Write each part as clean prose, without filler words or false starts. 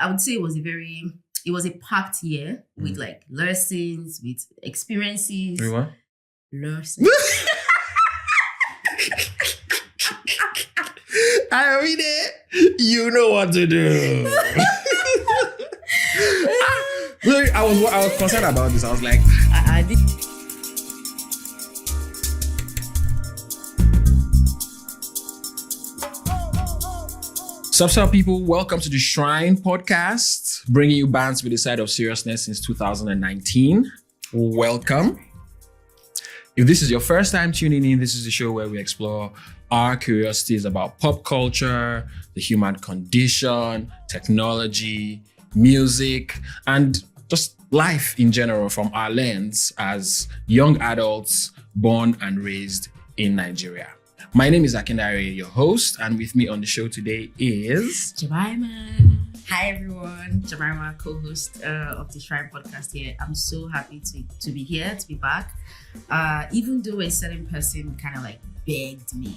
I would say it was a packed year with like lessons, with experiences. Wait, what? Lessons. I read it. You know what to do. I was concerned about this. I was like, I did. Sup, people, welcome to the Shrine podcast, bringing you bands with a side of seriousness since 2019. Welcome. If this is your first time tuning in, this is the show where we explore our curiosities about pop culture, the human condition, technology, music, and just life in general from our lens as young adults born and raised in Nigeria. My name is Akindare, your host, and with me on the show today is... Jemima. Hi, everyone. Jemima, co-host of the Shrine podcast here. I'm so happy to be here, to be back. Even though a certain person kind of like begged me,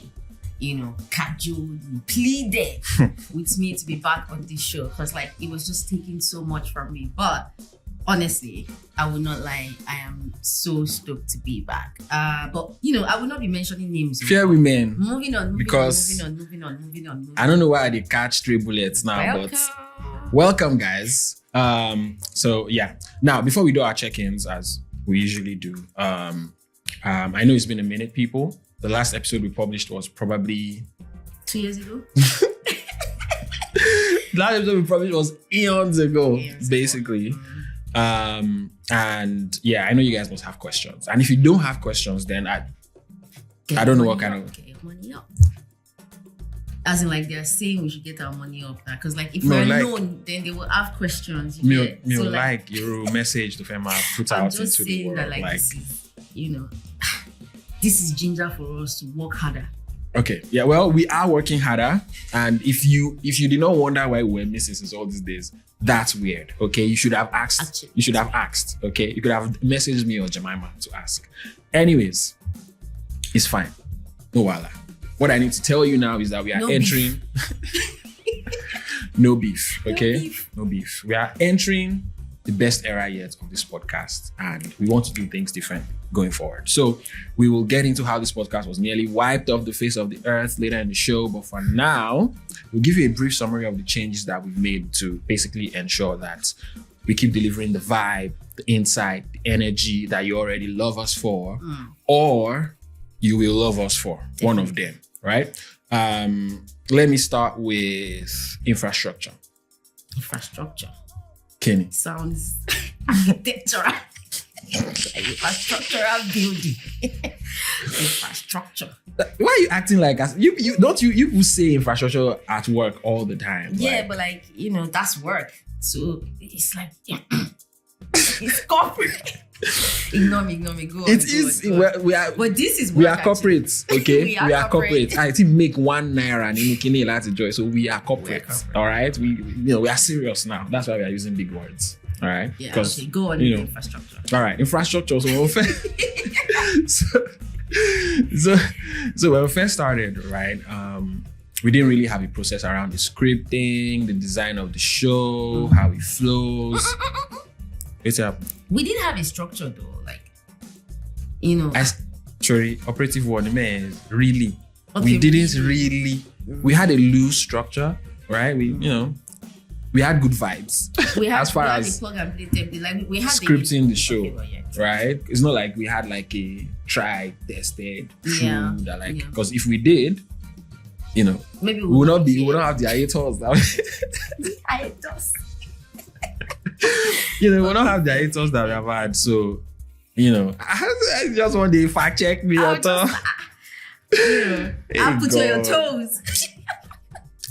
cajoled, pleaded with me to be back on this show because like it was just taking so much from me. But honestly, I will not lie, I am so stoked to be back. But I will not be mentioning names. Fair women. Moving on. I don't know why they catch 3 bullets now, but welcome, guys. So yeah. Now, before we do our check-ins, as we usually do, I know it's been a minute, people. The last episode we published was probably 2 years ago. The last episode we published was eons ago, basically. And yeah, I know you guys must have questions. And if you don't have questions, then I don't know what kind of... Get your money up. As in like they're saying we should get our money up. Because like if we're known, then they will have questions. So like your message to Fema put out into the world. That like this is, this is ginger for us to work harder. Okay. Yeah, well, we are working harder. And if you did not wonder why we were missing since all these days, that's weird. Okay. You should have asked. Actually, you should have asked. Okay. You could have messaged me or Jemima to ask. Anyways, it's fine. No wala. What I need to tell you now is that we are entering no beef. Okay. No beef. We are entering the best era yet of this podcast, and we want to do things different going forward. So we will get into how this podcast was nearly wiped off the face of the earth later in the show. But for now, we'll give you a brief summary of the changes that we've made to basically ensure that we keep delivering the vibe, the insight, the energy that you already love us for, or you will love us for. One of them, right? Let me start with infrastructure. Kenny. Sounds architectural. Infrastructural building. Infrastructure. Why are you acting like us? You will say infrastructure at work all the time. Yeah, but that's work. So it's like it's corporate. Ignore me. Go on. It is. We are. But this is. We are corporates. Okay. we are corporate. I think make 1 naira and in a joy. So we are corporates. All right. We are serious now. That's why we are using big words. All right. Yeah. Okay. Go on. Infrastructure. All right. Infrastructure. So when we first started, right? We didn't really have a process around the scripting, the design of the show, how it flows. What's up? We didn't have a structure though, Sorry, operative word, man, really. Okay, we didn't really. We had a loose structure, right? We had good vibes. We had, as far as the plug and play template. We had scripting the show, right? It's not like we had like a tried, tested, true that because if we did, maybe we would not have the hiatus now. Hiatus. We don't have the hiatus that we have had. So, I just want to fact check me on top. I'll put you on your toes.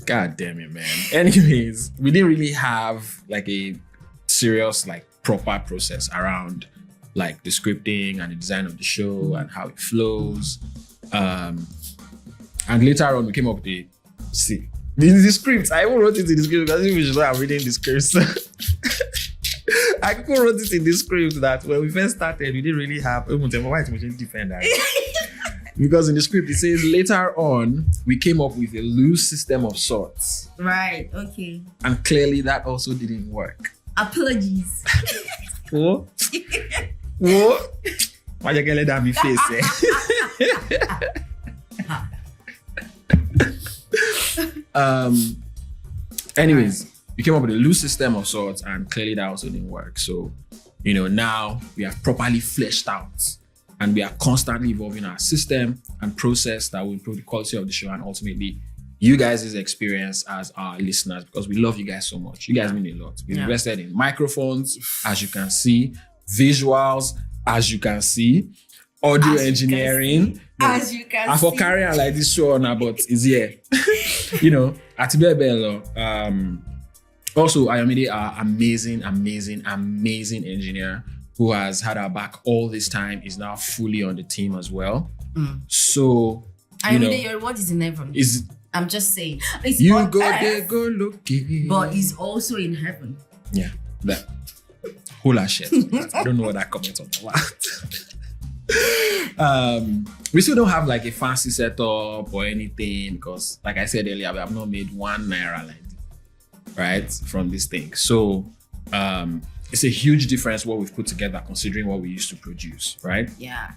God damn it, man. Anyways, we didn't really have like a serious, like proper process around like the scripting and the design of the show and how it flows. And later on, we came up with the script. I even wrote it in the script because we should not have reading the script. I wrote it in the script that when we first started, we didn't really have because in the script it says later on we came up with a loose system of sorts, Right. Okay. And clearly that also didn't work. Apologies. What? What? Why you gonna let me face it? Anyways, we came up with a loose system of sorts, and clearly that also didn't work. So, now we have properly fleshed out, and we are constantly evolving our system and process that will improve the quality of the show and ultimately you guys' experience as our listeners, because we love you guys so much. You guys mean a lot. We've invested in microphones, as you can see, visuals, as you can see, audio engineering. As you can see. I for carrying like this show on, but it's here. Atibebelo. Also, Ayomide, our amazing engineer who has had our back all this time, is now fully on the team as well. So, Ayomide, your reward is in heaven. I'm just saying. It's you on go earth, there, go looking. but he's also in heaven. Yeah, that hula shit. I don't know what that comment on that. We still don't have like a fancy setup or anything because, like I said earlier, we have not made 1 naira like this, right, from this thing. So it's a huge difference what we've put together considering what we used to produce, right? Yeah.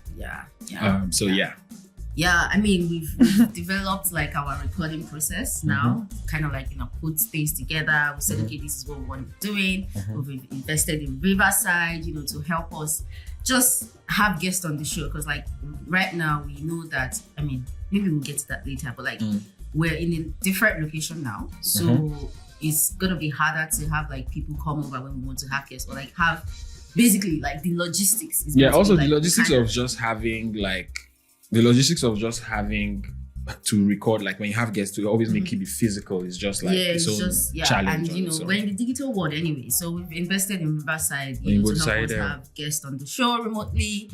Yeah, I mean, we've developed like our recording process now, kind of like, put things together. We said, okay, this is what we want to be doing. We've invested in Riverside, to help us just have guests on the show. Because like right now, we know that, I mean, maybe we'll get to that later, but like we're in a different location now. So it's going to be harder to have like people come over when we want to have guests or like have basically like the logistics. Also the logistics of just having to record, like when you have guests, to always make it be physical is just like challenge. And we're in the digital world anyway, so we've invested in Riverside to help us have guests on the show remotely.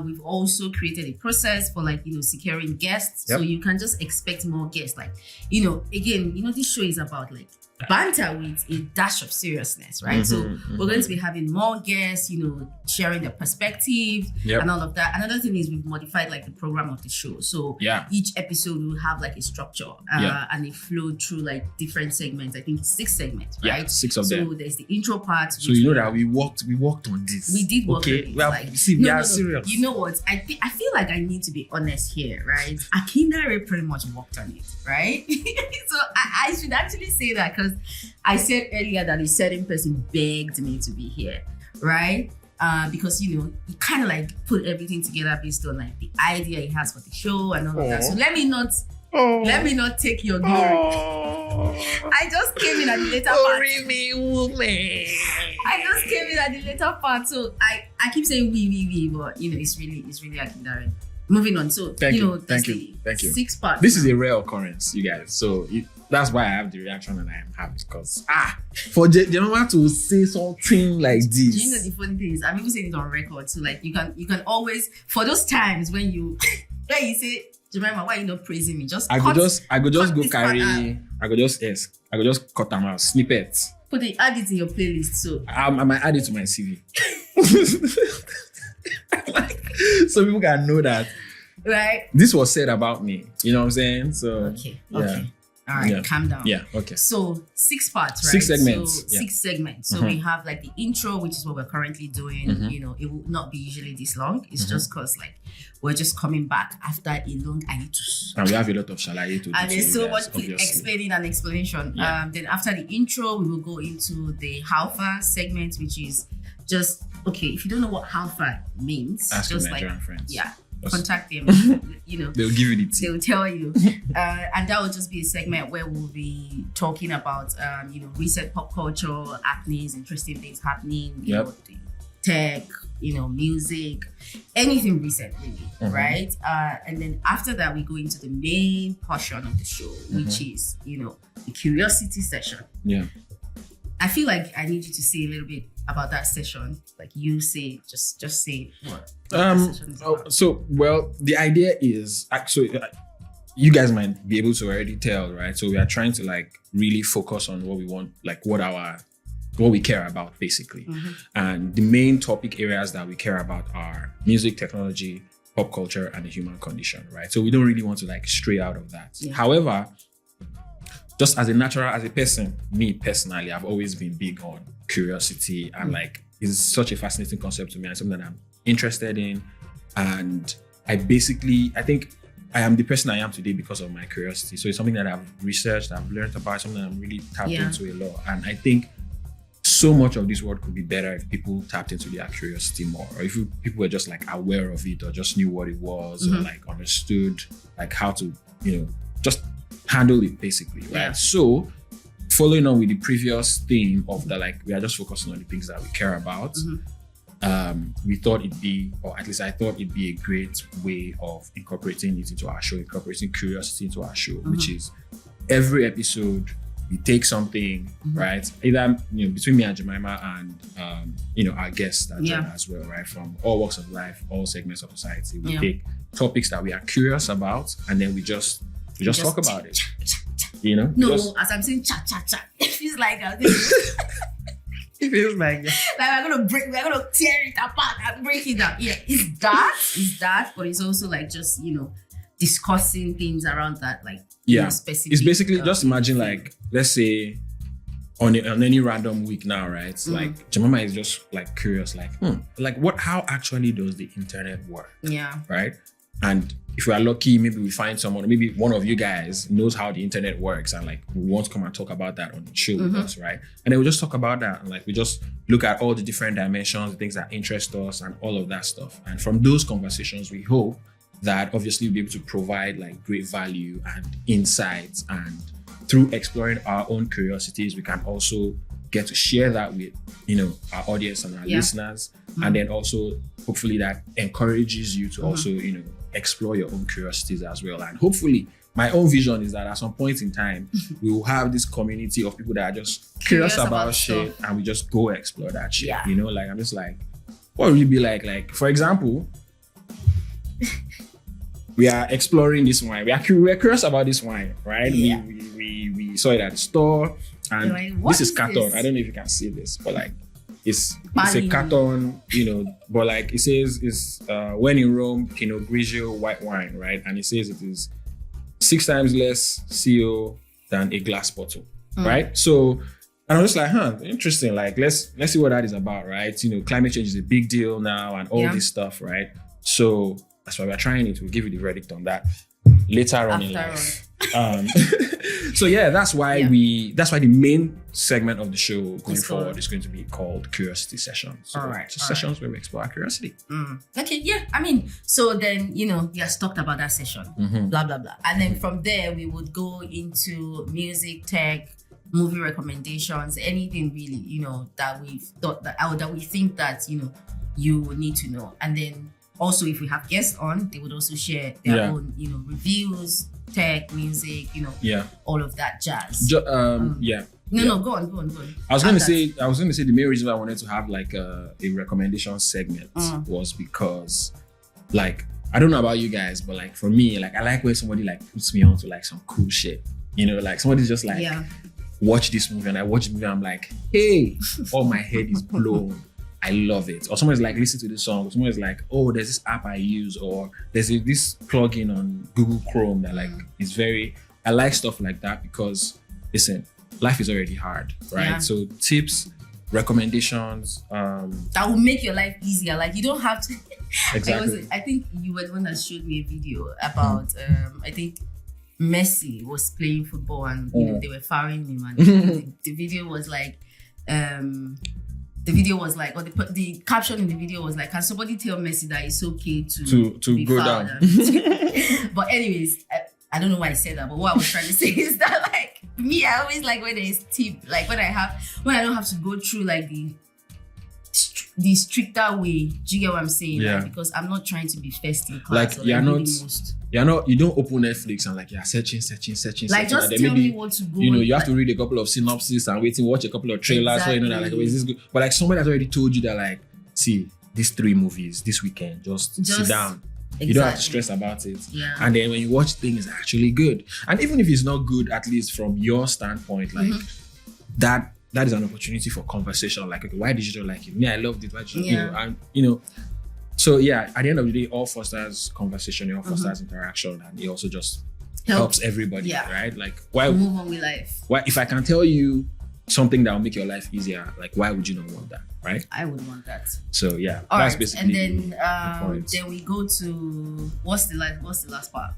We've also created a process for like securing guests, so you can just expect more guests. Like again, this show is about like banter with a dash of seriousness, right? So we're going to be having more guests, sharing their perspective and all of that. Another thing is we've modified like the program of the show. So each episode will have like a structure and it flowed through like different segments. I think 6 segments, right? Yeah, 6 of them. So there's the intro part. So that we worked on this. We did work on it. We are serious. You know what? I feel like I need to be honest here, right? Akindare pretty much worked on it, right? So I should actually say that because I said earlier that a certain person begged me to be here, right? Because he kind of like put everything together based on like the idea he has for the show and all of that. So let me not take your glory. I just came in at the later part. I just came in at the later part, so I keep saying we, but it's really Akindare. Moving on, so thank you. 6 parts. This is a rare occurrence, you guys. So that's why I have the reaction that I am having, because for Jemima to say something like this. The funny thing is, I'm even saying it on record. So like you can always, for those times when you say, Jemima, why are you not praising me? I could just cut them out, snippets. Add it in your playlist. So I might add it to my CV. So people can know that, right? This was said about me. You know what I'm saying? So okay. All right, calm down. Yeah, okay. So 6 parts, right? 6 segments. So 6 segments. So we have like the intro, which is what we're currently doing. It will not be usually this long. It's just because like we're just coming back after a long hiatus. And we have a lot of shalaye to do. And there's so much explaining and explanation. Yeah. Then after the intro, we will go into the how far segment, which is just if you don't know what how far means, ask just your Nigerian friends. Contact them. They'll give you the tea. They'll tell you, and that will just be a segment where we'll be talking about recent pop culture happenings, interesting things happening, the tech, music, anything recent really, right? And then after that, we go into the main portion of the show, which is the curiosity session. Yeah. I feel like I need you to say a little bit about that session. Like you say, just say what that session is about. The idea is actually, you guys might be able to already tell, right? So we are trying to like really focus on what we want, like what we care about basically. And the main topic areas that we care about are music, technology, pop culture, and the human condition, right? So we don't really want to like stray out of that. Yeah. However, just as a person, me personally, I've always been big on curiosity, and like it's such a fascinating concept to me and something that I'm interested in. And I think I am the person I am today because of my curiosity. So it's something that I've researched, I've learned about, something that I'm really tapped into a lot. And I think so much of this world could be better if people tapped into their curiosity more, or if people were just like aware of it, or just knew what it was, or like understood like how to, just handle it basically, right? Yeah. So following on with the previous theme of that, like we are just focusing on the things that we care about. We thought it'd be, or at least I thought it'd be a great way of incorporating it into our show, incorporating curiosity into our show, which is every episode we take something, right? Either between me and Jemima and our guests that join as well, right? From all walks of life, all segments of society, we take topics that we are curious about, and then we just talk about it. No, as I'm saying, cha cha cha, it feels like it feels like we're gonna tear it apart and break it down. Yeah, it's that, but it's also like just discussing things around that, like specific. It's basically just imagine like, let's say on any random week now, right? Like Jemima is just like curious, like how actually does the internet work? Yeah. Right? And if we are lucky, maybe we find someone, maybe one of you guys knows how the internet works, and like we want to come and talk about that on the show with us, right? And then we just talk about that, and like we just look at all the different dimensions, the things that interest us, and all of that stuff. And from those conversations, we hope that obviously we'll be able to provide like great value and insights, and through exploring our own curiosities, we can also get to share that with our audience and our listeners, and then also hopefully that encourages you to also explore your own curiosities as well. And hopefully my own vision is that at some point in time we will have this community of people that are just curious about shit, and we just go explore that shit. Like I'm just like, what would it be like for example, we are exploring this wine, we're curious about this wine, right? We saw it at the store, and like, this is carton. I don't know if you can see this, but like it's a carton, but like it says it's when in Rome, Pinot Grigio white wine, right? And it says it is 6 times less CO than a glass bottle, right? So, and I'm just like, interesting. Like let's see what that is about, right? Climate change is a big deal now, and all this stuff, right? So that's why we're trying it. We'll give you the verdict on that later on in life. So that's why the main segment of the show going forward is going to be called Curiosity Sessions. So sessions where we explore our curiosity. Okay, yeah. I mean, so then you guys talked about that session, blah blah blah, and then from there we would go into music, tech, movie recommendations, anything really, that we thought that we think that you would need to know, and then also if we have guests on, they would also share their own reviews, tech, music, all of that jazz. Go on. I was going to say the main reason why I wanted to have like a recommendation segment was because, like, I don't know about you guys, but like for me, like I like when somebody like puts me on to like some cool shit. Like somebody's just like, watch this movie, and I watch the movie, and I'm like, hey, all my head is blown. I love it. Or someone's like, listen to this song. Or someone's like, oh, there's this app I use, or there's this plugin on Google Chrome that like is I like stuff like that because, listen, life is already hard, right? Yeah. So tips, recommendations. That will make your life easier. Like you don't have to. Exactly. I think you were the one that showed me a video about, I think Messi was playing football, and they were fouling him, and the video was like, or the caption in the video was like, can somebody tell Messi that it's okay to be go fouled? down? But anyways, I don't know why I said that, but what I was trying to say is that like me, I always like when there's tip, like when I don't have to go through like the stricter way. Do you get what I'm saying? Yeah. Like, because I'm not trying to be first in class. Like you don't open Netflix and like you're searching. Like just and then tell maybe, me what to go. You have to read a couple of synopses and watch a couple of trailers. So that like, is this good? But like somebody has already told you that like, see these 3 movies this weekend. Just sit down. Exactly. You don't have to stress about it. Yeah. And then when you watch things, it's actually good. And even if it's not good, at least from your standpoint, like that is an opportunity for conversation. Like, okay, why did you not like it? Me, I loved it. Why did you, So yeah, at the end of the day, all fosters conversation, it all fosters interaction, and it also just helps everybody, right? Like why move on with life? Why if I can tell you something that will make your life easier, like why would you not want that, right? I would want that. So yeah, all that's right. basically. And then we go to what's the last part?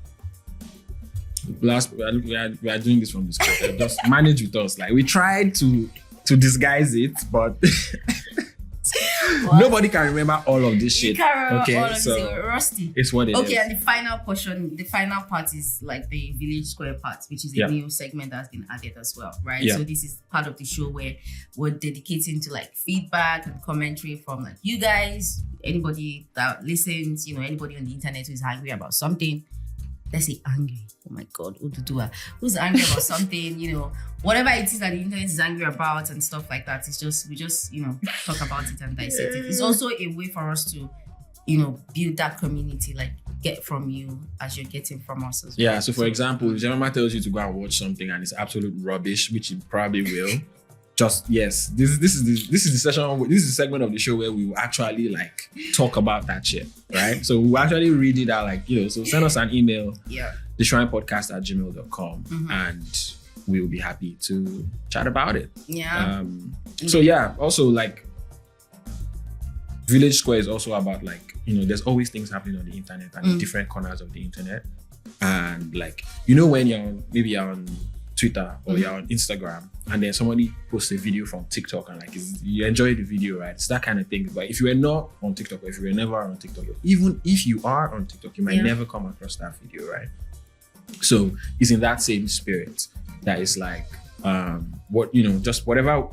We are doing this from the script. Just manage with us. Like we tried to disguise it, but nobody can remember all of this shit. Okay, all of so rusty. It's what it is. Okay, and the final part is like the village square part, which is a new segment that's been added as well, right? Yeah. So this is part of the show where we're dedicating to like feedback and commentary from like you guys, anybody that listens, anybody on the internet who is angry about something. Let's say angry. Oh my God, who's angry about something, whatever it is that the internet is angry about and stuff like that. It's just, we just, talk about it and dissect it. It's also a way for us to, build that community, like get from you as you're getting from us as well. Yeah, so for example, if Jemima tells you to go and watch something and it's absolute rubbish, which it probably will, just this is the session. This is the segment of the show where we will actually like talk about that shit, right? So we'll actually read it out, like so send us an email, theshrinepodcast@gmail.com, and we will be happy to chat about it. Yeah. So yeah, also like Village Square is also about like there's always things happening on the internet and in different corners of the internet, and like when you're on Twitter or you're on Instagram and then somebody posts a video from TikTok and like you enjoy the video, right? It's that kind of thing. But if you were not on TikTok or if you were never on TikTok, even if you are on TikTok, you might never come across that video, right? So it's in that same spirit that is like just whatever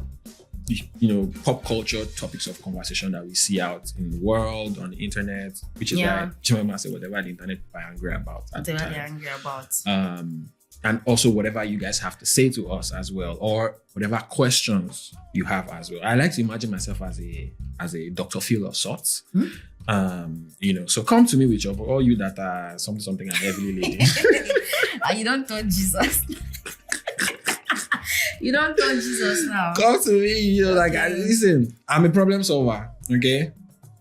pop culture topics of conversation that we see out in the world, on the internet, which is why Jemima said whatever the internet are angry about at the time. They're angry about. And also whatever you guys have to say to us as well, or whatever questions you have as well. I like to imagine myself as a Dr. Phil of sorts. So come to me with all you that are something and heavily laden. And you don't touch Jesus. You don't touch Jesus now. Come to me, listen, I'm a problem solver, okay?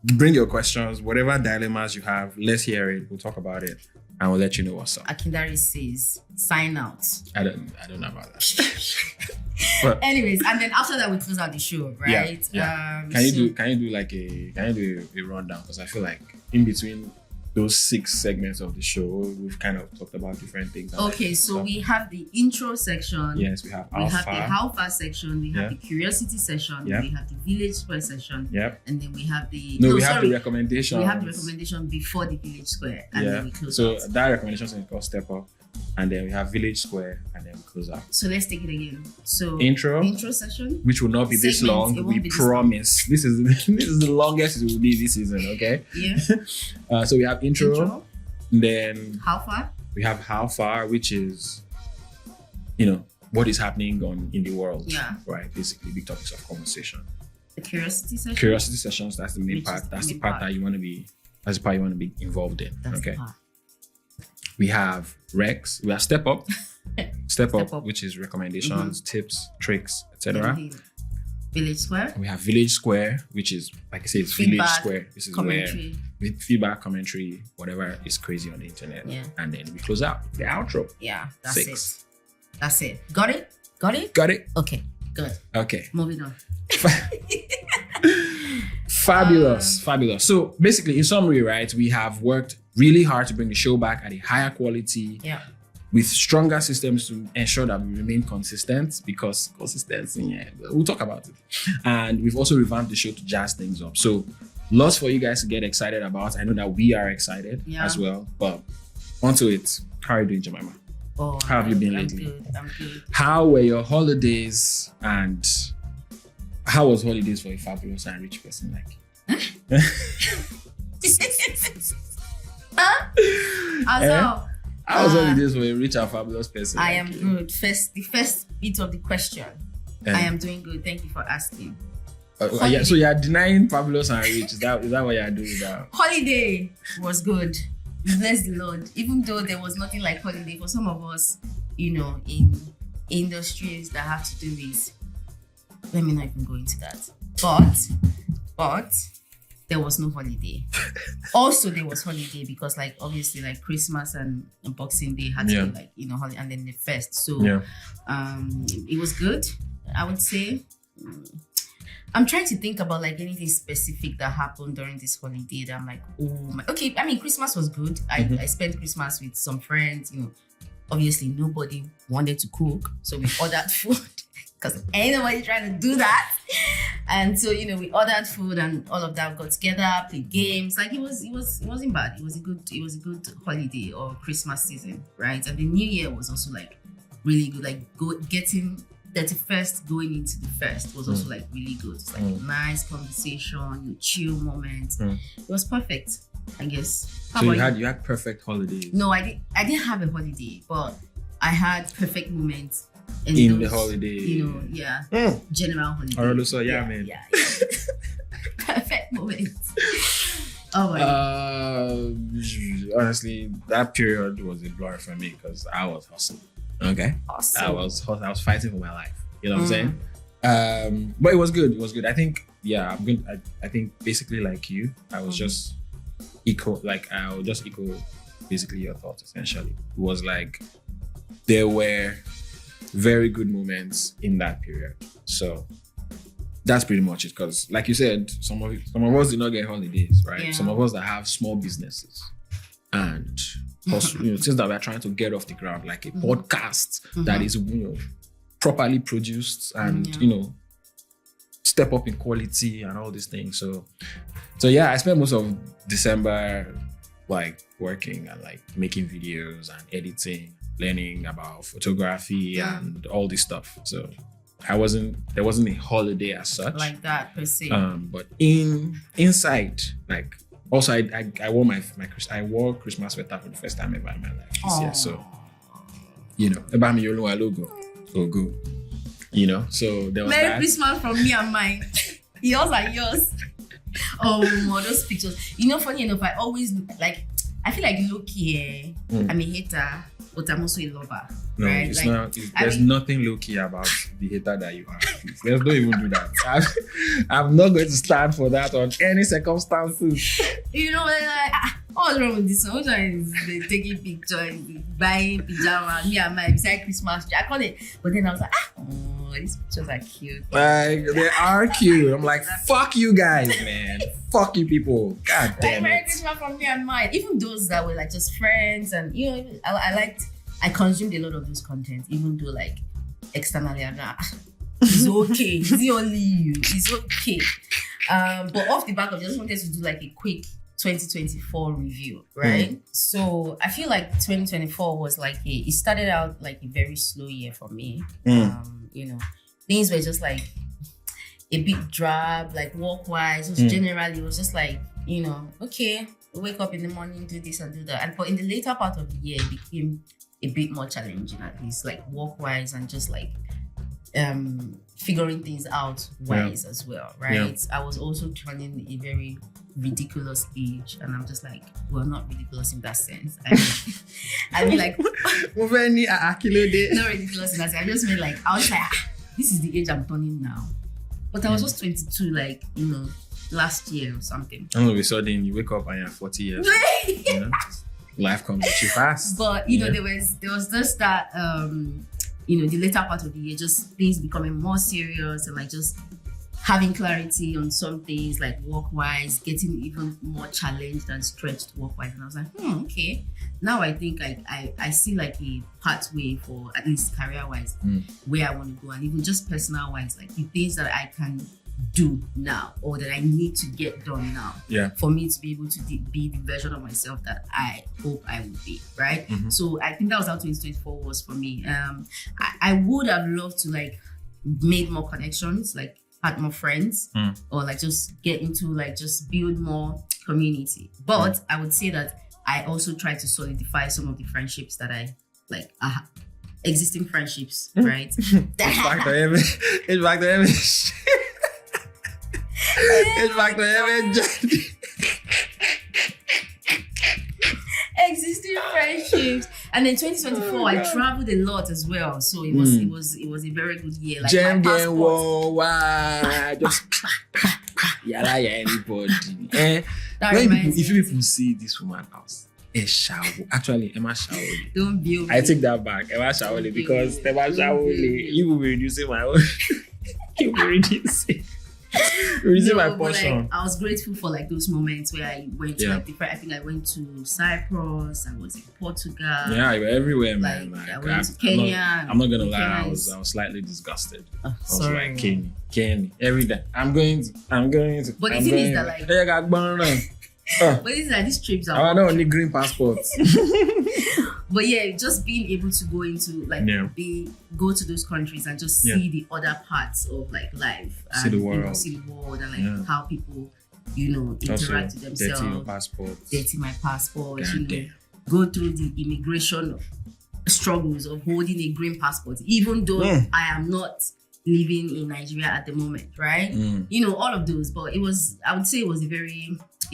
Bring your questions, whatever dilemmas you have, let's hear it. We'll talk about it. And we'll let you know what's up. Akindare says, sign out. I don't know about that. But, anyways, and then after that we close out the show, right? Yeah. Can you do a rundown? Because I feel like in between those 6 segments of the show, we've kind of talked about different things. Okay, so we have the intro section. Yes, we have the how far section. We have the curiosity session. Yep. We have the village square session. Yep. And then we have the the recommendation. We have the recommendation before the village square, and then we close out. So that recommendation is called Step Up, and then we have village square, and then we close out. So let's take it again. So intro session, which will not be this long. We promise. This is the longest it will be this season. Okay. Yeah. So we have intro. Then how far? We have how far, which is what is happening in the world. Yeah. Right. Basically, big topics of conversation. The curiosity session. Curiosity sessions. That's the main part. That's the part that you want to be. That's the part you want to be involved in. That's okay. The part. We have Rex. We have Step Up. Step up, which is recommendations, tips, tricks, etc. Village Square. We have Village Square, which is, like I said, it's Village Square. This is commentary. Where with feedback, commentary, whatever is crazy on the internet. Yeah. And then we close out the outro. Yeah, that's 6. it. That's it. Got it? Got it? Got it. Okay, good. Okay. Moving on. Fabulous. So basically, in summary, right, we have worked really hard to bring the show back at a higher quality. Yeah. With stronger systems to ensure that we remain consistent, because consistency, we'll talk about it. And we've also revamped the show to jazz things up. So lots for you guys to get excited about. I know that we are excited as well. But onto it. How are you doing, Jemima? Oh, how have you been lately? I'm good. How were your holidays, and how was holidays for a fabulous and rich person like? How was holidays for a rich and fabulous person? I am good. The first bit of the question. I am doing good. Thank you for asking. So you are denying fabulous and rich. Is that what you are doing now? Holiday was good. Bless the Lord. Even though there was nothing like holiday for some of us, in industries that have to do with. Let me not even go into that. But there was no holiday. Also, there was holiday because, like, obviously, like Christmas and Boxing Day had to be like, you know, holiday, and then the first. So, it was good, I would say. I'm trying to think about like anything specific that happened during this holiday that I'm like, oh my. Okay, I mean, Christmas was good. I spent Christmas with some friends. You know, obviously nobody wanted to cook, so we ordered food. Because ain't nobody trying to do that. And so, you know, we ordered food and all of that, got together, played games. Like it wasn't bad. It was a good holiday or Christmas season, right? And the New Year was also like really good. Like getting 31st going into the first was also like really good. It's like a nice conversation, you chill moment. It was perfect, I guess. So you had perfect holidays? No, I didn't have a holiday, but I had perfect moments. In the holiday, you know, general holiday. Man. Yeah. Perfect moment. Oh my God. Honestly, that period was a blur for me because I was hustling. Okay, awesome. I was fighting for my life. You know what I'm saying? But it was good. It was good. I think, I'm good. I think basically like you, I was just I would just echo basically your thoughts. Essentially, it was like there were very good moments in that period. So that's pretty much it. Because like you said, some of us did not get holidays, right? Yeah. Some of us that have small businesses and you know, things that we're trying to get off the ground, like a podcast that is, you know, properly produced and you know, step up in quality and all these things. So yeah, I spent most of December like working and like making videos and editing, learning about photography and all this stuff. So there wasn't a holiday as such like that per se. But inside, like also I wore Christmas sweater for the first time ever in my life this year. So you know, about me yolo logo, so good. You know, so there was Merry Christmas from me and mine. Yours and yours. Oh, those pictures. You know, funny enough, I always like. I feel like low-key, I'm a hater, but I'm also a lover. No, right? it's like, not. There's nothing low-key about the hater that you are. Let's don't even do that. I'm not going to stand for that on any circumstances. You know, like, what's wrong with this one? Which one is the taking picture, buying pajama, me and my beside Christmas tree? I call it. But then I was like, these pictures are cute. Like, they are cute. I'm like, fuck you guys, man. Fuck you people. God damn Merry it. Christmas from me and mine. Even those that were like just friends and, you know, I consumed a lot of those content, even though like externally I'm not, it's okay. It's only you. It's okay. But off the back of, I just wanted to do like a quick 2024 review, right? So I feel like 2024 was like it started out like a very slow year for me. You know, things were just like a bit drab, like work-wise. Generally, it was just like, you know, okay, wake up in the morning, do this and do that. But in the later part of the year, it became a bit more challenging, at least like work-wise and just like figuring things out wise as well, right? I was also turning a very ridiculous age, and I'm just like, well, not ridiculous in that sense. I mean like not ridiculous in that sense. I just mean like I was like, this is the age I'm turning now. But I was just 22, like, you know, last year or something. And all of a sudden you wake up and you're 40 years. You know? Life comes at you fast. But you know, there was just that you know, the later part of the year, just things becoming more serious and like just having clarity on some things like work-wise, getting even more challenged and stretched work-wise. And I was like, okay. Now I think I see like a pathway for at least career-wise where I want to go, and even just personal-wise, like the things that I can do now or that I need to get done now for me to be able to be the version of myself that I hope I would be, right? So I think that was how 2024 was for me. I would have loved to like made more connections, like had more friends or like just get into like just build more community. But I would say that I also try to solidify some of the friendships that I like existing friendships, right? It's back to heaven. It's back to heaven. It's back to heaven. Existing friendships. And in 2024, I traveled a lot as well. So it was a very good year. Like my passport. Yeah, anybody. That When reminds if me. you people see this woman house, actually, Emma Shaoli. Don't be I take that back, Emma Shaoli, because Emma Shaoli, you will be reducing my own. You will be reducing my but, portion. like, I was grateful for like those moments where I went to Yeah. like different. I think I went to Cyprus. I was in Portugal. Yeah, you were everywhere, man. Like, Like, I went to Kenya. I'm not gonna lie, Kenya I is- was slightly disgusted. Oh, I was sorry. like, Kenny, every day. I'm going to. But the thing is that, like- Hey, I got burned. But it's like these trips I are. don't need green passports. But yeah, just being able to go into like Yeah. go to those countries and just Yeah. see the other parts of like life, See and, the you know, world. see the world, and like Yeah. how people, you know, Also, interact with dirty your themselves. passports. Dirty my passport, God you know, damn. go through the immigration struggles of holding a green passport, even though I am not living in Nigeria at the moment, right? You know, all of those. But I would say it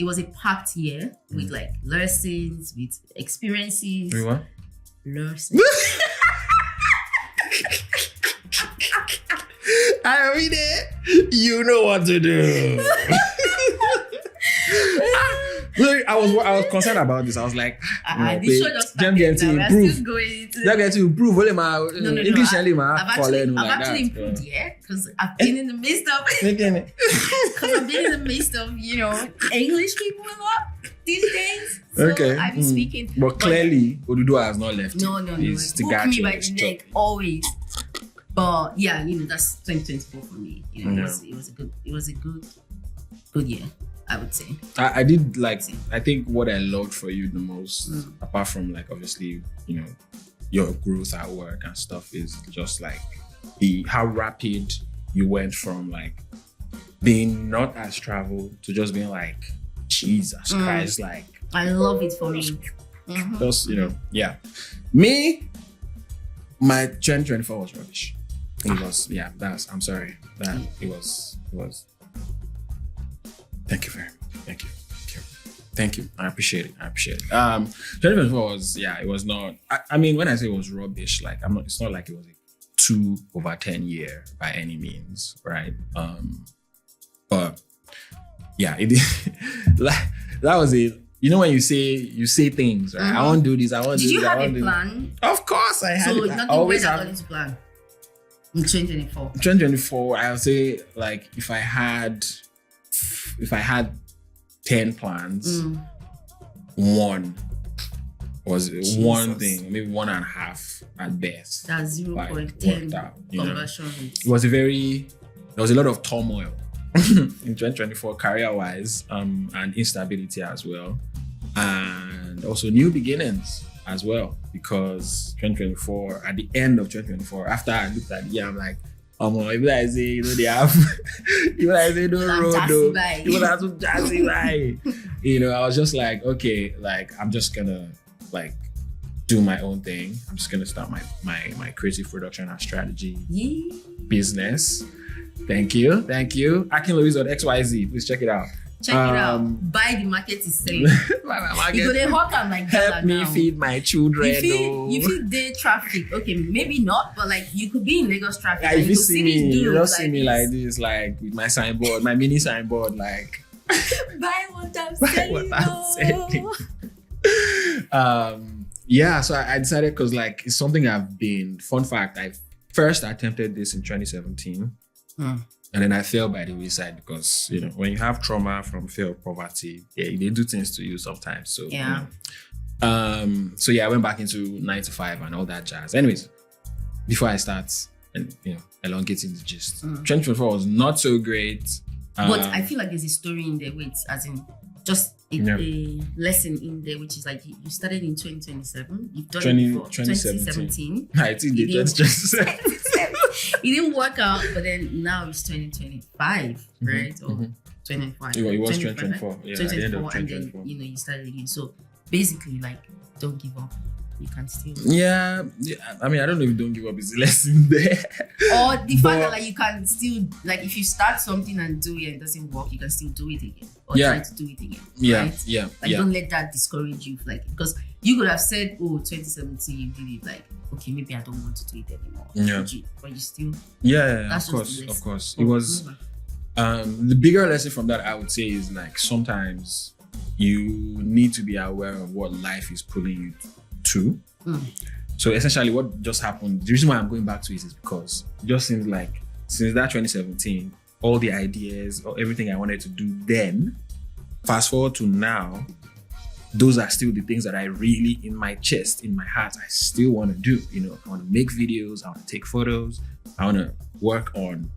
was a packed year with like lessons, with experiences. Wait, what? Lessons. I mean it. You know what to do. Look, I was concerned about this. I was like, The show just started. get to Now we are improve. still going to. They get to improve. Only my No. English only my I've actually improved, yeah, because I've been in the midst of you know, English people a lot these days. So Okay. I've been speaking. But clearly, Oduduwa has not left. No. It's the Hook guy me by is the chopping. neck always. But yeah, you know, that's 2024 for me. You know, Yeah. it was a good year, I would say. I did like, I think what I loved for you the most, apart from like obviously, you know, your growth at work and stuff, is just like how rapid you went from like being not as traveled to just being like, Jesus Christ, like I love it for me. Mhm. just, you know, yeah. Me, my 2024 was rubbish. It was, yeah, I'm sorry. It was. Thank you very much. Thank you. I appreciate it. 2024 was, yeah, it was not, I mean, when I say it was rubbish, like it's not like it was a 2/10 year by any means, right? But yeah, it like that was it. You know when you say things, right? I want to do this, I want to do Did you this, have I a want to do plan? Of course I had So it. I nothing always went have. according to plan in 2024. 2024, I'll say like if I had 10 plans, one was one thing, maybe 1.5 at best. That's Like, 0.10 worked out, you know. conversion rate. There was a lot of turmoil in 2024 career-wise, and instability as well, and also new beginnings as well, because 2024, at the end of 2024, after I looked at the year, I'm like, even I say, you know, they have, even I say, no road, though, even I to jazzy by. You know, I was just like, okay, like, I'm just gonna, like, do my own thing. I'm just gonna start my creative production and strategy business. Thank you. AKNLWS on XYZ. Please check it out. Check it out. Buy the market is selling. My You go there hawk am like help that me now. feed my children. You feel day traffic. Okay, maybe not, but like you could be in Lagos traffic. Yeah, and if you could see me, these you dudes just see me like this, like with my signboard, my mini signboard, like buy what I'm Buy selling. what I'm selling. Yeah, so I decided because like it's something fun fact, I first attempted this in 2017. And then I fell by the wayside because, you know, when you have trauma from fear of poverty, yeah, they do things to you sometimes. So, Yeah. You know. So yeah, I went back into 9 to 5 and all that jazz. Anyways, before I start and, you know, elongating the gist, 2024 was not so great. But I feel like there's a story in there, as in just a lesson in there, which is like you started in 2027. You've done it before 2017. I think they just It didn't work out, but then now it's 2025, right? Or 2025. It was 2024. Yeah, at the end of 2024, and 2024. then you started again. So basically, like, don't give up. You can still. Yeah. I mean, I don't know if don't give up is a lesson there. Or the fact that like you can still, like, if you start something and do it and it doesn't work, you can still do it again or try to do it again. Yeah, right? yeah. Like, don't let that discourage you, like, because you could have said, "Oh, 2017, you did it." Like, okay, maybe I don't want to do it anymore. Yeah. But you still. Yeah, That's of just the course. lesson. It was. The bigger lesson from that, I would say, is like sometimes you need to be aware of what life is pulling you to. So essentially what just happened, the reason why I'm going back to it is because it just seems like since that 2017, all the ideas or everything I wanted to do then, fast forward to now, those are still the things that I really, in my chest, in my heart, I still want to do. I want to make videos, I want to take photos, I want to work on,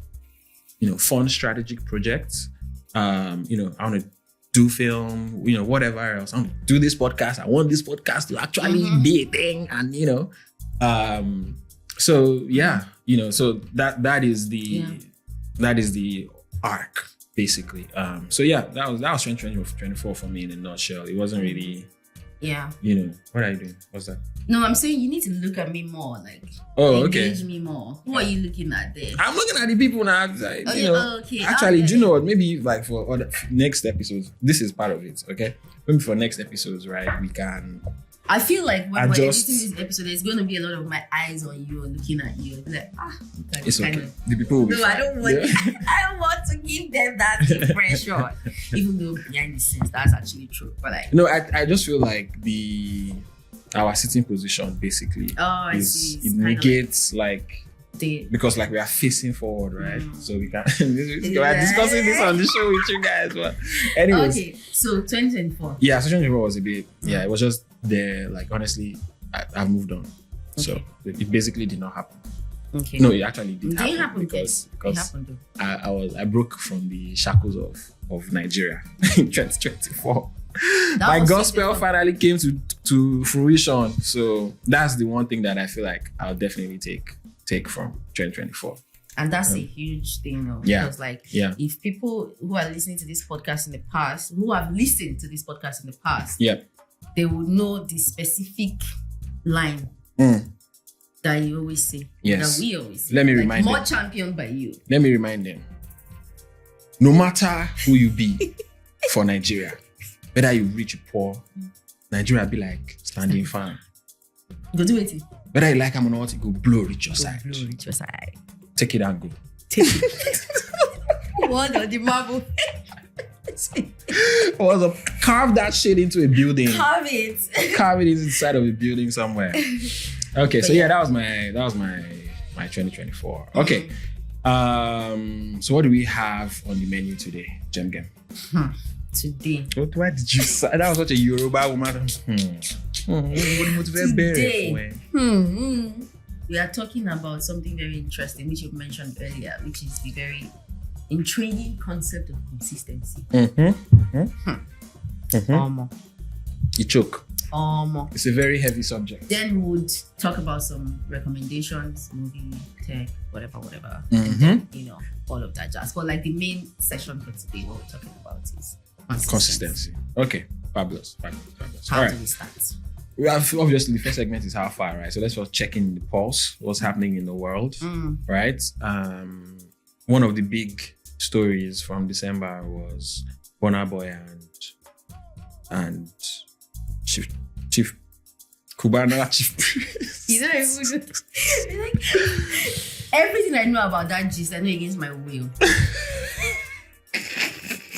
fun strategic projects. I want to do film, whatever else. I want to do this podcast. I want this podcast to actually be a thing. And, so that is the arc, basically. That was 2024 for me in a nutshell. It wasn't really, what are you doing? What's that? No, I'm saying you need to look at me more, like engage me more. Who are you looking at there? I'm looking at the people now. Like, okay. Actually, do you know what? Maybe like for other next episodes, this is part of it. Okay, maybe for next episodes, right? We can. I feel like when we're editing this episode, there's going to be a lot of my eyes on you, looking at you, like it's okay. The people will be fine. I don't want. I don't want to give them that pressure, even though behind the scenes that's actually true. But like, I just feel like our sitting position basically it negates like because like we are facing forward, right? So we can we are discussing this on the show with you guys. But anyways, okay, so 2024. Yeah, so 2024 was a bit. Yeah, it was just there. Like honestly, I've moved on. Okay. So it basically did not happen. Okay. No, it actually did happen. Happen because it happened, I broke from the shackles of Nigeria in 2024. My gospel finally came to fruition. So that's the one thing that I feel like I'll definitely take from 2024. And that's a huge thing, though. Yeah. Because if people who are listening to this podcast in the past, who have listened to this podcast in the past, they will know the specific line that you always say. Yes. That we always say. Let me remind them. More championed by you. Let me remind them. No matter who you be for Nigeria, whether you rich or poor, Nigeria be like standing fan. Go do it. Whether you like I'm not, go blow reach your side. Blow reach your side. Take it and go. Take it. What the marble? Was carve that shit into a building. Carve it. Carve it inside of a building somewhere. Okay, so that was my 2024. Okay. So what do we have on the menu today, Jem Gem? Today. Why did you say that? Was such a Yoruba woman. Today. We are talking about something very interesting, which you mentioned earlier, which is the very intriguing concept of consistency. You choke. It's a very heavy subject. Then we would talk about some recommendations, movie, tech, whatever. And then, all of that jazz. But like the main session for today, what we're talking about is consistency. Okay. Fabulous. How do we start? We have, obviously, the first segment is how far, right? So let's first check in the pulse, what's happening in the world, right? One of the big stories from December was Burna Boy and Chief Cubana Chief Priest. You know, it's like everything I know about that gist, I know against my will.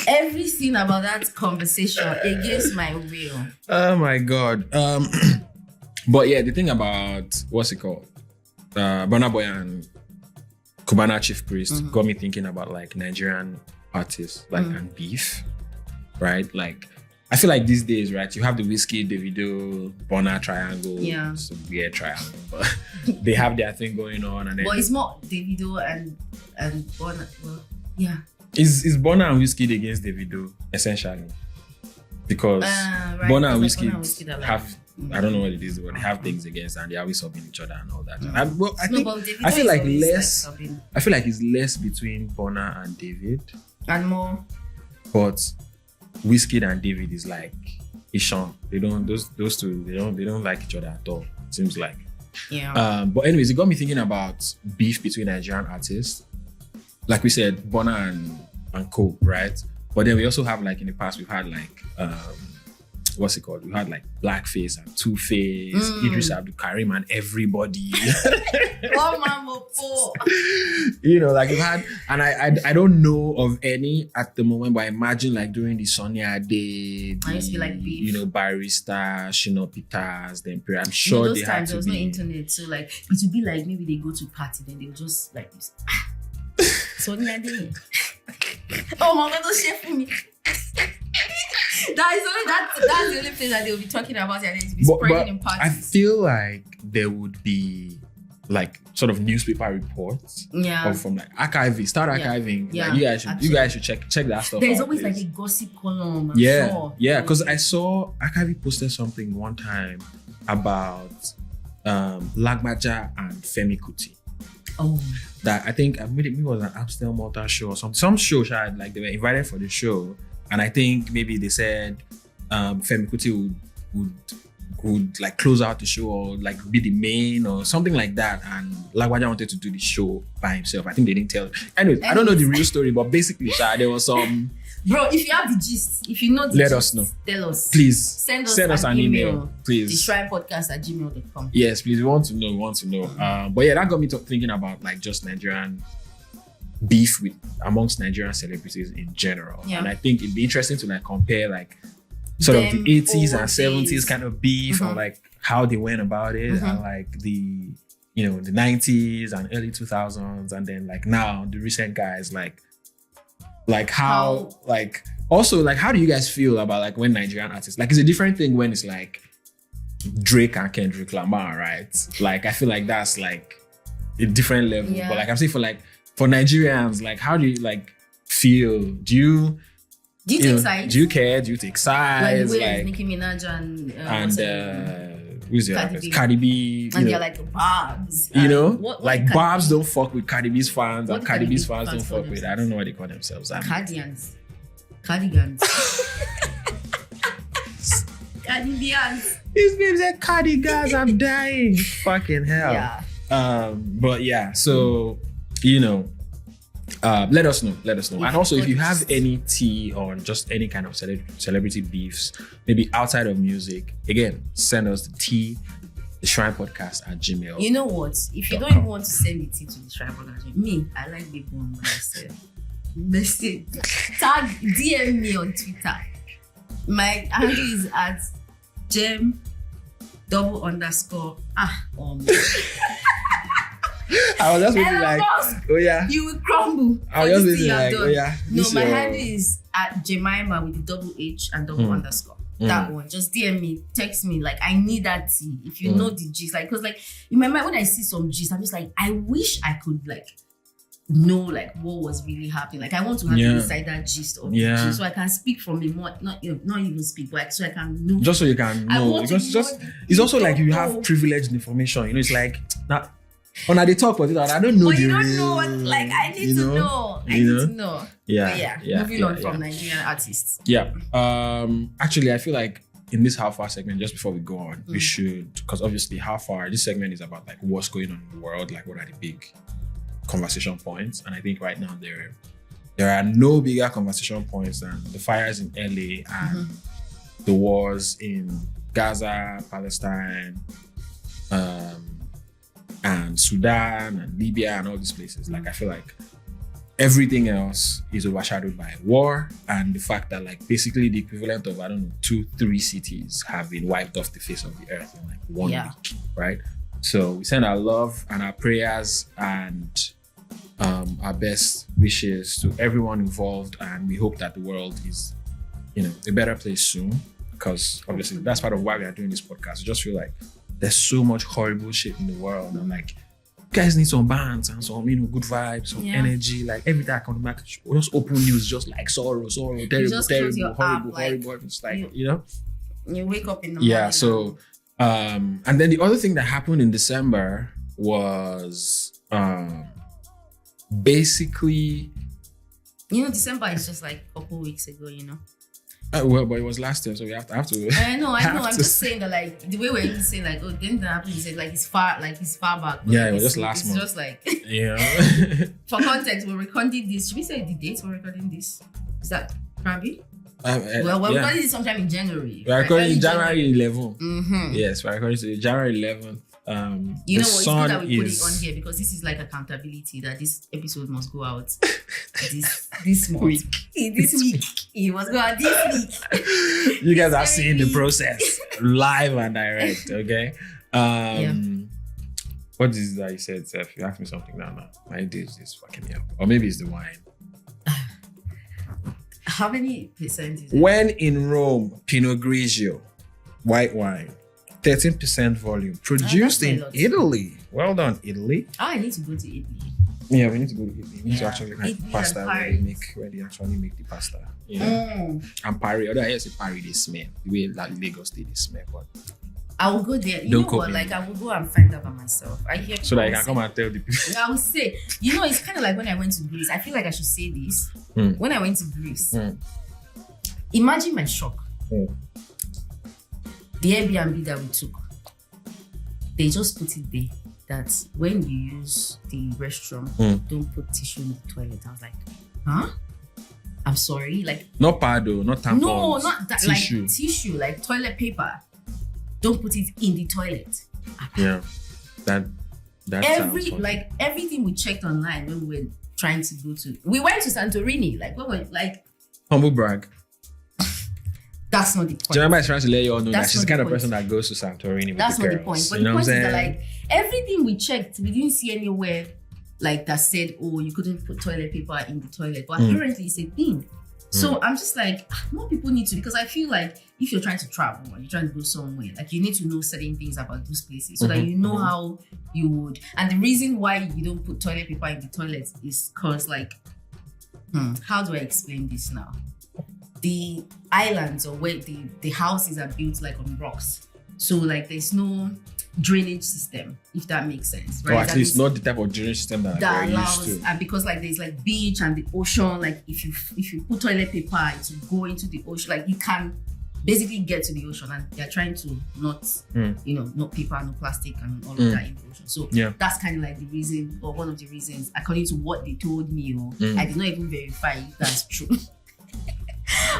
Everything about that conversation against my will. Oh my God. But yeah, the thing about what's it called? Burna Boy and Cubana Chief Priest got me thinking about like Nigerian artists, like and beef, right? Like I feel like these days, right? You have the Whiskey, Davido, Burna triangle. Yeah. It's a weird triangle, but they have their thing going on, and then. But it's more Davido and Burna. Well, yeah. Is Burna and Whiskey against Davido essentially? Because Burna and Whiskey have. I don't know what it is, but they have things against, and they're always subbing each other and all that. I feel like less. I feel like it's less between Burna and David, and more. But Whiskey and David is like Ishan. They don't. Those two. They don't like each other at all. It seems like. Yeah. But anyways, it got me thinking about beef between Nigerian artists. Like we said, Burna and Co. Right. But then we also have like in the past we've had like what's it called? We had like Blackface and Two-Face, Idris Abdul Karim and everybody. Like we've had, and I don't know of any at the moment, but I imagine like during the Sonia Day, I used to be like beef. Barista, Shino Peters, the Imperial. I'm sure those they times had to there was be. no internet, so like it would be like maybe they go to party, then they'll just like this. Sonia Day. Oh my God, don't share for me. That's the only thing that they'll be talking about and they'll be spreading in parties. I feel like there would be like sort of newspaper reports. Yeah. From like archiving, start archiving. Yeah. Like, you guys should check that stuff. There's out, always please. like a gossip column. Yeah, because I saw archiving posted something one time about Lagbaja and Femi Kuti. Oh. That I think maybe it was an Amstel Malta show or some show, like they were invited for the show. And I think maybe they said Femi Kuti would like close out the show or like be the main or something like that. And Lagwaja wanted to do the show by himself. I think they didn't tell. Anyways, I don't know the real story, but basically, there was some. Bro, if you have the gist, if you know the let gist, us know. Tell us. Please send us an email. Please. theshrinepodcast@gmail.com. Yes, please. We want to know. But yeah, that got me thinking about like just Nigerian beef amongst Nigerian celebrities in general. Yeah. And I think it'd be interesting to like compare like sort of the 80s and 70s kind of beef or like how they went about it and like the the 90s and early 2000s and then like now the recent guys like how like also like how do you guys feel about like when Nigerian artists like it's a different thing when it's like Drake and Kendrick Lamar, right? Like I feel like that's like a different level. But like I'm saying for Nigerians, like how do you like feel? Do you take sides? Do you care? Do you take sides? Like Nicki Minaj and who's the other person? Cardi B. And they're like Barbs. What like Barbs don't fuck with Cardi B's fans and Cardi B's fans don't fuck with. I don't know what they call themselves. Cardigans. Cardigans. His name's like Cardigans. I'm dying. Fucking hell. Yeah. But yeah, so let us know. And also, if you have any tea on just any kind of celebrity beefs, maybe outside of music, again, send us the tea, the Shrine Podcast @gmail. You know what? If you don't even want to send the tea to the Shrine Podcast, me, I like big one myself. Message, tag, DM me on Twitter. My handle is @Jem_. I was just really like, oh yeah. You will crumble. I was just really like, oh yeah. No, my handle is @Jemima with the _H and __. That one. Just DM me, text me. Like, I need that tea. If you know the gist. Like, because like, in my mind, when I see some gist, I'm just like, I wish I could like know like what was really happening. Like, I want to have the insider gist of the gist so I can speak from a more, not even speak, but so I can know. Just so you can know. It's also like you have privileged information. It's like, when I talk about it, I don't know. But you don't know what, like, I need to know. I need to know. Yeah. Moving on from Nigerian artists. Yeah. Actually, I feel like in this How Far segment, just before we go on, we should, because obviously How Far, this segment is about like what's going on in the world, like what are the big conversation points. And I think right now there are no bigger conversation points than the fires in LA and the wars in Gaza, Palestine, and Sudan and Libya and all these places. Like, I feel like everything else is overshadowed by war and the fact that like basically the equivalent of 2-3 cities have been wiped off the face of the earth in like 1 week, right? So we send our love and our prayers and our best wishes to everyone involved, and we hope that the world is a better place soon, because obviously that's part of why we are doing this podcast. I just feel like there's so much horrible shit in the world. And like, you guys need some bands and some, good vibes, some energy. Like, every time I come back, just open news, just like sorrow, terrible, horrible. It's like, you wake up in the morning. Yeah, so, and then the other thing that happened in December was basically... December is just like a couple weeks ago, well, but it was last year, so we have to. I know. I'm just saying that, like, the way we're even saying, like, oh, then that happened. He said, like, it's far back. Yeah, it was just last month. It's just like, for context, we're recording this. Should we say the date we're recording this? Is that Krabi? we're recording this sometime in January. We're recording January 11th. Mm-hmm. Yes, we're recording January 11th. You know what? It's good that we put it on here because this is like accountability that this episode must go out this month. This week. It must go out this week. You guys are seeing the process live and direct, okay? What is that you said, Seth? You asked me something now. My day is just fucking me up. Or maybe it's the wine. How many percent is it? When in Rome, Pinot Grigio, white wine, 13% volume, produced in Italy. Well done, Italy. I need to go to Italy. Yeah, we need to go to Italy. We need to actually make Italy pasta and where they actually make the pasta. You know? And Paris, although I say Paris, they smell. The way like Lagos State, they smell. But I will go there. You Don't know what? copy Like, I will go and find out by myself. I hear so that I people can say- come and tell the people. I would say, you know, it's kind of like when I went to Greece. I feel like I should say this. When I went to Greece, imagine my shock. The Airbnb that we took, they just put it there that when you use the restroom, don't put tissue in the toilet. I was like, huh? I'm sorry. Like, Not pad though, not tampons. no, not that. Tissue. Like tissue, like toilet paper. Don't put it in the toilet. Yeah. That Every sounds funny. like everything we checked online when we were trying to go to, we went to Santorini. Like, when we like, humble brag. that's not the point. Jemima is trying to let you all know that That's she's not the kind the of point. person that goes to Santorini with That's the not girls. the point. But You the know what point I'm is that saying? like everything we checked, we didn't see anywhere like that said, oh, you couldn't put toilet paper in the toilet. But apparently it's a thing. So I'm just like, more people need to, because I feel like if you're trying to travel or you're trying to go somewhere, like you need to know certain things about those places so that you know how you would. And the reason why you don't put toilet paper in the toilet is because like, how do I explain this now? The islands or where the houses are built like on rocks. So like there's no drainage system, if that makes sense, right? Or at That least is- not the type of drainage system that that we're allows, used to. and because like there's like beach and the ocean, like if you put toilet paper, it will go into the ocean. Like you can basically get to the ocean, and they're trying to not, no paper, no plastic, and all of that in the ocean. So that's kind of like the reason, or one of the reasons, according to what they told me. I did not even verify if that's true.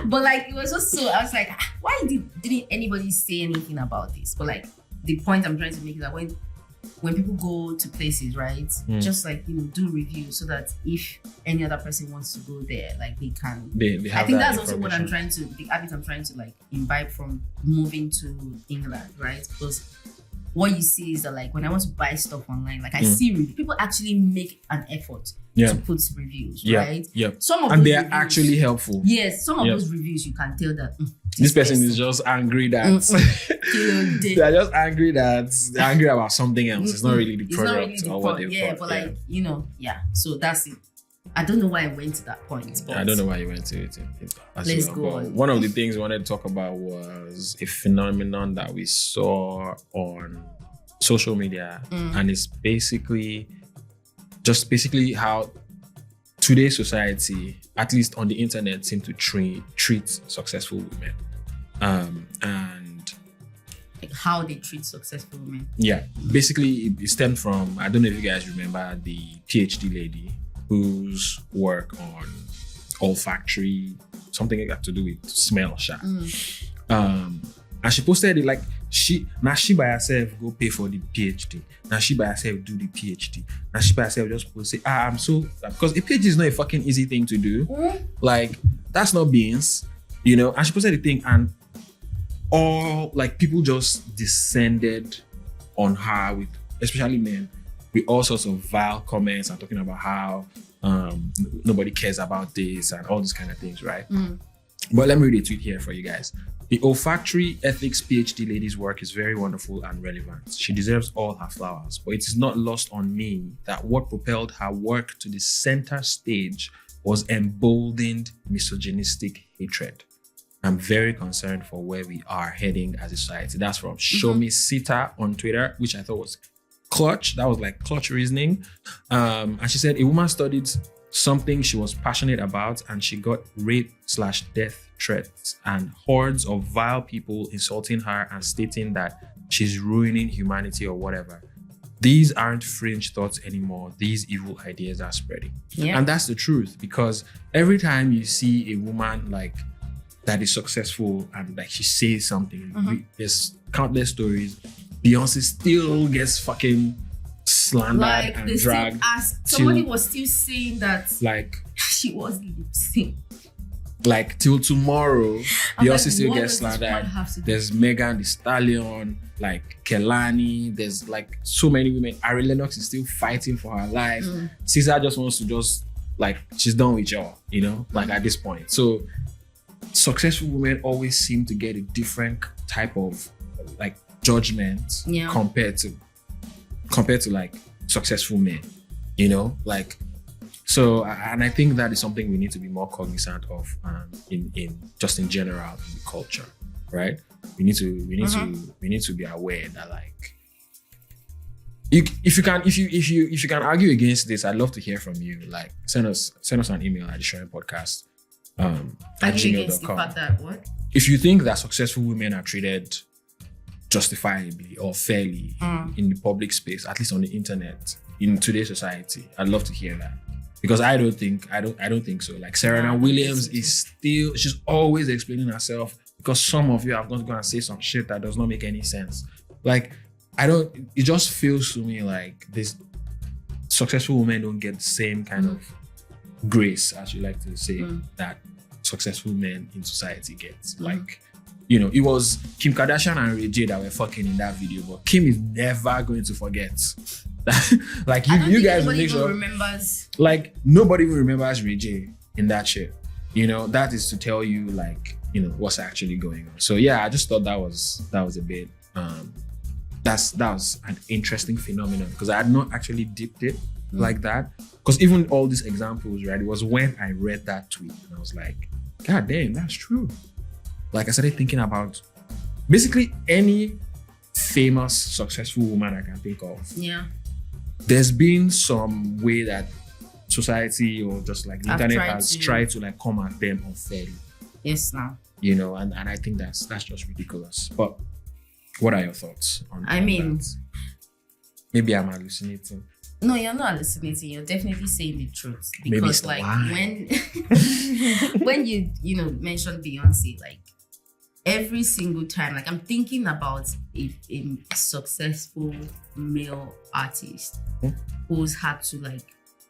But like it was just so, I was like, why didn't anybody say anything about this? But like the point I'm trying to make is that when people go to places, right, just like do reviews so that if any other person wants to go there, like they can. They have I think that that's also what information. the habit I'm trying to like imbibe from moving to England, right? Because what you see is that like when I want to buy stuff online, like I see people actually make an effort to put reviews, right? Yeah. Some of And those they are reviews- actually helpful. Yes, some of those reviews you can tell that This person is just angry that they are just angry that they're angry about something else. It's not really the product or what they've yeah, bought. but like so that's it. I don't know why I went to that point. But I don't know why you went to it. Let's go But on. one of the things we wanted to talk about was a phenomenon that we saw on social media, and it's basically how today's society, at least on the internet, seem to treat successful women, and like how they treat successful women. yeah, basically it stemmed from, I don't know if you guys remember the PhD lady whose work on olfactory, something got to do with smell, and she posted it like she by herself go pay for the PhD. Now she by herself do the PhD. Now she by herself just post say, I'm so, because a PhD is not a fucking easy thing to do. Like that's not beans, And she posted the thing, and all like people just descended on her with, especially men, with all sorts of vile comments and talking about how nobody cares about this and all these kind of things, right? But let me read a tweet here for you guys. The olfactory ethics PhD lady's work is very wonderful and relevant. She deserves all her flowers, but it is not lost on me that what propelled her work to the center stage was emboldened misogynistic hatred. I'm very concerned for where we are heading as a society. That's from Shomi Sita on Twitter, which I thought was clutch. That was like clutch reasoning. And she said a woman studied something she was passionate about, and she got rape/death threats and hordes of vile people insulting her and stating that she's ruining humanity or whatever. These aren't fringe thoughts anymore. These evil ideas are spreading. And that's the truth, because every time you see a woman like that is successful and like she says something. There's countless stories. Beyonce still gets fucking slandered Like and they still dragged. ask, somebody was still saying that Like she was lip sync. like till tomorrow, I'm Beyonce like, still what gets does this slandered. woman have to do? There's Megan Thee Stallion, like Kelani. There's like so many women. Ari Lennox is still fighting for her life. Caesar just wants to just like she's done with y'all, you know, like at this point. So successful women always seem to get a different type of like judgment compared to like successful men, you know, like. So, and I think that is something we need to be more cognizant of in just in general in the culture, right? We need to be aware that like, if you can argue against this, I'd love to hear from you. Like, send us an email at the Sharing Podcast at gmail.com. If you think that successful women are treated justifiably or fairly in the public space, at least on the internet, in today's society, I'd love to hear that. Because I don't think so. Like Serena Williams she's always explaining herself because some of you are going to go and say some shit that does not make any sense. Like, it just feels to me like this successful women don't get the same kind of grace, as you like to say, that successful men in society get. Like, you know, it was Kim Kardashian and Ray J that were fucking in that video, but Kim is never going to forget. Like you guys will make sure remembers. Like nobody even remembers Ray J in that shit. You know, that is to tell you like, you know, what's actually going on. So yeah, I just thought that was a bit that was an interesting phenomenon because I had not actually dipped it like that. Because even all these examples, right? It was when I read that tweet and I was like, God damn, that's true. Like I started thinking about basically any famous, successful woman I can think of. Yeah. There's been some way that society or just like the internet has tried to like come at them unfairly. Yes, now. You know, and I think that's just ridiculous. But what are your thoughts on that? Maybe I'm hallucinating. No, you're not hallucinating. You're definitely saying the truth. Because like when you mentioned Beyonce, like every single time, like I'm thinking about a successful male artist who's had to like,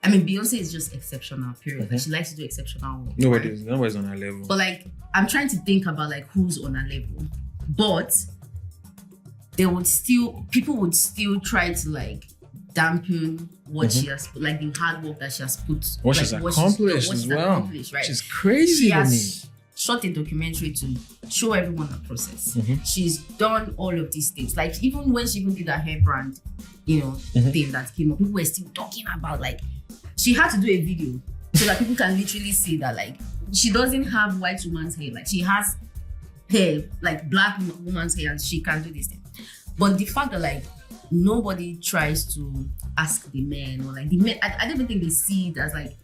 I mean, Beyonce is just exceptional, period. Like, she likes to do exceptional work. Nobody's on her level. But like, I'm trying to think about like who's on her level. But people would still try to like dampen what she has, like the hard work that she has put. What she's accomplished as well. Right? Which is crazy to me. Shot a documentary to show everyone the process. She's done all of these things. Like even when she even did her hair brand, thing that came up, people were still talking about like she had to do a video so that people can literally see that like she doesn't have white woman's hair, like she has hair like black woman's hair and she can do this thing. But the fact that like nobody tries to ask the men or like the men, I don't even think they see it as like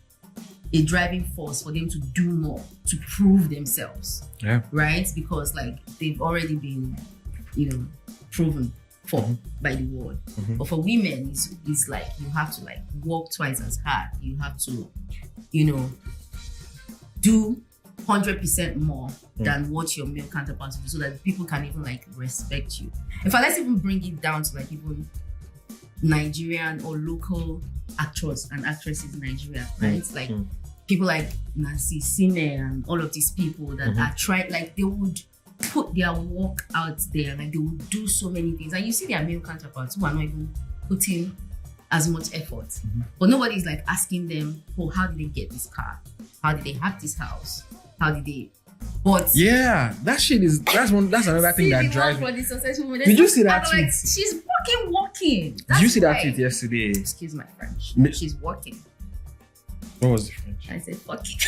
a driving force for them to do more, to prove themselves. Yeah. Right? Because like they've already been, proven for by the world. But for women, it's like you have to like work twice as hard. You have to, do 100% more than what your male counterparts do so that people can even like respect you. In fact, let's even bring it down to like even Nigerian or local actors and actresses in Nigeria, right? It's like people like Nancy Sime and all of these people that are trying, like they would put their work out there, like they would do so many things. And you see their male counterparts who are not even putting as much effort. But nobody's like asking them, oh, how did they get this car? How did they have this house? How did they? But yeah, that's another thing that drives me. Did you see that tweet? Like, she's walking. Did you see that tweet yesterday? Excuse my French. She's walking. What was the French? I said fucking.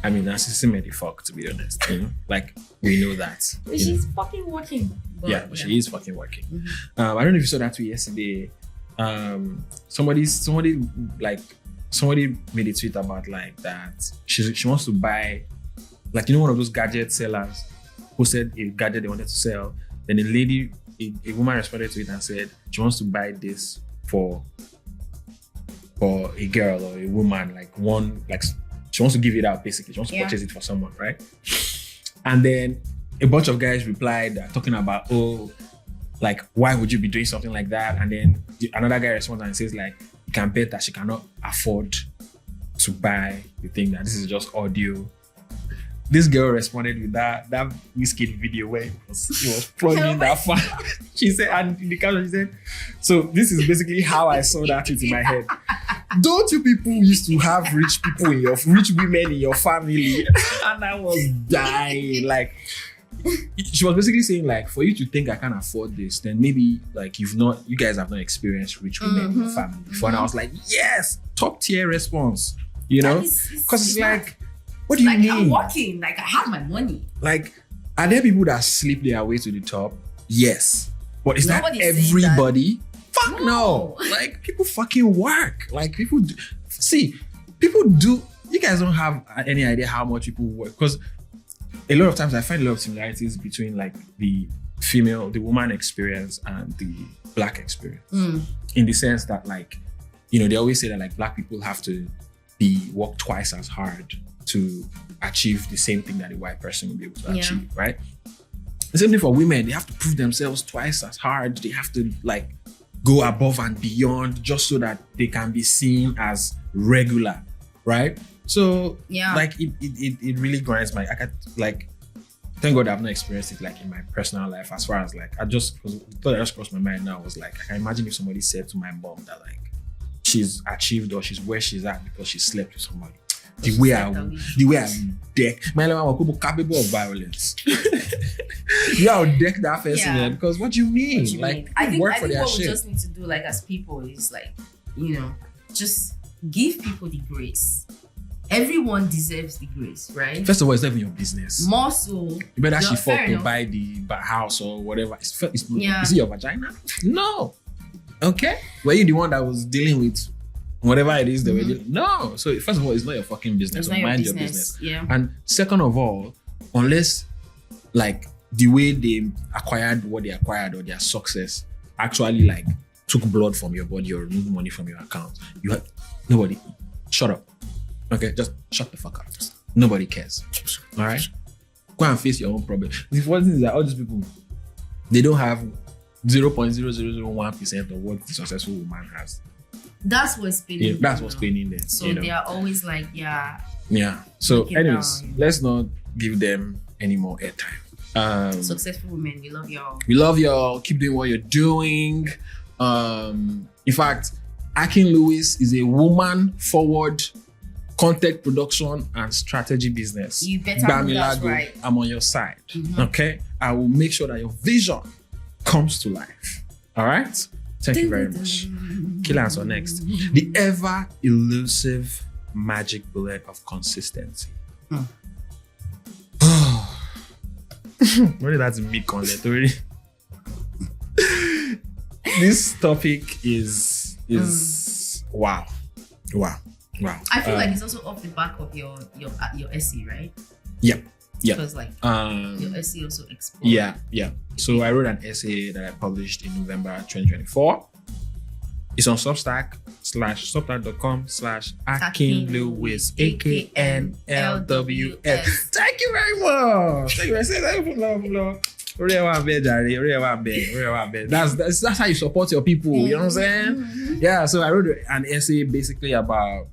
I mean, that's made the fuck, to be honest. Like we know that. But she's fucking working. But she is fucking working. I don't know if you saw that tweet yesterday. Somebody made a tweet about like that she wants to buy, like, one of those gadget sellers who said a gadget they wanted to sell. Then a woman responded to it and said she wants to buy this for a girl or a woman, like one, like She wants to give it out, basically. She wants to purchase it for someone, right? And then a bunch of guys replied talking about, like, why would you be doing something like that? And then another guy responds and says, like, you can bet that she cannot afford to buy the thing, that this is just audio. This girl responded with that Wizkid video where he was plugging that far. She said, and in the caption, she said, so this is basically how I saw that in my head. Don't you people used to have rich women in your family? And I was dying. Like, she was basically saying, like, for you to think I can't afford this, then maybe like you guys have not experienced rich women in your family before. And I was like, yes, top tier response, you know? Because it's like, what do you mean? I'm working, like I have my money. Like, are there people that sleep their way to the top? Yes. But is that Nobody's everybody? Fuck no. Like, people fucking work. Like, people do. See, people do. You guys don't have any idea how much people work. Because a lot of times I find a lot of similarities between like the woman experience and the black experience. In the sense that, like, you know, they always say that like black people have to work twice as hard to achieve the same thing that a white person will be able to achieve, right? The same thing for women. They have to prove themselves twice as hard. They have to like go above and beyond just so that they can be seen as regular, right? So like it really grinds my, thank God I've not experienced it like in my personal life, as far as like, the thought that just crossed my mind now was like, I can imagine if somebody said to my mom that like she's achieved or she's where she's at because she slept with somebody. The way I deck my mom was capable of violence. You know, deck that person because what do you mean? I think what we just need to do, like as people, is like, you know, just give people the grace. Everyone deserves the grace, right? First of all, it's not even your business. More so, you better actually fuck to buy the house or whatever. Is it your vagina? No. Okay. Were you the one that was dealing with whatever it is that we're dealing? No. So first of all, it's not your fucking business. So mind your business. Yeah. And second of all, unless like the way they acquired what they acquired or their success actually like took blood from your body or removed money from your account, nobody. Shut up. Okay, just shut the fuck up. Nobody cares. All right? Go and face your own problem. The funny thing is that all these people, they don't have 0.0001% of what the successful woman has. That's what's paining. Yeah, that's what's paining them. So you know? They are always like, yeah. So anyways, let's not give them any more airtime. Successful women, we love y'all. We love y'all. Keep doing what you're doing. In fact, AKNLWS is a woman-forward content production and strategy business. You better do that right. I'm on your side. Okay? I will make sure that your vision comes to life. All right? Thank you very much. Killer answer next. The ever-elusive magic bullet of consistency. Really, that's me content already. This topic is wow. I feel like it's also off the back of your essay, right? Yep. Because like your essay also explored. Yeah. So I wrote an essay that I published in November 2024. It's on Substack /substack.com/AKNLWS AKNLWS. Thank you very much. That's how you support your people. You know what I'm saying? Yeah. So I wrote an essay basically about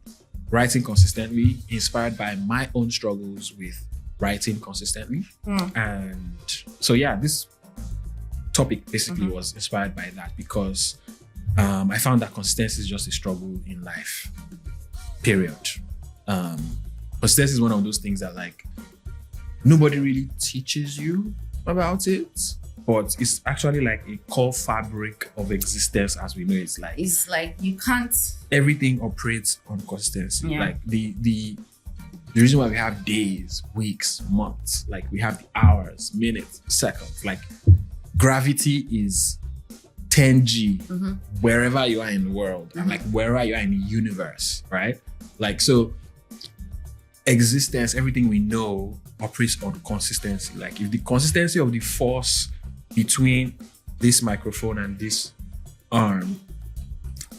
writing consistently, inspired by my own struggles with writing consistently. And so this topic basically was inspired by that because I found that consistency is just a struggle in life, period. Consistency is one of those things that like nobody really teaches you about it, but it's actually like a core fabric of existence as we know. It's like you can't, everything operates on consistency. Like the reason why we have days, weeks, months, like we have the hours, minutes, seconds, like gravity is 10G wherever you are in the world and like wherever you are in the universe, right? Like, so existence, everything we know operates on consistency. Like if the consistency of the force between this microphone and this arm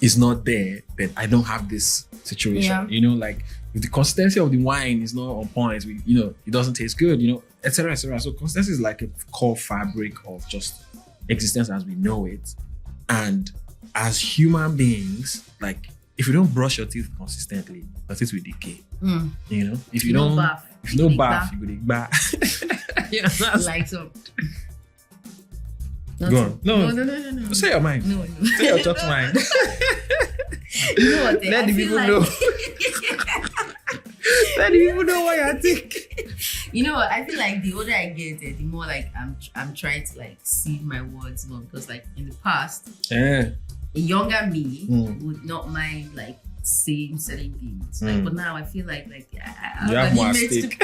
is not there, then I don't have this situation. Yeah. You know, like if the consistency of the wine is not on point, it doesn't taste good, etc., etc. So consistency is like a core fabric of just existence as we know it. And as human beings, like if you don't brush your teeth consistently, your teeth will decay. If you don't bath, you will bath. That's like so. Go on. No. Say your mind. No. Say your thoughts mind. You know what? Let the people know. Let the people know what I think. You know what? I feel like the older I get, the more like I'm trying to like see my words more, because like in the past, a younger me would not mind like saying certain things. Like, but now I feel like I have more stake.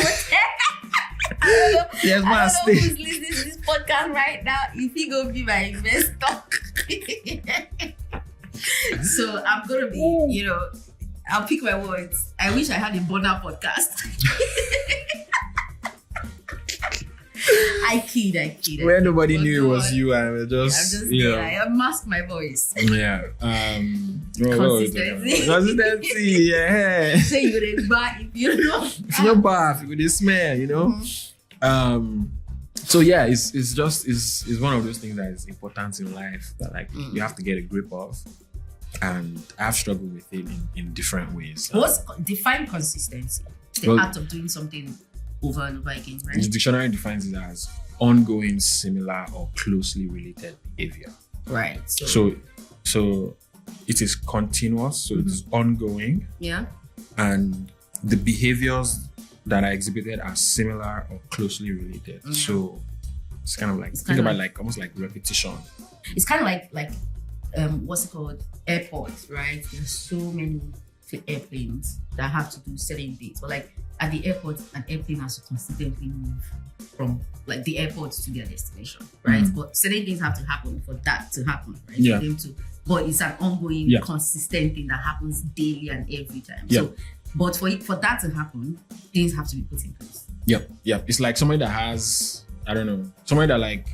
Yes, I don't know who's listening to this podcast right now. If he go be my investor, so I'm gonna be, I'll pick my words. I wish I had a Bonner podcast. I kid. Where nobody knew it was you, and we're just I mask my voice. Yeah. Consistency. Consistency, yeah. So you would bath if you know. If you bath, it would smell, So yeah, it's one of those things that is important in life that like you have to get a grip of. And I've struggled with it in different ways. Define consistency? The act of doing something over and over again, right? The dictionary defines it as ongoing, similar, or closely related behavior. Right. So it is continuous, so it is ongoing. Yeah. And the behaviors that are exhibited are similar or closely related. Mm-hmm. So it's kind of like almost like repetition. It's kind of like what's it called? Airports, right? There's so many airplanes that have to do certain things. But like at the airport, an airplane has to consistently move from like the airport to their destination, right? Mm. But certain things have to happen for that to happen, right? Yeah. For them to, but it's an ongoing, consistent thing that happens daily and every time. Yeah. So, but for that to happen, things have to be put in place. Yep. It's like somebody that has, somebody that like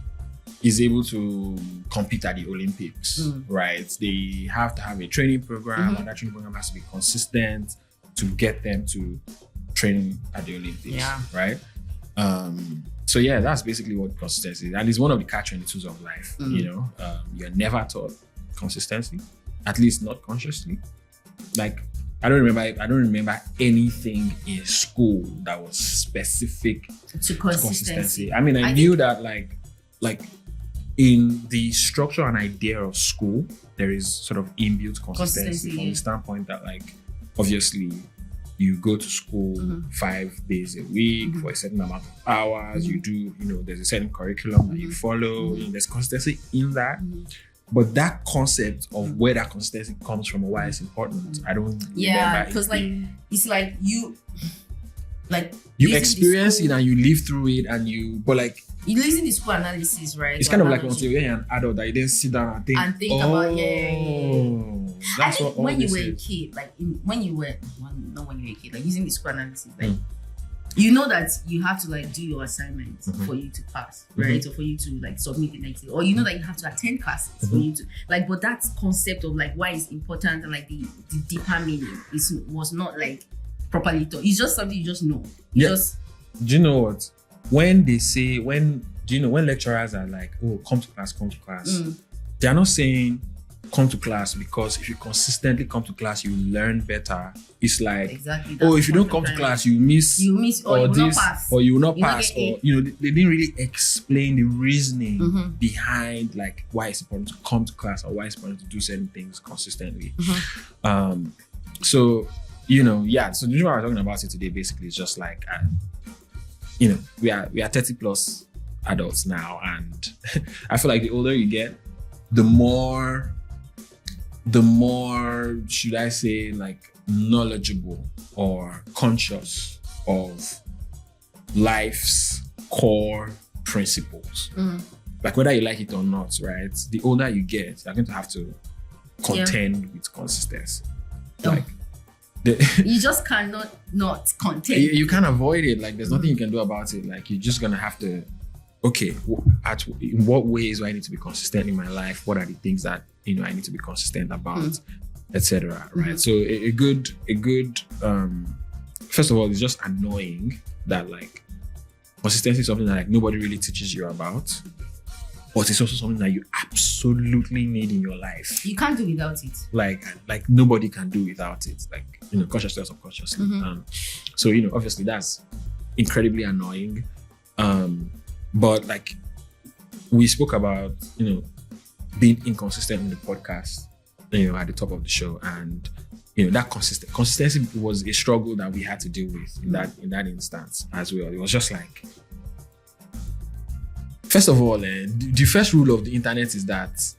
is able to compete at the Olympics, right? They have to have a training program, and that training program has to be consistent to get them to training at the Olympics, right? So yeah, that's basically what consistency is. And it's one of the catch-22s of life, You're never taught consistency, at least not consciously. Like, I don't remember anything in school that was specific to consistency. I mean, I knew that like in the structure and idea of school, there is sort of inbuilt consistency from the standpoint that like, obviously, you go to school 5 days a week for a certain amount of hours. You do, there's a certain curriculum that you follow. There's consistency in that. But that concept of where that consistency comes from or why it's important, I don't remember. Yeah, because it's like you experience it and you live through it but like you listen to school analysis, right? It's kind of like until you're an adult that you didn't sit down and think about that's I what think all when you this were a is. kid, like not when you were a kid, like using the school analysis, like you know that you have to like do your assignments for you to pass, right? Or for you to like submit the next day, or you know that you have to attend classes for you to like. But that concept of like why it's important and like the deeper meaning was not like properly taught. It's just something you just know. Do you know what? When lecturers are like, oh, come to class, they're not saying come to class because if you consistently come to class, you learn better. It's like, if you don't come to class, you miss or you will not pass. Or you will not pass. Or, they didn't really explain the reasoning behind like why it's important to come to class or why it's important to do certain things consistently. So the reason why we're talking about it today basically is just like, we are 30 plus adults now, and I feel like the older you get, the more should I say like knowledgeable or conscious of life's core principles. Like whether you like it or not, right? The older you get, you're going to have to contend with consistency. Like you just cannot not contend. You can't avoid it. Like there's nothing you can do about it. Like you're just gonna have to. Okay, in what ways do I need to be consistent in my life? What are the things that I need to be consistent about? etc. Right? So a good first of all, it's just annoying that like consistency is something that like nobody really teaches you about, but it's also something that you absolutely need in your life. You can't do without it. Like nobody can do without it. Like, you know, consciously or subconsciously. So, you know, obviously that's incredibly annoying. But like we spoke about, you know, being inconsistent in the podcast, you know, at the top of the show, and you know that consistency was a struggle that we had to deal with in that instance as well. It was just like, first of all, the first rule of the internet is that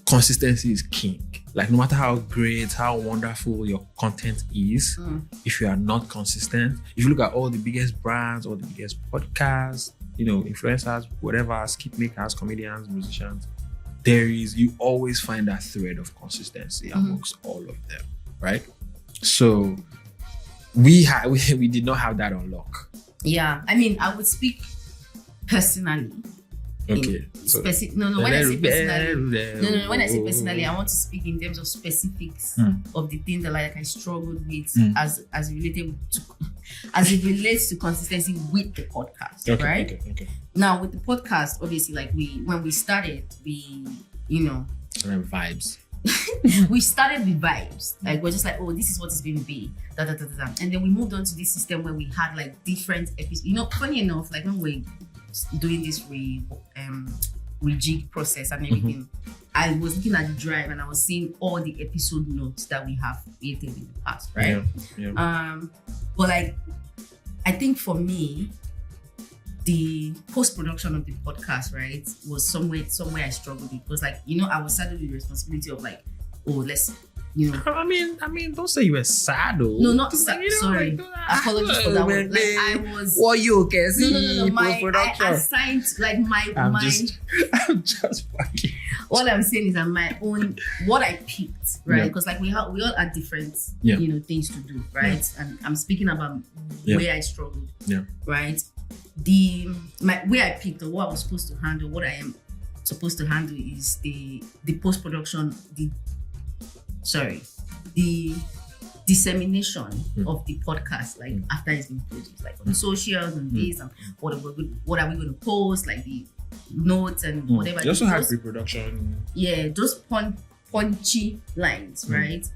consistency is king. Like, no matter how great, how wonderful your content is, if you are not consistent, if you look at all the biggest brands, all the biggest podcasts, you know, influencers, whatever, skit makers, comedians, musicians, you always find that thread of consistency amongst all of them, right? So we did not have that on lock. Yeah, I mean, I would speak personally. Okay. When I say personally, I want to speak in terms of specifics of the things that like I struggled with as it relates to consistency with the podcast, right? Okay. Now with the podcast, obviously, like when we started, you know, vibes. We started with vibes. Like we're just like, oh, this is what it's going to be. And then we moved on to this system where we had like different episodes. You know, funny enough, like when we're doing this rejig process and everything, I was looking at the drive and I was seeing all the episode notes that we have created in the past, right? Yeah. But like, I think for me, the post-production of the podcast, right, was somewhere I struggled with. It was like, you know, I was saddled with the responsibility of like, oh, let's, you know. I mean, don't say you were saddled. No, not saddled. Sorry. Apologies for that one. Like, I was. What you can see? No. I assigned like I'm just fucking. All I'm saying is that my own, what I picked, right? Because like we all had different, you know, things to do, right? And I'm speaking about where I struggled, right? My way I picked or what I was supposed to handle, what I am supposed to handle is the post-production, the dissemination of the podcast, like after it's been produced, like on socials and this and what are we going to post, like the notes and whatever. You also have pre-production. Yeah, those punchy lines, right?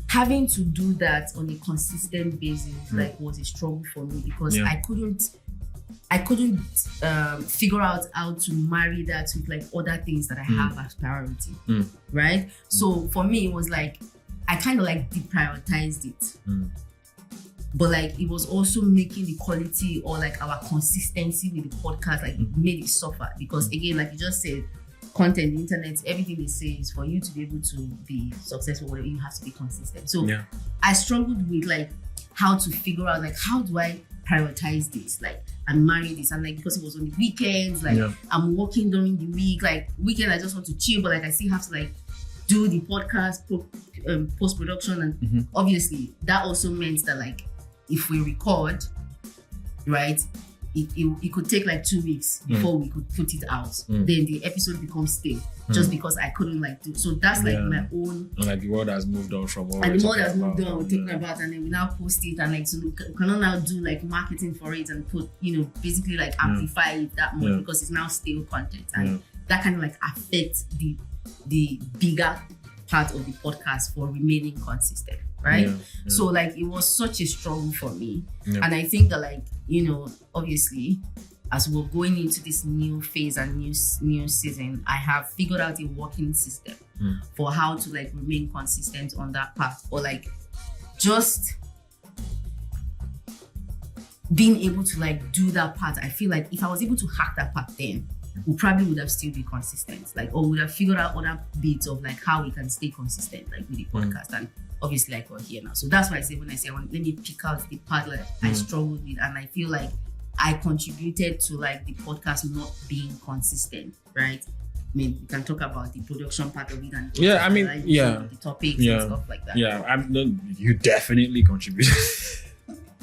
Having to do that on a consistent basis like was a struggle for me because I couldn't figure out how to marry that with like other things that I have as priority, right? So for me, it was like I kind of like deprioritized it, but like it was also making the quality or like our consistency with the podcast like it made it suffer because again, like you just said, content, the internet, everything they say is for you to be able to be successful, whatever, you have to be consistent. So I struggled with like how to figure out like how do I prioritize this, like, and marry this, and like because it was on the weekends, like I'm working during the week, like weekend I just want to chill, but like I still have to like do the podcast post-production, and obviously that also meant that like if we record, right, it could take like 2 weeks before we could put it out. Then the episode becomes stale just because I couldn't like do. So that's like my own. And like the world has moved on from what and the world has moved on. We're talking about, and then we now post it, and like so we cannot now do like marketing for it and put, you know, basically like amplify it that much because it's now stale content, and that kind of like affects the bigger part of the podcast for remaining consistent, right? So like it was such a struggle for me, and I think that like, you know, obviously as we're going into this new phase and new season, I have figured out a working system for how to like remain consistent on that path, or like just being able to like do that part. I feel like if I was able to hack that part, then we probably would have still been consistent, like, or would have figured out other bits of like how we can stay consistent, like with the podcast. And obviously, like we're here now, so that's why I say when I say let me pick out the part that I struggled with, and I feel like I contributed to like the podcast not being consistent, right? I mean, we can talk about the production part of it, and the topics and stuff like that. You definitely contributed.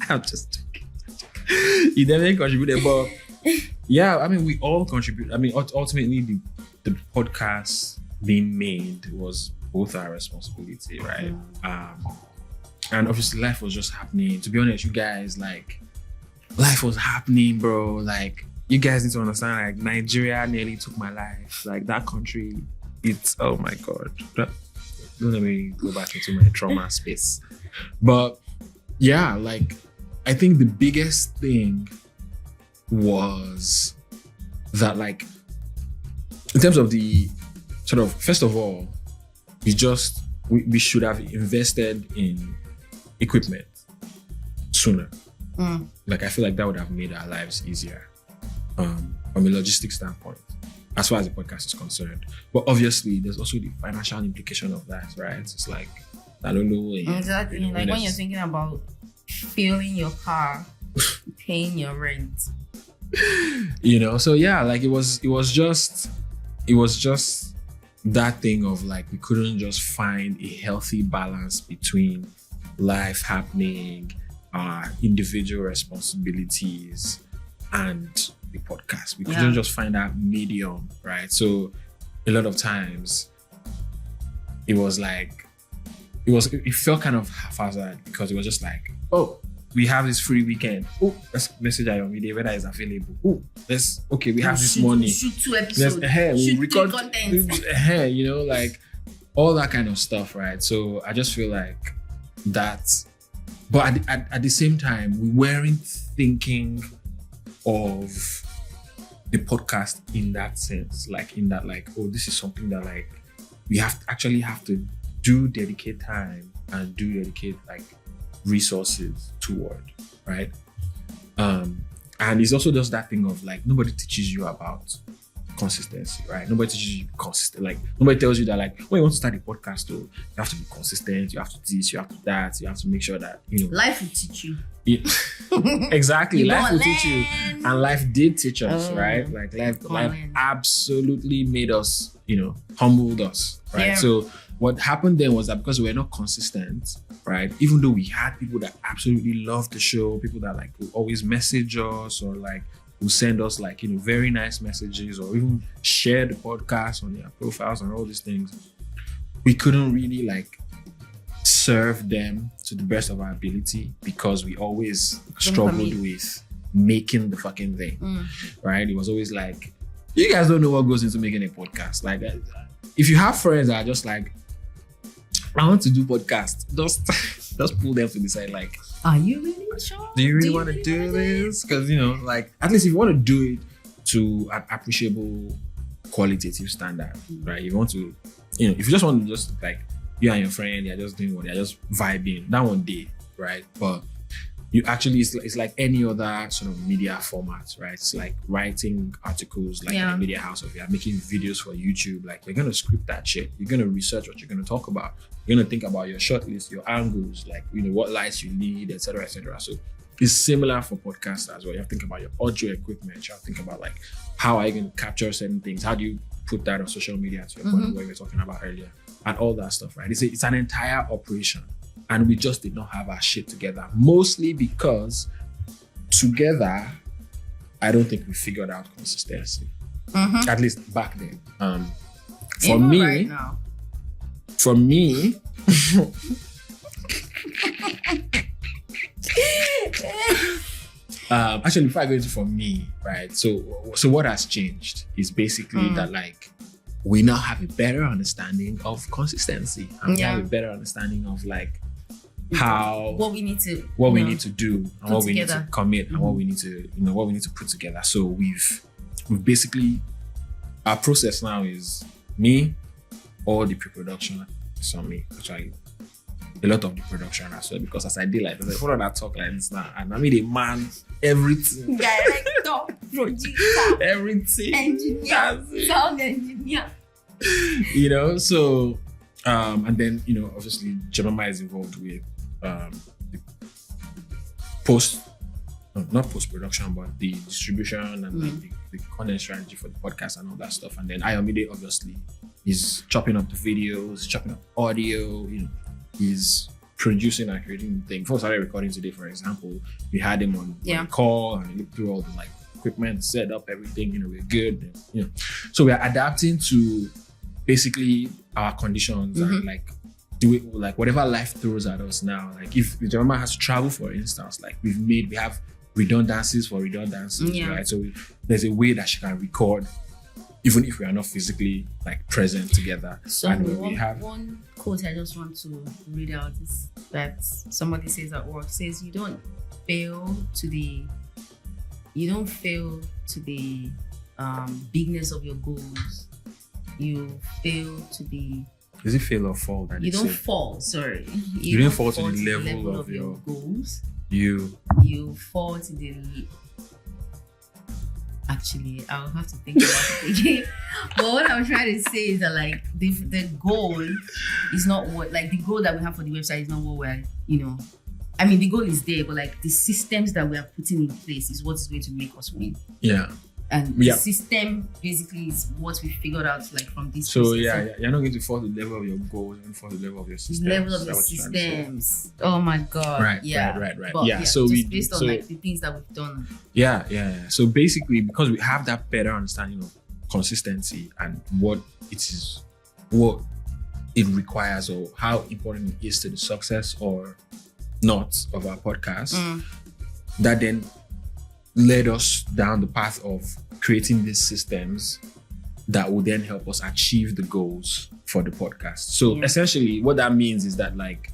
I'm just joking. You definitely contributed, but yeah, I mean, we all contribute. I mean, ultimately, the podcast being made was both our responsibility, right? And obviously life was just happening. To be honest, you guys, like, life was happening, bro. Like, you guys need to understand, like, Nigeria nearly took my life. Like, that country, it's, oh my God. Don't let me go back into my trauma space. But yeah, like, I think the biggest thing was that, like, in terms of the sort of, first of all, we should have invested in equipment sooner. Like, I feel like that would have made our lives easier from a logistics standpoint, as far as the podcast is concerned. But obviously, there's also the financial implication of that, right? It's like, I don't know. Exactly. You know, like when you're thinking about fueling your car, paying your rent. You know, so yeah, like it was just that thing of like, we couldn't just find a healthy balance between life happening, individual responsibilities, and the podcast. We couldn't just find that medium, right? So a lot of times it was like, it felt kind of haphazard, because it was just like, oh, we have this free weekend. Oh, let's message Ayomide whether it's available. Oh, we have this money. Shoot 2 episodes. We record content. You know, like all that kind of stuff, right? So I just feel like that. But at the same time, we weren't thinking of the podcast in that sense, like in that, like, oh, this is something that, like, we have to dedicate time and dedicate like resources toward, right? And it's also just that thing of like, nobody teaches you about consistency, right? Nobody teaches you consistent. Like, nobody tells you that, like, when you want to start a podcast, though, you have to be consistent. You have to this. You have to that. You have to make sure that, you know, life will teach you. Exactly, life will teach you, and life did teach us, right? Like, life absolutely made us, you know, humbled us, right? Yeah. So what happened then was that because we were not consistent, right? Even though we had people that absolutely loved the show, people that like would always message us or like will send us like, you know, very nice messages, or even share the podcast on their profiles and all these things, we couldn't really like serve them to the best of our ability, because we always struggled with making the fucking thing, right? It was always like, you guys don't know what goes into making a podcast. Like, if you have friends that are just like, I want to do podcast, just pull them to the side, like, are you really sure? Do you really want to do this? Because, you know, like, at least if you want to do it to an appreciable qualitative standard, right? If you want to, you know, if you just want to just like, you and your friend, you're just doing what, you're just vibing, that one day, right? But you actually, it's like any other sort of media format, right? It's like writing articles, like in a media house, or if you're making videos for YouTube, like, you're going to script that shit. You're going to research what you're going to talk about. You're going to think about your short list, your angles, like, you know, what lights you need, etc., etc. So it's similar for podcasts as well. You have to think about your audio equipment. You have to think about like, how are you going to capture certain things? How do you put that on social media, to your point where we were talking about earlier, and all that stuff, right? It's an entire operation. And we just did not have our shit together, mostly because together, I don't think we figured out consistency. At least back then. For even me, right now. Actually, before I go into for me, right? So what has changed is basically that, like, we now have a better understanding of consistency, and we have a better understanding of like what we need to do, and what we need to commit, and what we need to put together. So we've basically, our process now is me, all the pre-production is on me. Actually, a lot of the production as well, because as I did, like, I was like, what did I talk like this now? And I mean, a man, everything, director, producer, everything, engineer, sound engineer. You know, so and then, you know, obviously Jemima is involved with the not post-production, but the distribution and like the content strategy for the podcast and all that stuff. And then Ayomide obviously is chopping up the videos, chopping up audio, you know, he's producing and creating the thing. Before we started recording today, for example, we had him on call, and he looked through all the like equipment, set up everything, you know, we're good, and, you know. So we're adapting to basically our conditions and like do it like whatever life throws at us now. Like if Jemima has to travel, for instance, like we have redundancies for redundancies, right? So there's a way that she can record even if we are not physically like present together. So and we have one quote I just want to read out is that somebody says at work, says you don't fail to the bigness of your goals. You fail to the is it fail or fall that you don't say? Fall, sorry. You don't fall to the level of your goals. You fall to the actually, I'll have to think about it again. But what I'm trying to say is that like the goal is not what like the goal that we have for the website is not what we're I mean the goal is there, but like the systems that we are putting in place is what is going to make us win. Yeah. And the system basically is what we figured out like from this. So you're not going to fall to the level of your goals, you're going to fall to the level of your systems. Level of your systems. Oh my god. Right. But, so we based on like the things that we've done. Yeah. So basically, because we have that better understanding of consistency and what it requires or how important it is to the success or not of our podcast, that then led us down the path of creating these systems that will then help us achieve the goals for the podcast. So essentially what that means is that like,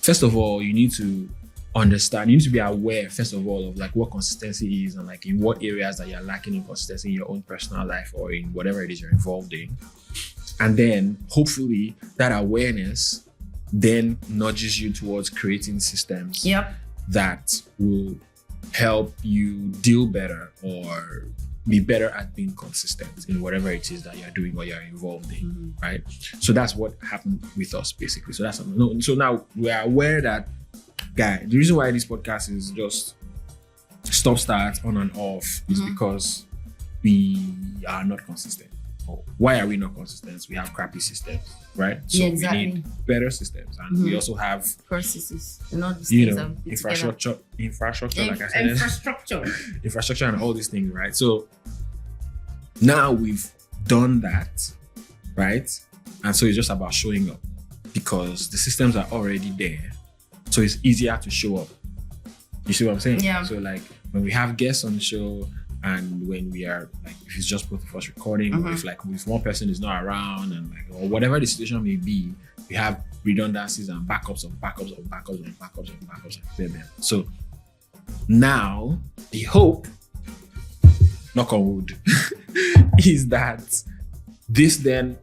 first of all, you need to understand, you need to be aware, first of all, of like what consistency is and like in what areas that you're lacking in consistency in your own personal life or in whatever it is you're involved in. And then hopefully that awareness then nudges you towards creating systems that will help you deal better or be better at being consistent in whatever it is that you're doing or you're involved in, right? So that's what happened with us basically. So now we are aware that, guy, the reason why this podcast is just stop, start, on and off is because we are not consistent. Why are we not consistent? We have crappy systems, right? So we need better systems, and we also have processes, not infrastructure, like I said, infrastructure, and all these things, right? So now we've done that, right? And so it's just about showing up because the systems are already there, so it's easier to show up. You see what I'm saying? Yeah. So like when we have guests on the show. And when we are like, if it's just both of us recording, or if one person is not around, and like, or whatever the situation may be, we have redundancies and backups of backups of backups of backups of backups of them. So now the hope, knock on wood, is that this then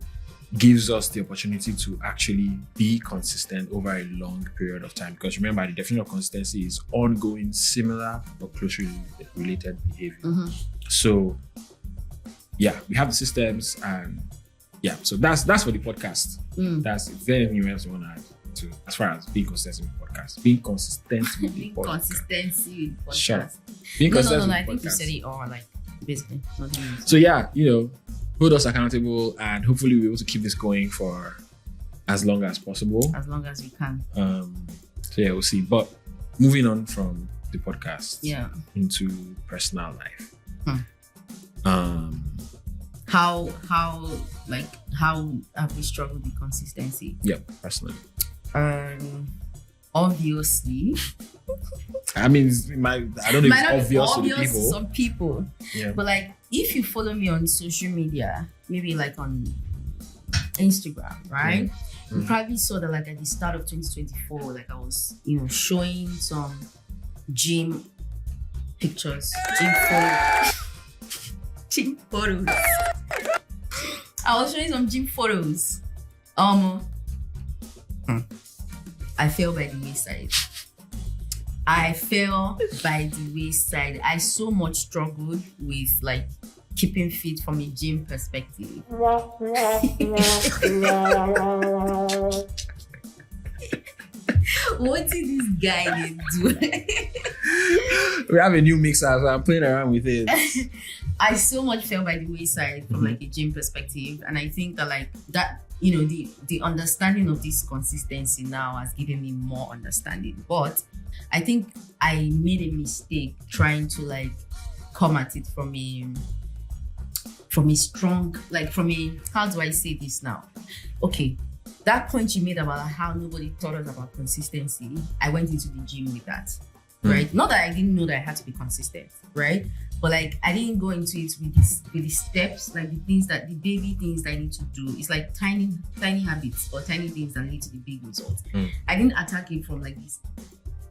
gives us the opportunity to actually be consistent over a long period of time. Because remember, the definition of consistency is ongoing, similar, or closely related behavior. So, we have the systems, and so that's for the podcast. That's if there's anything else you want to add to as far as being consistent with the podcast. Being consistent with the podcast. Consistency with podcast. Sure. No, I think you said it all, like basically. So hold us accountable, and hopefully we'll be able to keep this going for as long as possible. As long as we can. So we'll see. But moving on from the podcast into personal life. How have we struggled with consistency? Personally. Obviously. I mean, I don't know if it's obvious to the people. To some people. Yeah. But like, if you follow me on social media, maybe like on Instagram, right? You probably saw that like at the start of 2024, like I was, showing some gym pictures, gym photos. I was showing some gym photos. I fell by the wayside. I so much struggled with like keeping fit from a gym perspective. What did this guy do? We have a new mixer, so I'm playing around with it. I so much fell by the wayside from like a gym perspective, and I think that like that, the understanding of this consistency now has given me more understanding. But I think I made a mistake trying to like come at it from from a strong, like from a, how do I say this now? Okay, that point you made about how nobody taught us about consistency, I went into the gym with that, right? Not that I didn't know that I had to be consistent, right? But like I didn't go into it with the steps, like the things that the baby things that I need to do. It's like tiny habits or tiny things that lead to the big results. I didn't attack it from like these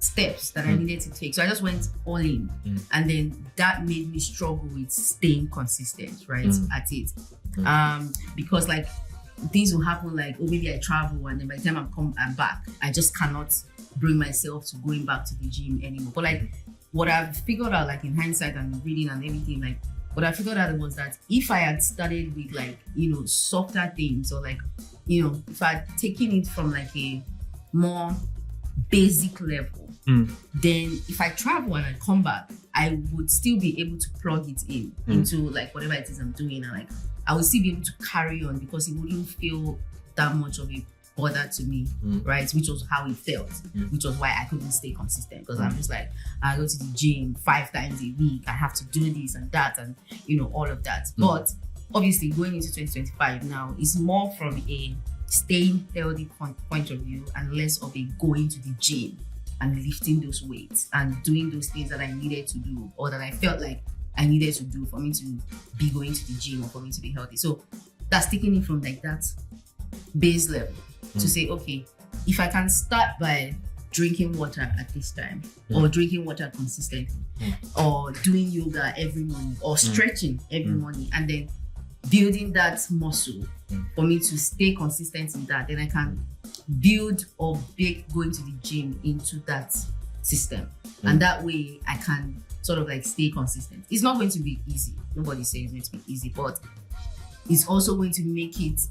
steps that I needed to take. So I just went all in, and then that made me struggle with staying consistent, right, at it. Because like things will happen, like, oh, maybe I travel and then by the time I'm back, I just cannot bring myself to going back to the gym anymore. But like what I've figured out, like in hindsight and reading and everything, like what I figured out was that if I had started with like, you know, softer things, or like, you know, if I had taken it from like a more basic level, then if I travel and I come back, I would still be able to plug it in into like whatever it is I'm doing, and like I would still be able to carry on because it wouldn't feel that much of a bother to me, right? Which was how it felt, which was why I couldn't stay consistent, because I'm just like, I go to the gym 5 times a week, I have to do this and that, and you know, all of that. But obviously going into 2025 now is more from a staying healthy point of view and less of a going to the gym and lifting those weights and doing those things that I needed to do, or that I felt like I needed to do for me to be going to the gym or for me to be healthy. So that's taking it from like that base level to say, okay, if I can start by drinking water at this time, or drinking water consistently, or doing yoga every morning, or stretching every morning, and then building that muscle for me to stay consistent in that, then I can build or bake going to the gym into that system. And that way I can sort of like stay consistent. It's not going to be easy. Nobody says it's going to be easy, but it's also going to make it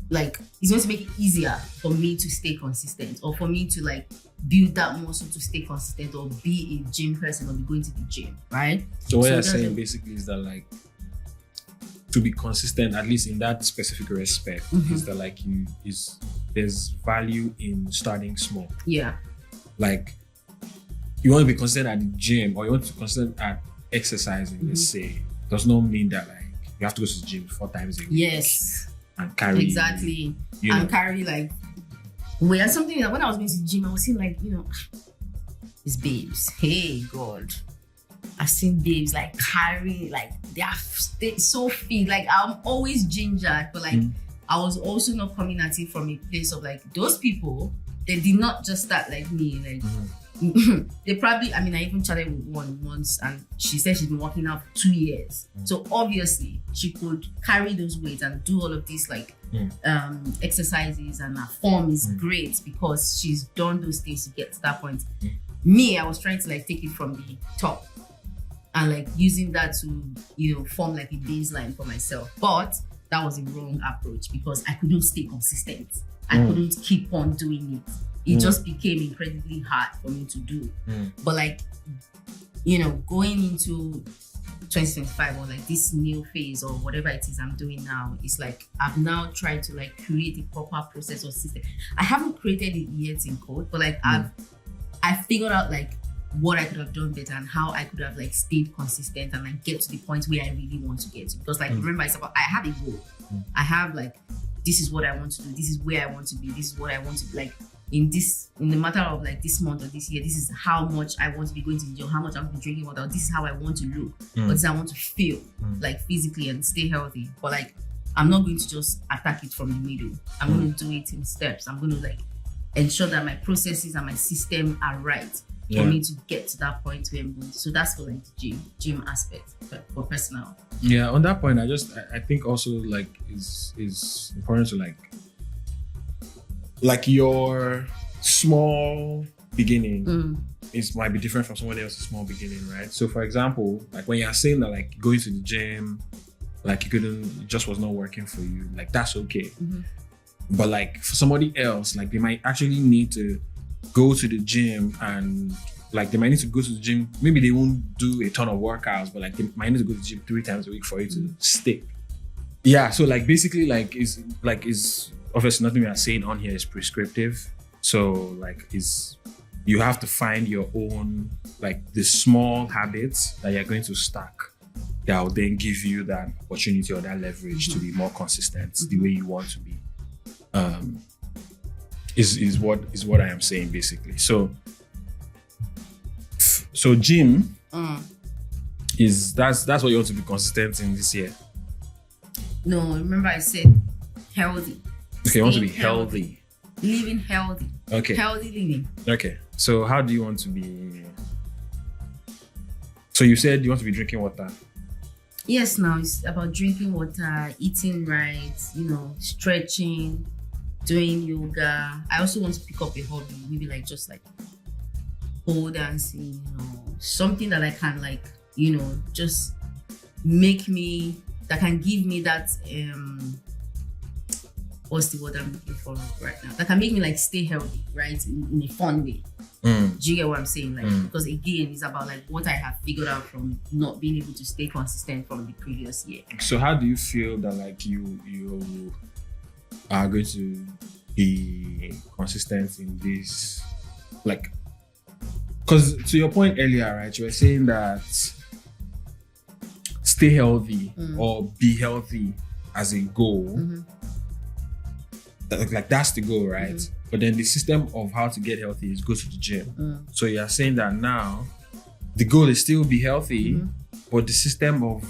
like, it's going to make it easier for me to stay consistent, or for me to like build that muscle to stay consistent, or be a gym person, or be going to the gym, right? So what you're saying basically is that like, to be consistent, at least in that specific respect, is that like there's value in starting small. Yeah. Like, you want to be consistent at the gym, or you want to be consistent at exercising, let's say, does not mean that like you have to go to the gym 4 times a week. Yes. And carry. Exactly. And carry like, where something that when I was going to the gym, I was seeing like, you know, these babes. Hey, God. I've seen babes like carry, like they are so fit. Like I'm always gingered, but like I was also not coming at it from a place of like, those people, they did not just start like me. Like they probably, I mean, I even chatted with one once, and she said she's been working out for 2 years. So obviously she could carry those weights and do all of these like exercises, and her form is great because she's done those things to get to that point. Me, I was trying to like take it from the top and like using that to, you know, form like a baseline for myself. But that was a wrong approach because I couldn't stay consistent. I couldn't keep on doing it. It just became incredibly hard for me to do. But like, you know, going into 2025 or like this new phase or whatever it is I'm doing now, it's like I've now tried to like create a proper process or system. I haven't created it yet in code, but like I've figured out like what I could have done better and how I could have like stayed consistent and like get to the point where I really want to get to. Because like remember, it's about, I have a goal. I have like, this is what I want to do. This is where I want to be. This is what I want to be. Like in the matter of like this month or this year, this is how much I want to be going to the gym, how much I'm drinking water. This is how I want to look. Or this is how I want to feel like physically and stay healthy. But like, I'm not going to just attack it from the middle. I'm going to do it in steps. I'm going to like ensure that my processes and my system are right for me to get to that point where I'm going. So that's for like the gym aspect, but for personal. Yeah, on that point, I think also like is important to like your small beginning might be different from somebody else's small beginning, right? So for example, like when you're saying that like going to the gym, like it just was not working for you, like that's okay. But like for somebody else, like they might actually need to go to the gym, and like they might need to go to the gym. Maybe they won't do a ton of workouts, but like they might need to go to the gym 3 times a week for it to stick. Yeah, so like basically is obviously nothing we are saying on here is prescriptive. So like you have to find your own, like the small habits that you're going to stack that will then give you that opportunity or that leverage to be more consistent the way you want to be. Is what I am saying basically. So gym is that's what you want to be consistent in this year. No, remember I said healthy. Okay, you want to be healthy. Living healthy. Okay. Healthy living. Okay. So how do you want to be? So you said you want to be drinking water. Yes, now it's about drinking water, eating right, stretching, doing yoga. I also want to pick up a hobby, maybe like just like pole dancing, something that I can like, just make me, that can give me that, what's the word I'm looking for right now? That can make me like stay healthy, right? In a fun way. Do you get what I'm saying? Like, because again, it's about like what I have figured out from not being able to stay consistent from the previous year. So how do you feel that like you are going to be consistent in this? Like, because to your point earlier, right, you were saying that stay healthy or be healthy as a goal. Like that's the goal, right? But then the system of how to get healthy is go to the gym. So you're saying that now the goal is still be healthy, but the system of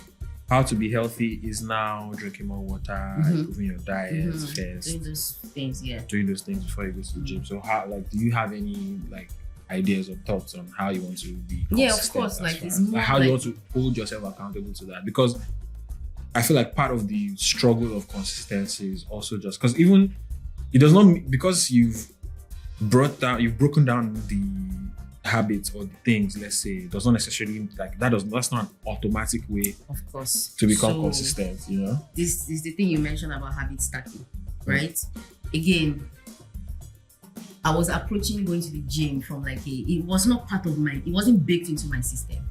how to be healthy is now drinking more water, improving your diet first, doing those things, doing those things before you go to the gym. So how, like, do you have any like ideas or thoughts on how you want to be consistent? Yeah, of course. Like it's more like how you want to hold yourself accountable to that? Because I feel like part of the struggle of consistency is also just because even it does not, because you've broken down the habits or the things, let's say, it does not necessarily like that's not an automatic way, of course, to become consistent, This is the thing you mentioned about habit stacking, right? Again, I was approaching going to the gym from like it was not part of it wasn't baked into my system.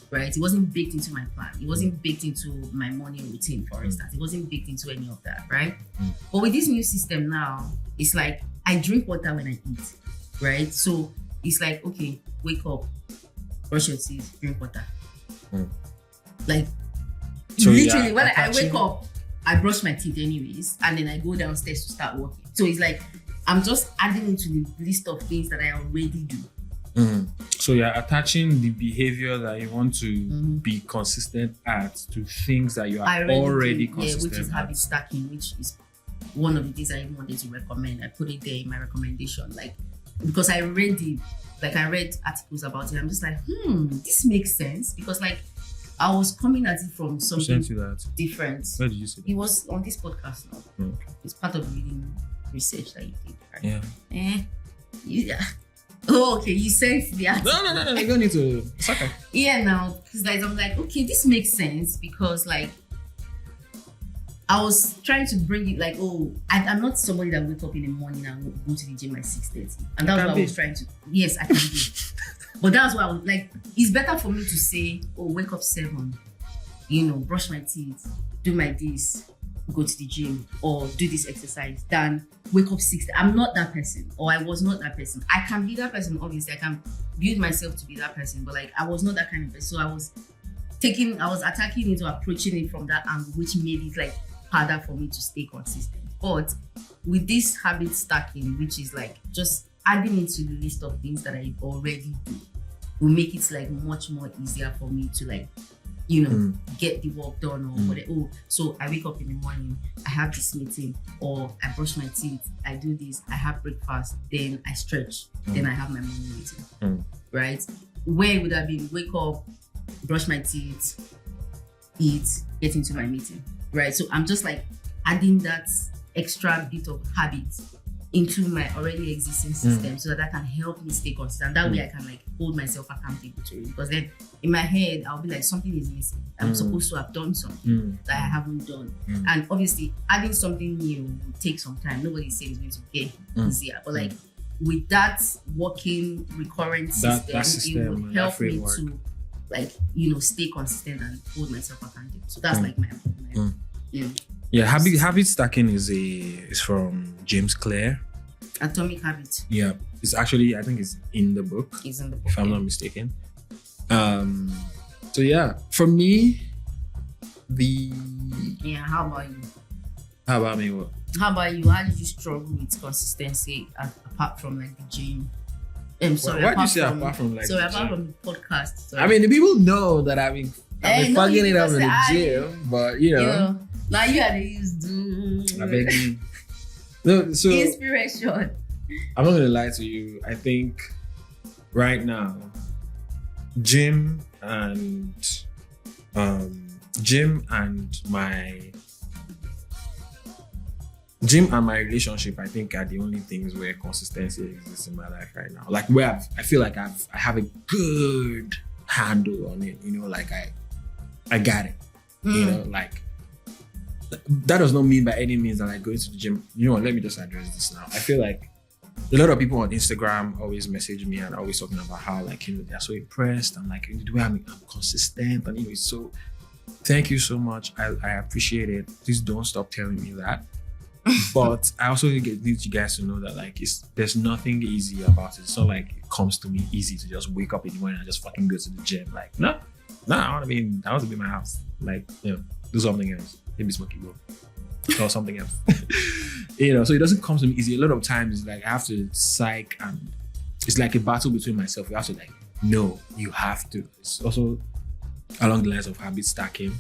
Right? It wasn't baked into my plan. It wasn't baked into my morning routine, for instance. It wasn't baked into any of that, right? But with this new system now, it's like I drink water when I eat, right? So it's like, okay, wake up, brush your teeth, drink water. Like, so literally, when I wake up, I brush my teeth anyways, and then I go downstairs to start working. So it's like, I'm just adding into the list of things that I already do. So you're attaching the behavior that you want to be consistent at to things that you are already consistent which is habit stacking, which is one of the things I even wanted to recommend. I put it there in my recommendation, like, because I read articles about it. I'm just like, this makes sense, because like I was coming at it from something different. Where did you see that? It was on this podcast now. It's part of reading research that you did, right? Yeah. Oh, okay. You sent the article. No. You don't need to. It's okay. Yeah, now, because I'm like, okay, this makes sense, because like I was trying to bring it like, I'm not somebody that wake up in the morning and go to the gym at 6:30, and that's what I was trying to. Yes, I can do. But that's why I was like, it's better for me to say, wake up 7, brush my teeth, do my this, go to the gym, or do this exercise, than wake up 6. I'm not that person, or I was not that person. I can be that person, obviously. I can build myself to be that person, but like I was not that kind of person. So I was attacking it, or approaching it from that angle, which made it like harder for me to stay consistent. But with this habit stacking, which is like just adding into the list of things that I already do, will make it like much more easier for me to like get the work done, or whatever. So I wake up in the morning, I have this meeting, or I brush my teeth, I do this, I have breakfast, then I stretch, then I have my morning meeting, right? Where would I be? Wake up, brush my teeth, eat, get into my meeting, right? So I'm just like adding that extra bit of habit into my already existing system, so that can help me stay consistent. That way I can like hold myself accountable to it, because then in my head I'll be like, something is missing. I'm supposed to have done something that I haven't done. And obviously adding something new will take some time. Nobody says it's going to get easier, but like with that working recurrent system, it will help me to like stay consistent and hold myself accountable. So that's like my Yeah, habit stacking is from James Clear. Atomic Habit. Yeah, it's actually, I think it's in the book. It's in the book, if I'm not mistaken. So yeah, for me, the. Yeah, how about you? How about me? What? How about you? How did you struggle with consistency apart from like the gym? Why do you say apart from like? Sorry, the apart gym? from the podcast. Sorry. I mean, the people know that I've been fucking it up in the say, gym, but you know. Now you are the used to. I beg you. No, so inspiration. I'm not gonna lie to you. I think right now, gym and my relationship, I think, are the only things where consistency exists in my life right now. Like where I feel like I have a good handle on it. You know, like I got it. You know, like that does not mean by any means that I go into the gym. You know what? Let me just address this now. I feel like a lot of people on Instagram always message me and always talking about how, like, you know, they're so impressed and like the way I'm consistent, and you know, it's so. Thank you so much. I appreciate it. Please don't stop telling me that. But I also need you guys to know that like there's nothing easy about it. It's not like it comes to me easy to just wake up in the morning and just fucking go to the gym. Like no, I want to be in my house. Like, you know, do something else. Maybe smoking go or something else. You know, so it doesn't come to me easy. A lot of times, like I have to psych, and it's like a battle between myself. You have to like, no, you have to. It's also along the lines of habit stacking.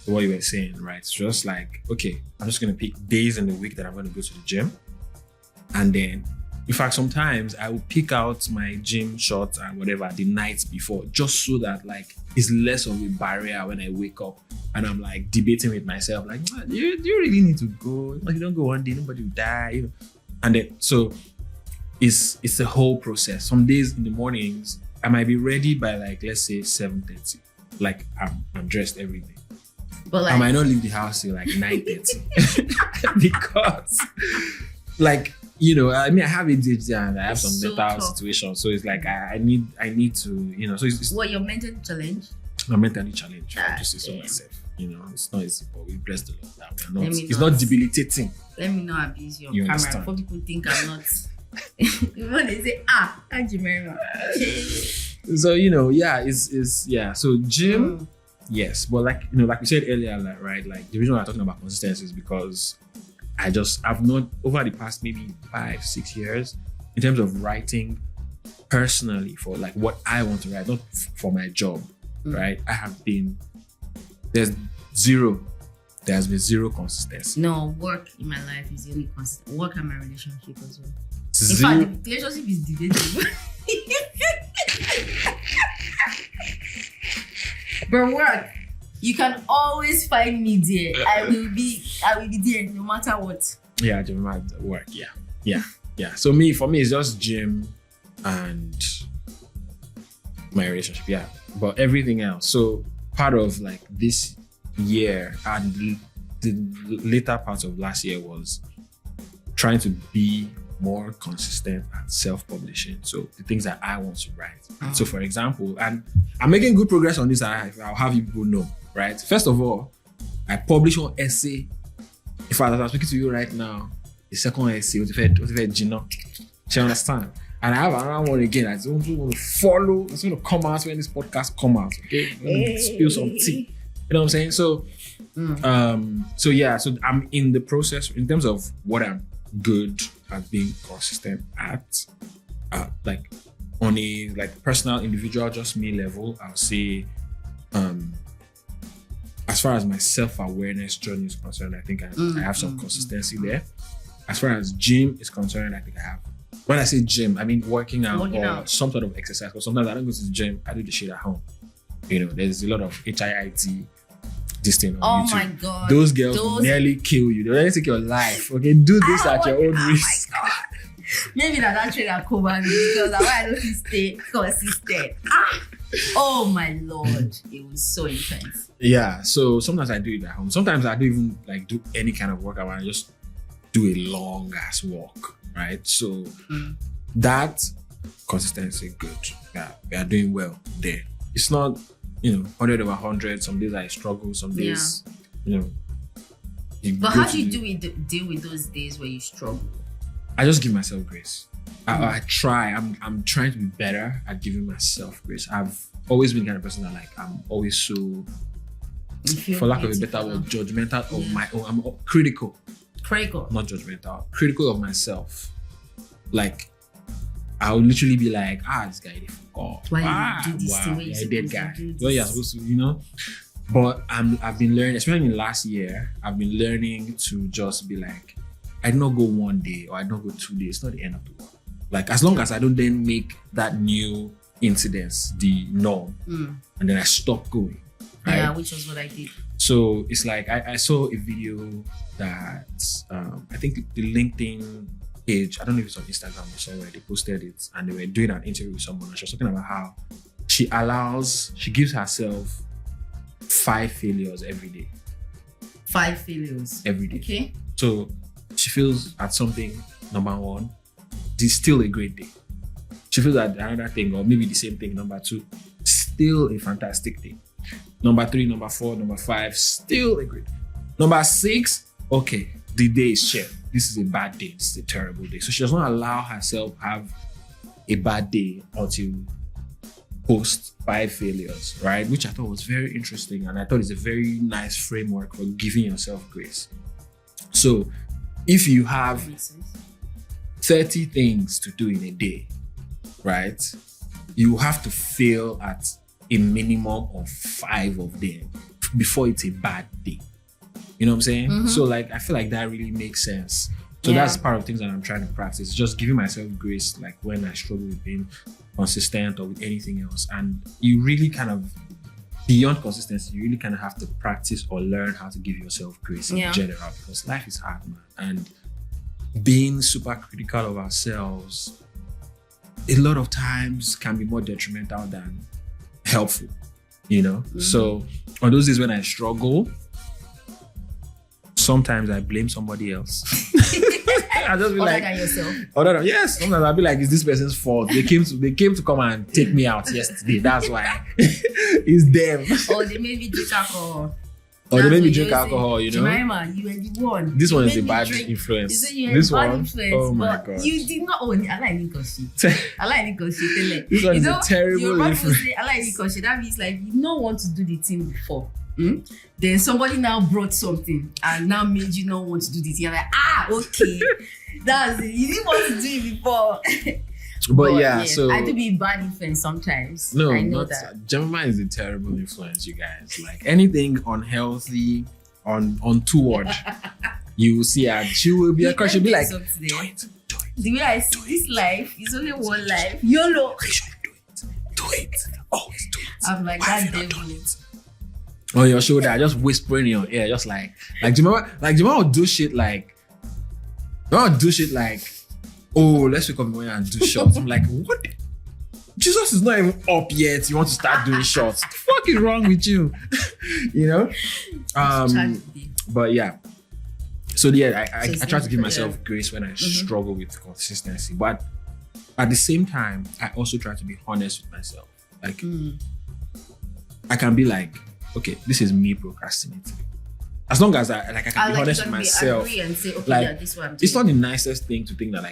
What you were saying, right? It's just like, okay, I'm just gonna pick days in the week that I'm gonna go to the gym, and then, in fact, sometimes I will pick out my gym shorts and whatever the night before, just so that like it's less of a barrier when I wake up and I'm like debating with myself, like, do you really need to go? Like, you don't go one day, nobody will die, you know. And then so it's a whole process. Some days in the mornings I might be ready by like, let's say 7:30, like I'm dressed every day. But like, I might not leave the house till like 9:30 because, like, you know, I mean, I have ADHD and I have some mental situations, so it's like I need to, you know. So it's what, your mental challenge? I'm mentally challenged. I just say so myself. You know, it's not easy, but we bless the Lord that we are not. It's not debilitating. Let me not abuse your camera. Understand? Before people think I'm not. When they say Jemima. So you know, yeah, it's yeah. So gym. Yes, but like, you know, like we said earlier, like, right, like the reason why I'm talking about consistency is because I've not, over the past maybe 5-6 years, in terms of writing personally for like what I want to write, not for my job, right? There's been zero consistency. No, work in my life is the only consistent. Work and my relationship as well. Zero. In fact, the relationship is debatable. But work, you can always find me there. I will be there no matter what. Yeah, Jemima, work. Yeah. So for me, it's just gym and my relationship. Yeah, but everything else. So part of like this year and the later part of last year was trying to be more consistent at self-publishing. So the things that I want to write. So for example, and I'm making good progress on this. I'll have you people know, right? First of all, I publish one essay. In fact, as I'm speaking to you right now, the second essay, what if Gina? She understand? And I have another one again. I want to follow. It's going to come out when this podcast come out. Okay, spill some tea. You know what I'm saying? So, So I'm in the process in terms of what I'm good at being consistent at, like on a like personal, individual, just me level. I'll say, as far as my self-awareness journey is concerned, I think I have some consistency there. As far as gym is concerned, I think I have. When I say gym, I mean working out. Some sort of exercise. Because sometimes I don't go to the gym, I do the shit at home. You know, there's a lot of HIIT, this thing on YouTube. Oh my God. Those girls will nearly kill you. They'll nearly take your life. Okay, do this at your own risk. Oh my God. Maybe that trainer cover me because I don't stay consistent. Oh my Lord. It was so intense. Yeah, so sometimes I do it at home. Sometimes I don't even like do any kind of workout. I just do a long ass walk, right? So that consistency, good. Yeah, we are doing well there. It's not, 100 over 100. Some days I struggle. Some days, But how do you deal with those days where you struggle? I just give myself grace. I try. I'm trying to be better at giving myself grace. I've always been the kind of person that like I'm always so for lack of a better word, judgmental of my own. I'm critical. Not judgmental. Critical of myself. Like, I would literally be like, this guy did forgot. Why you do this thing? You're a dead guy. Well, you're supposed to, But I've been learning, especially in last year, I've been learning to just be like, I do not go 1 day or I don't go 2 days. It's not the end of the world. Like, as long as I don't then make that new incidence the norm, and then I stop going. Right? Yeah, which was what I did. So it's like I saw a video that I think the LinkedIn page, I don't know if it's on Instagram or somewhere, they posted it and they were doing an interview with someone and she was talking about how she gives herself 5 failures every day. 5 failures every day. Okay. So she feels at something, number 1, it's still a great day. She feels at another thing, or maybe the same thing, number 2, still a fantastic day. Number 3, number 4, number 5, still a great day. Number 6, okay, the day is shit. This is a bad day. This is a terrible day. So she does not allow herself have a bad day until post 5 failures, right? Which I thought was very interesting, and I thought it's a very nice framework for giving yourself grace. So if you have 30 things to do in a day, right? You have to fail at a minimum of 5 of them before it's a bad day. You know what I'm saying? Mm-hmm. So like, I feel like that really makes sense. So that's part of things that I'm trying to practice. Just giving myself grace, like when I struggle with being consistent or with anything else. And you really kind of, beyond consistency, you really kind of have to practice or learn how to give yourself grace in general, because life is hard, man. And being super critical of ourselves, a lot of times can be more detrimental than helpful, Mm-hmm. So on those days when I struggle, sometimes I blame somebody else. I just be other than yourself. Yes. Sometimes I'll be like, it's this person's fault. They came to come and take me out yesterday. That's why. It's them. Or they made me drink alcohol. They made me drink alcohol, Jemima, you were the one. This one is a bad influence. This one? Oh my God. You did not own it. I like Nikoshi. This one is a terrible influence. Say, I like Nikoshi. That means like you don't want to do the thing before. Then somebody now brought something and now made you not want to do this. You're like, okay. That's it. You didn't want to do it before. But yeah, so I do be bad influence sometimes. No, I know not that. Jemima is a terrible influence, you guys. Like anything unhealthy, untoward, you will see her. She will be she'll be like, do it. The way I see this life is only one life. YOLO. Do it. Always do it. I'm like, why that devil. On your shoulder, just whispering in your ear, just like Jemima will do shit like, oh, let's wake up in the morning and do shots. I'm like, what? Jesus is not even up yet. You want to start doing shots? What the fuck is wrong with you? But yeah. So yeah, I try to give myself grace when I struggle with consistency. But at the same time, I also try to be honest with myself. Like, I can be like, okay, this is me procrastinating. As long as I can be honest with myself. And say, okay, like, this one. It's not the nicest thing to think that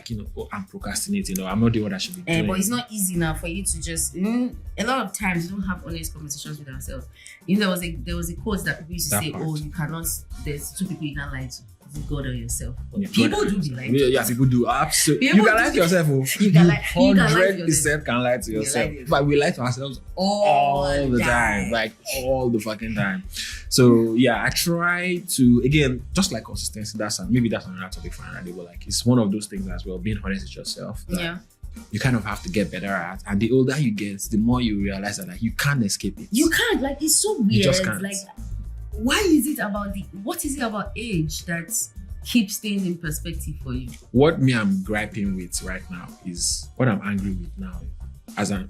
I'm procrastinating or I'm not doing what I should be doing. But it's not easy now for you to just. A lot of times we don't have honest conversations with ourselves. There was a quote that people used to say, you cannot. There's 2 people you can't lie to. God or yourself. People do be like. Yeah, people do. Absolutely. You can lie to yourself. You 100% can lie to yourself. But we lie to ourselves all the time. Like all the fucking time. So yeah, I try to, again, just like consistency, maybe that's another topic for another day, but like it's one of those things as well, being honest with yourself. You kind of have to get better at. And the older you get, the more you realize that like you can't escape it. You can't. Like it's so weird. You just can't. Like, what is it about age that keeps things in perspective for you? What I'm griping with right now is what I'm angry with now.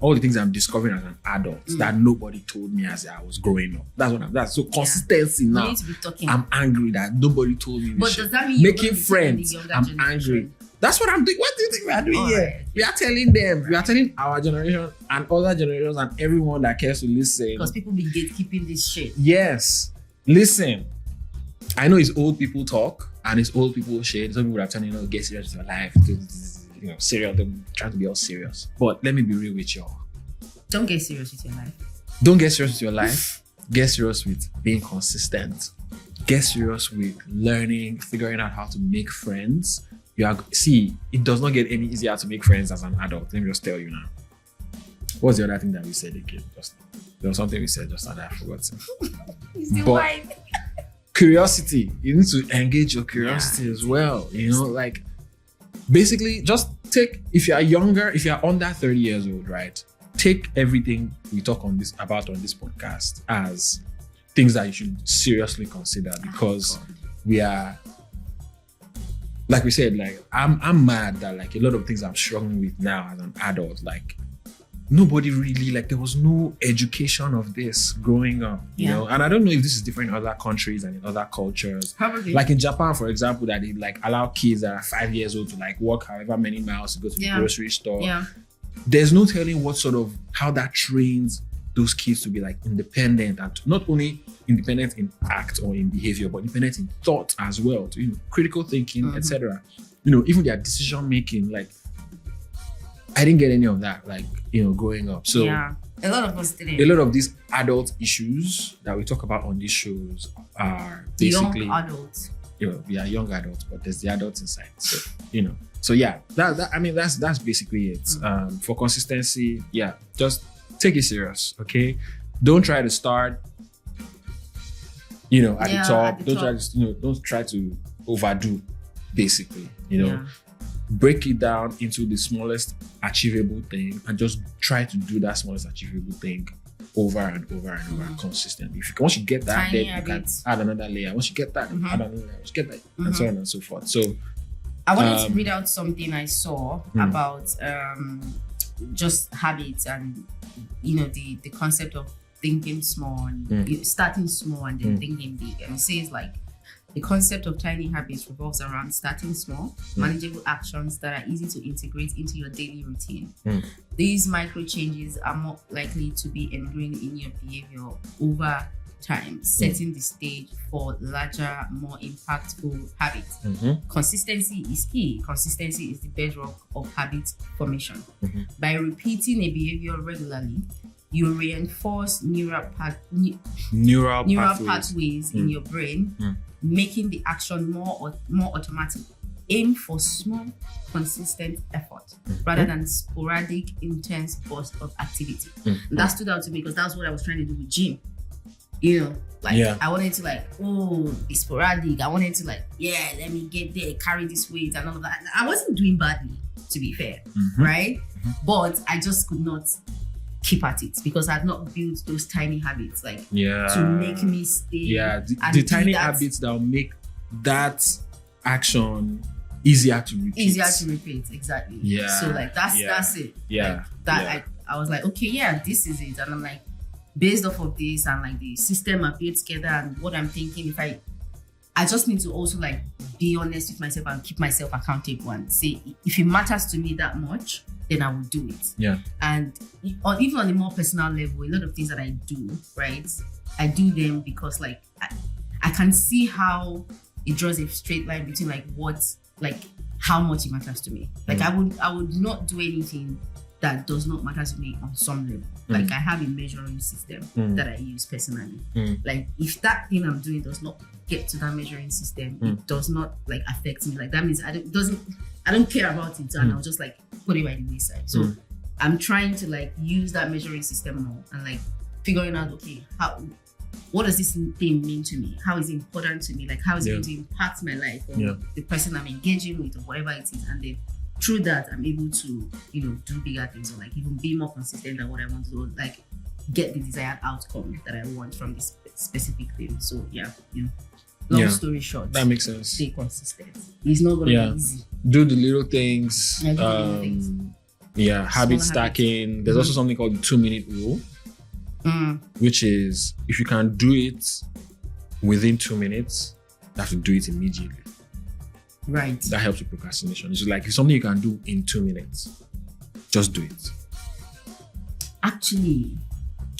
All the things I'm discovering as an adult that nobody told me as I was growing up. That's so consistency now. You need to be talking. I'm angry that nobody told me. But does that mean making friends? I'm angry. That's what I'm doing. What do you think we are doing here? Right. We are telling them. We are telling our generation and other generations and everyone that cares to listen. Because people be gatekeeping this shit. Yes. Listen, I know it's old people talk and it's old people shit. Some people are telling get serious with your life. Serious. They're trying to be all serious. But let me be real with y'all. Don't get serious with your life. Don't get serious with your life. get serious with being consistent. Get serious with learning, figuring out how to make friends. It does not get any easier to make friends as an adult. Let me just tell you now. What's the other thing that we said again? There was something we said just now that I forgot. But curiosity, you need to engage your curiosity as well. Like basically just if you are under 30 years old, right? Take everything we talk about on this podcast as things that you should seriously consider, because we are, like we said, like I'm mad that like a lot of things I'm struggling with now as an adult, like nobody really, like there was no education of this growing up, you know. And I don't know if this is different in other countries and in other cultures. Probably. Like in Japan, for example, that they like allow kids that are 5 years old to like walk however many miles to go to the grocery store. Yeah. There's no telling how that trains those kids to be like independent, and not only independent in act or in behavior, but independent in thought as well, to, critical thinking, etc. Even their decision making, like I didn't get any of that, like, growing up. So a lot of us didn't. A lot of these adult issues that we talk about on these shows are basically young adults. We are young adults, but there's the adults inside. So, So yeah, that's basically it. For consistency, just take it serious, okay? Don't try to start, at the top. Don't try to overdo, basically. Break it down into the smallest achievable thing and just try to do that smallest achievable thing over and over and over consistently. Once you get that, then you can add another layer. Once you get that, add another layer. Once you get that, and so on and so forth. So I wanted to read out something I saw about just habits and the concept of thinking small and starting small and then thinking big. And it says like the concept of tiny habits revolves around starting small, manageable actions that are easy to integrate into your daily routine. These micro changes are more likely to be ingrained in your behavior over time, setting the stage for larger, more impactful habits. Consistency is key. Consistency is the bedrock of habit formation. By repeating a behavior regularly, you reinforce neural pathways in your brain, making the action more automatic. Aim for small, consistent effort rather than sporadic, intense burst of activity. And that stood out to me because that's what I was trying to do with gym. I wanted to be sporadic. I wanted to let me get there, carry this weight and all of that. I wasn't doing badly, to be fair, right? But I just could not keep at it because I had not built those tiny habits to make me stay. The tiny habits that will make that action easier to repeat. Exactly. So that's it. I was like, okay, this is it. And I'm like, based off of this and like the system I built together and what I'm thinking, I just need to also be honest with myself and keep myself accountable and say, if it matters to me that much, then I will do it. And even on a more personal level, a lot of things that I do, right? I do them because I can see how it draws a straight line between how much it matters to me. I would not do anything that does not matter to me on some level. I have a measuring system that I use personally. If that thing I'm doing does not get to that measuring system, it does not affect me. That means I don't care about it, and I'll just put it by the wayside. So I'm trying to use that measuring system more and figuring out, okay, what does this thing mean to me? How is it important to me? How is it going to impact my life or the person I'm engaging with or whatever it is? And then through that, I'm able to, do bigger things or even be more consistent than what I want to do, get the desired outcome that I want from this specific thing. So long story short, that makes sense. Stay consistent. It's not going to be easy. Do the little things. Do the little things. Habit stacking. There's also something called the 2-minute rule, which is if you can do it within 2 minutes, you have to do it immediately. Right. That helps with procrastination. It's if something you can do in 2 minutes, just do it. Actually.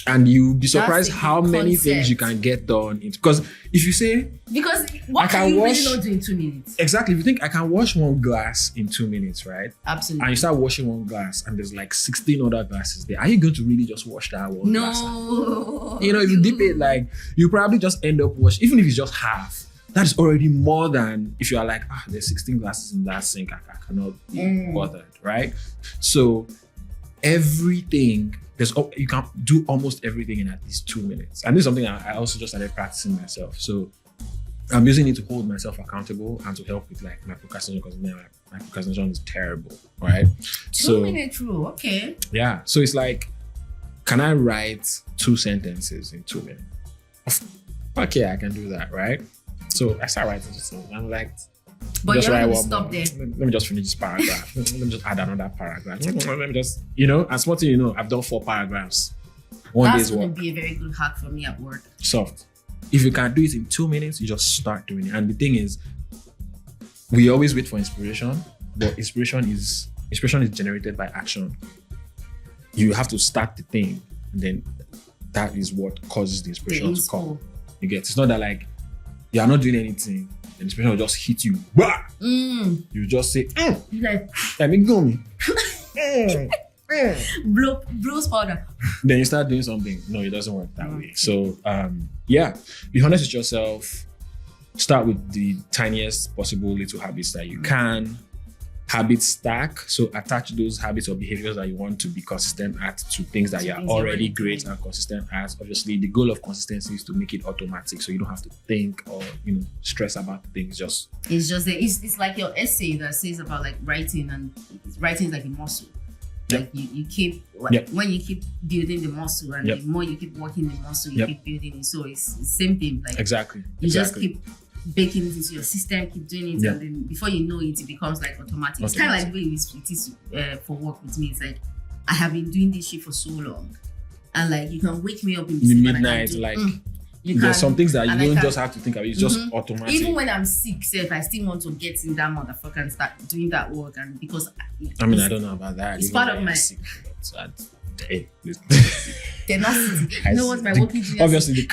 And you'll be surprised how many things you can get done. Because if you say... Because what can you really not do in 2 minutes? Exactly. If you think I can wash one glass in 2 minutes, right? Absolutely. And you start washing one glass and there's 16 other glasses there. Are you going to really just wash that one glass? No. You know, if you dip it, like, you probably just end up washing, even if it's just half. That is already more than if you are like, there's 16 glasses in that sink. I cannot be bothered, right? So everything, you can do almost everything in at least 2 minutes. And this is something I also just started practicing myself. So I'm using it to hold myself accountable and to help with like my procrastination, because my procrastination is terrible, right? 2 minute rule, okay. Yeah. So it's like, can I write 2 sentences in 2 minutes? Okay, I can do that, right? So I start writing something. I'm like, but you're going to stop there. Let me just finish this paragraph. Let me just add another paragraph. Let me just, and small thing, I've done 4 paragraphs. That's going to be a very good hack for me at work. Soft. If you can do it in 2 minutes, you just start doing it. And the thing is, we always wait for inspiration, but inspiration is generated by action. You have to start the thing, and then that is what causes the inspiration to come. You get, it's not that like you are not doing anything, and inspiration will just hit you. You just say, like, let me go me. Blows powder. Then you start doing something. No, it doesn't work that way. So be honest with yourself. Start with the tiniest possible little habits that you can. Habit stack. So attach those habits or behaviors that you want to be consistent at to things that you are already great and consistent at. Obviously, the goal of consistency is to make it automatic, so you don't have to think or stress about things. It's like your essay that says about like writing, and writing is like a muscle. Like you keep when you keep building the muscle, and the more you keep working the muscle, you keep building it. So it's the same thing. Like you just keep baking it into your system, keep doing it, and then before you know it, it becomes like automatic. It's kind of like the way it is for work with me. It's like I have been doing this shit for so long, and like you can wake me up in the midnight, like. There's some things that you don't just have to think about. It's just automatic. Even when I'm sick, if I still want to get in that motherfucker and start doing that work, and because I don't know about that. It's part of my tenacity. You know what my working genius? Obviously, the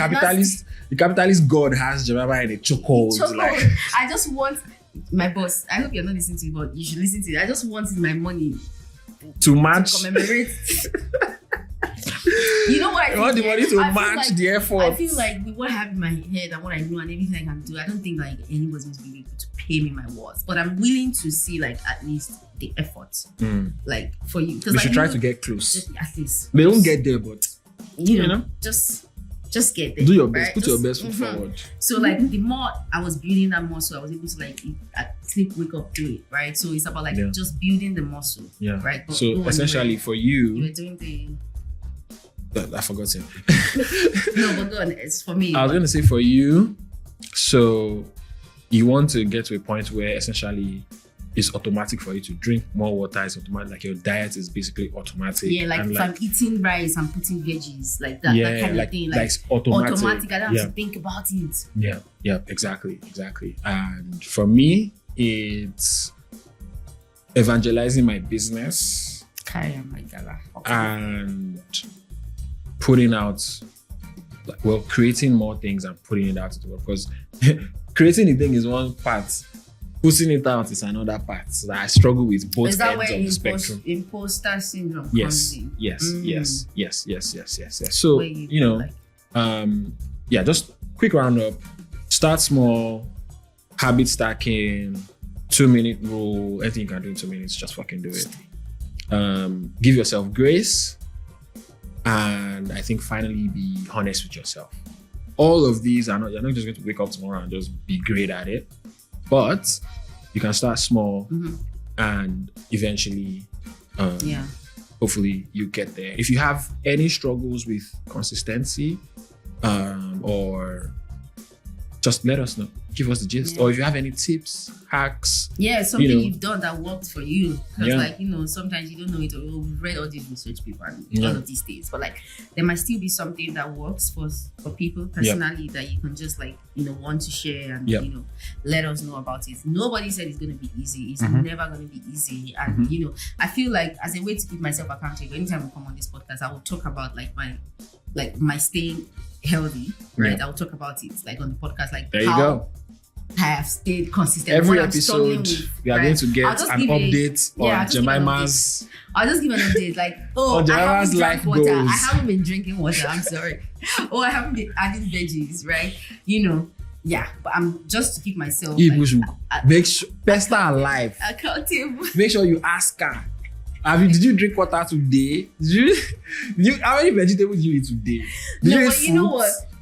capitalist God has Jemima in a chokehold. Like, I just want my boss. I hope you're not listening to it, but you should listen to it. I just wanted my money to match. To commemorate. You know what I want the money to match the effort. I feel like with what I have in my head and what I know and everything I can do, I don't think like anybody's going to be able to pay me my worth. But I'm willing to see like at least the effort, like for you. We should try to get close. At least they won't get there, but you know, just get there. Do your best. Right? Put your best foot forward. So like the more I was building that muscle, I was able to like sleep, wake up, do it. Right. So it's about like just building the muscle. Yeah. Right. But so essentially, for you, were doing the. I forgot it. No, but go on. It's for me. I was going to say for you, so you want to get to a point where essentially it's automatic for you to drink more water. It's automatic, like your diet is basically automatic. Yeah, like if I'm eating rice, I'm putting veggies, like that, that kind of thing. Like it's automatic. I don't have to think about it. Yeah, exactly. And for me, it's evangelizing my business. And putting out, creating more things and putting it out to the world. Because creating the thing is one part, putting it out is another part. So I struggle with both ends of the spectrum. Imposter syndrome comes in? Yes. So, just quick roundup. Start small, habit stacking, 2-minute rule. Anything you can do in 2 minutes, just fucking do it. Give yourself grace. And I think finally be honest with yourself. All of these you're not just going to wake up tomorrow and just be great at it. But you can start small and eventually, hopefully you get there. If you have any struggles with consistency, or just let us know. Give us the gist. Or if you have any tips, hacks. Yeah, something you've done that worked for you. Because sometimes you don't know it, or we've read all these research papers and all of these things. But like there might still be something that works for people personally that you can just want to share and let us know about it. Nobody said it's gonna be easy. It's never gonna be easy. And I feel like as a way to keep myself accountable, anytime I come on this podcast, I will talk about my staying healthy, right? I'll talk about it like on the podcast, like I have stayed consistent. Every What I'm struggling episode, with, we are going to get I'll just an give update I'll on just give an Jemima's. I'll just give an update. Like, On I Jemima's haven't drank life water. goals. I haven't been drinking water. I'm sorry. I haven't been adding veggies, right? Yeah. But I'm just to keep myself Make sure Pesta alive. accountable. Make sure you ask her. Did you drink water today? How many vegetables did you eat today? Did you eat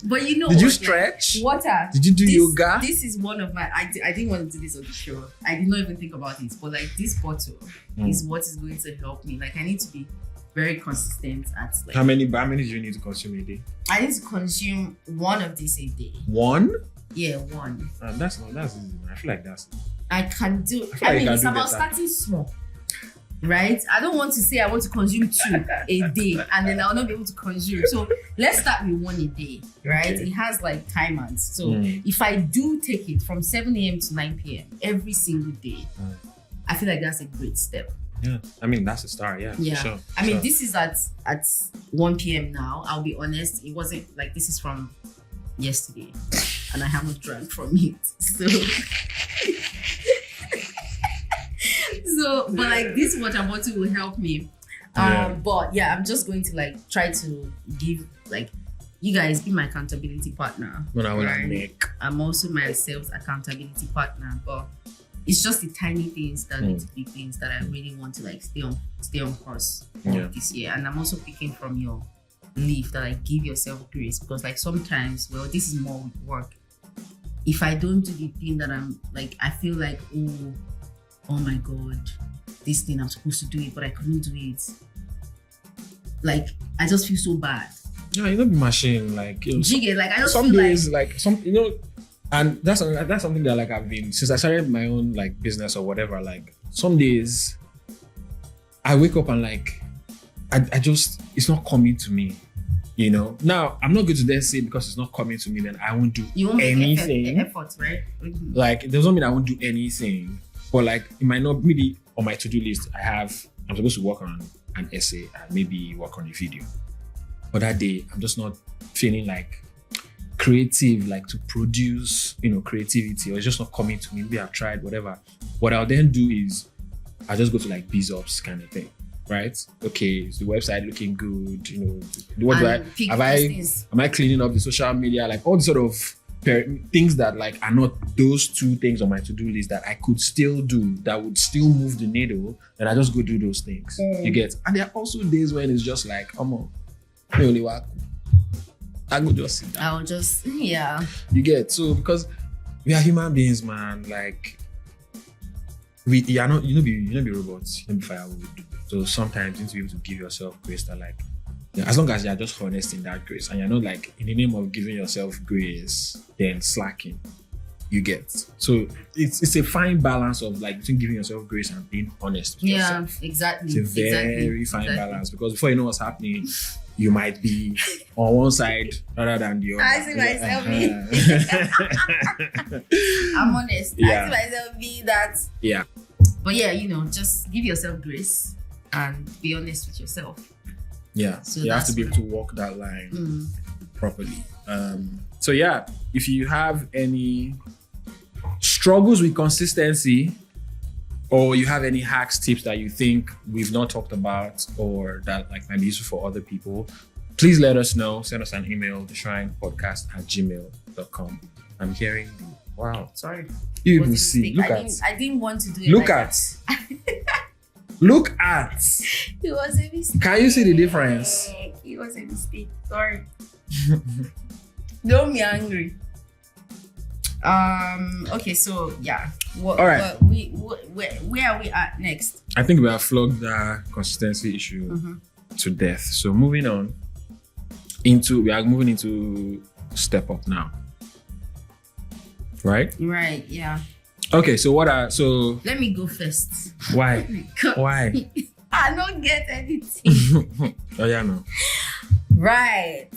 But you know what? Did you stretch? Water. Did you do yoga? This is one of my. I didn't want to do this on the show. I did not even think about it. But like this bottle is what is going to help me. Like I need to be very consistent at like. How many do you need to consume a day? I need to consume one of these a day. One? Yeah, one. That's easy. I feel like that's. I can do. I mean, it's do about better. starting small. Right? I don't want to say I want to consume 2 a day and then I'll not be able to consume. So let's start with 1 a day, right? Okay. It has like timers. So if I do take it from 7 a.m. to 9 p.m. every single day, I feel like that's a great step. Yeah, I mean that's a start. Yeah, Yeah. for sure. I mean, this is at 1 p.m. now. I'll be honest, it wasn't like this is from yesterday and I haven't drank from it. But like this water bottle will help me. But yeah, I'm just going to like try to give like you guys be my accountability partner. When I will right? make. I'm also myself's accountability partner, but it's just the tiny things that lead to big things that I really want to like stay on course this year. And I'm also picking from your leaf that like give yourself grace because like sometimes, well, this is more with work. If I don't do the thing that I'm like, I feel like oh my god, this thing I'm supposed to do it, but I couldn't do it. Like I just feel so bad. Yeah, you know, be machine like you know, Like I just some feel days like some and that's something that like I've been since I started my own like business or whatever. Like some days I wake up and like I just it's not coming to me. You know, now I'm not going to then say because it's not coming to me, then I won't do anything. Effort, right? Mm-hmm. Like it doesn't mean I won't do anything. But like it might not really on my to-do list. I'm supposed to work on an essay and maybe work on a video. But that day I'm just not feeling like creative, like to produce, creativity, or it's just not coming to me. Maybe I've tried, whatever. What I'll then do is I just go to like BizOps kind of thing. Right? Okay, is the website looking good? What am I cleaning up the social media? Like all the sort of things that like are not those 2 things on my to-do list that I could still do that would still move the needle, and I just go do those things. You get? And there are also days when it's just like, I only work. I go just sit down. I'll just You get? So because we are human beings, man. Like you are not, be robots, you know, be firewood. So sometimes you need to be able to give yourself grace that like, as long as you're just honest in that grace and you're not like in the name of giving yourself grace, then slacking, you get. So it's a fine balance of like between giving yourself grace and being honest with yourself. Exactly. It's a very fine balance because before you know what's happening, you might be on one side rather than the other. I see myself I'm honest. I see myself be that. Yeah. But yeah, just give yourself grace and be honest with yourself. Yeah. So you have to be able to walk that line properly. So yeah, if you have any struggles with consistency, or you have any hacks, tips that you think we've not talked about or that like might be useful for other people, please let us know. Send us an email, theshrinepodcast@gmail.com. I'm hearing the wow. Sorry. You will see. Look at. I didn't want to do it. Look at. Look at. It was a mistake. Can you see the difference? It was a mistake. Sorry. Don't be angry. Okay, so yeah. All right. Where are we at next? I think we have flogged the consistency issue to death. So we are moving into step up now. Right? Right, yeah. Okay, so let me go first. Why? Why? I don't get anything. Oh yeah, no. Right.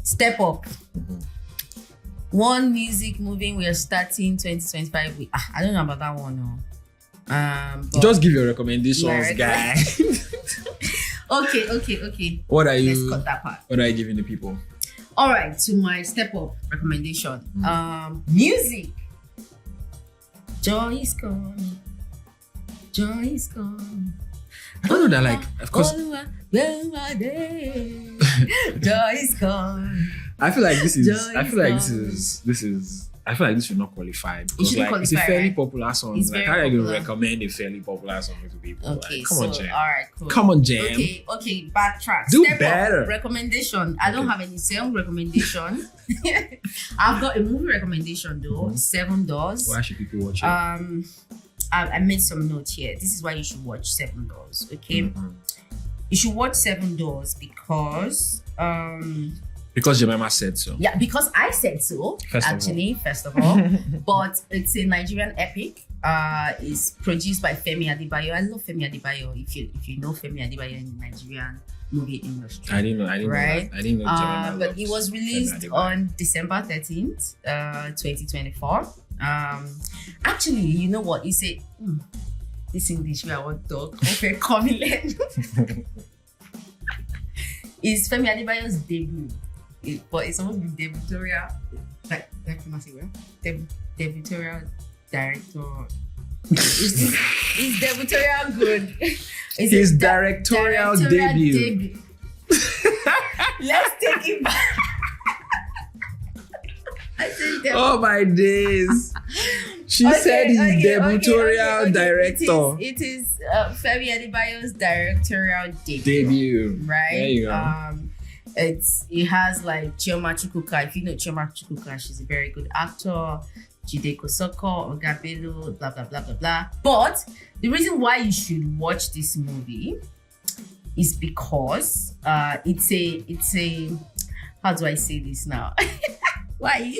Step up. One music moving, we are starting 2025 with. I don't know about that one, no. Just give your recommendations, guy. Okay. What are you? Let's cut that part. What are you giving the people? All right, to my step up recommendation. Music. Joy is coming. Joy is coming. I don't know that, like, of course. Joy is coming. I feel like this is. Joy I feel like is this is. I feel like this should not qualify because shouldn't like it's a qualify, fairly right? popular song. It's Like very how are you going to popular. recommend a fairly popular song to people? Okay, Like, come so on, Jam. all right, cool. Come on, Jam. Okay, backtrack. Do Step better. Up recommendation. I don't Okay. have any song recommendation. I've got a movie recommendation though. 7 Doors. Why should people watch it? I made some notes here. This is why you should watch 7 Doors. Okay, Mhm. you should watch 7 Doors because Because Jemima said so. yeah, because I said so. First of First of all, but it's a Nigerian epic. It's produced by Femi Adebayo. I love Femi Adebayo. If you know Femi Adebayo in the Nigerian movie industry, I didn't know. Right. Know that. I didn't know Jemima but loved it was Femi released Adebayo. on December 13th, 2024. Actually, you know what? You say this English where I want to talk. Okay, come in. It's Femi Adebayo's debut. But it's supposed to be debutorial. Like debutorial director. Is debutorial good? Is His it directorial debut. Let's take it back. I said Oh my days! She said he's debutorial director. It is Femi Adebayo's directorial debut. Debut. Right? There you go. It has like Chioma Chukwuka. If you know Chioma Chukwuka, she's a very good actor. Jide Kosoko, Ogabelo, blah blah blah blah blah. But the reason why you should watch this movie is because it's a how do I say this now? Why?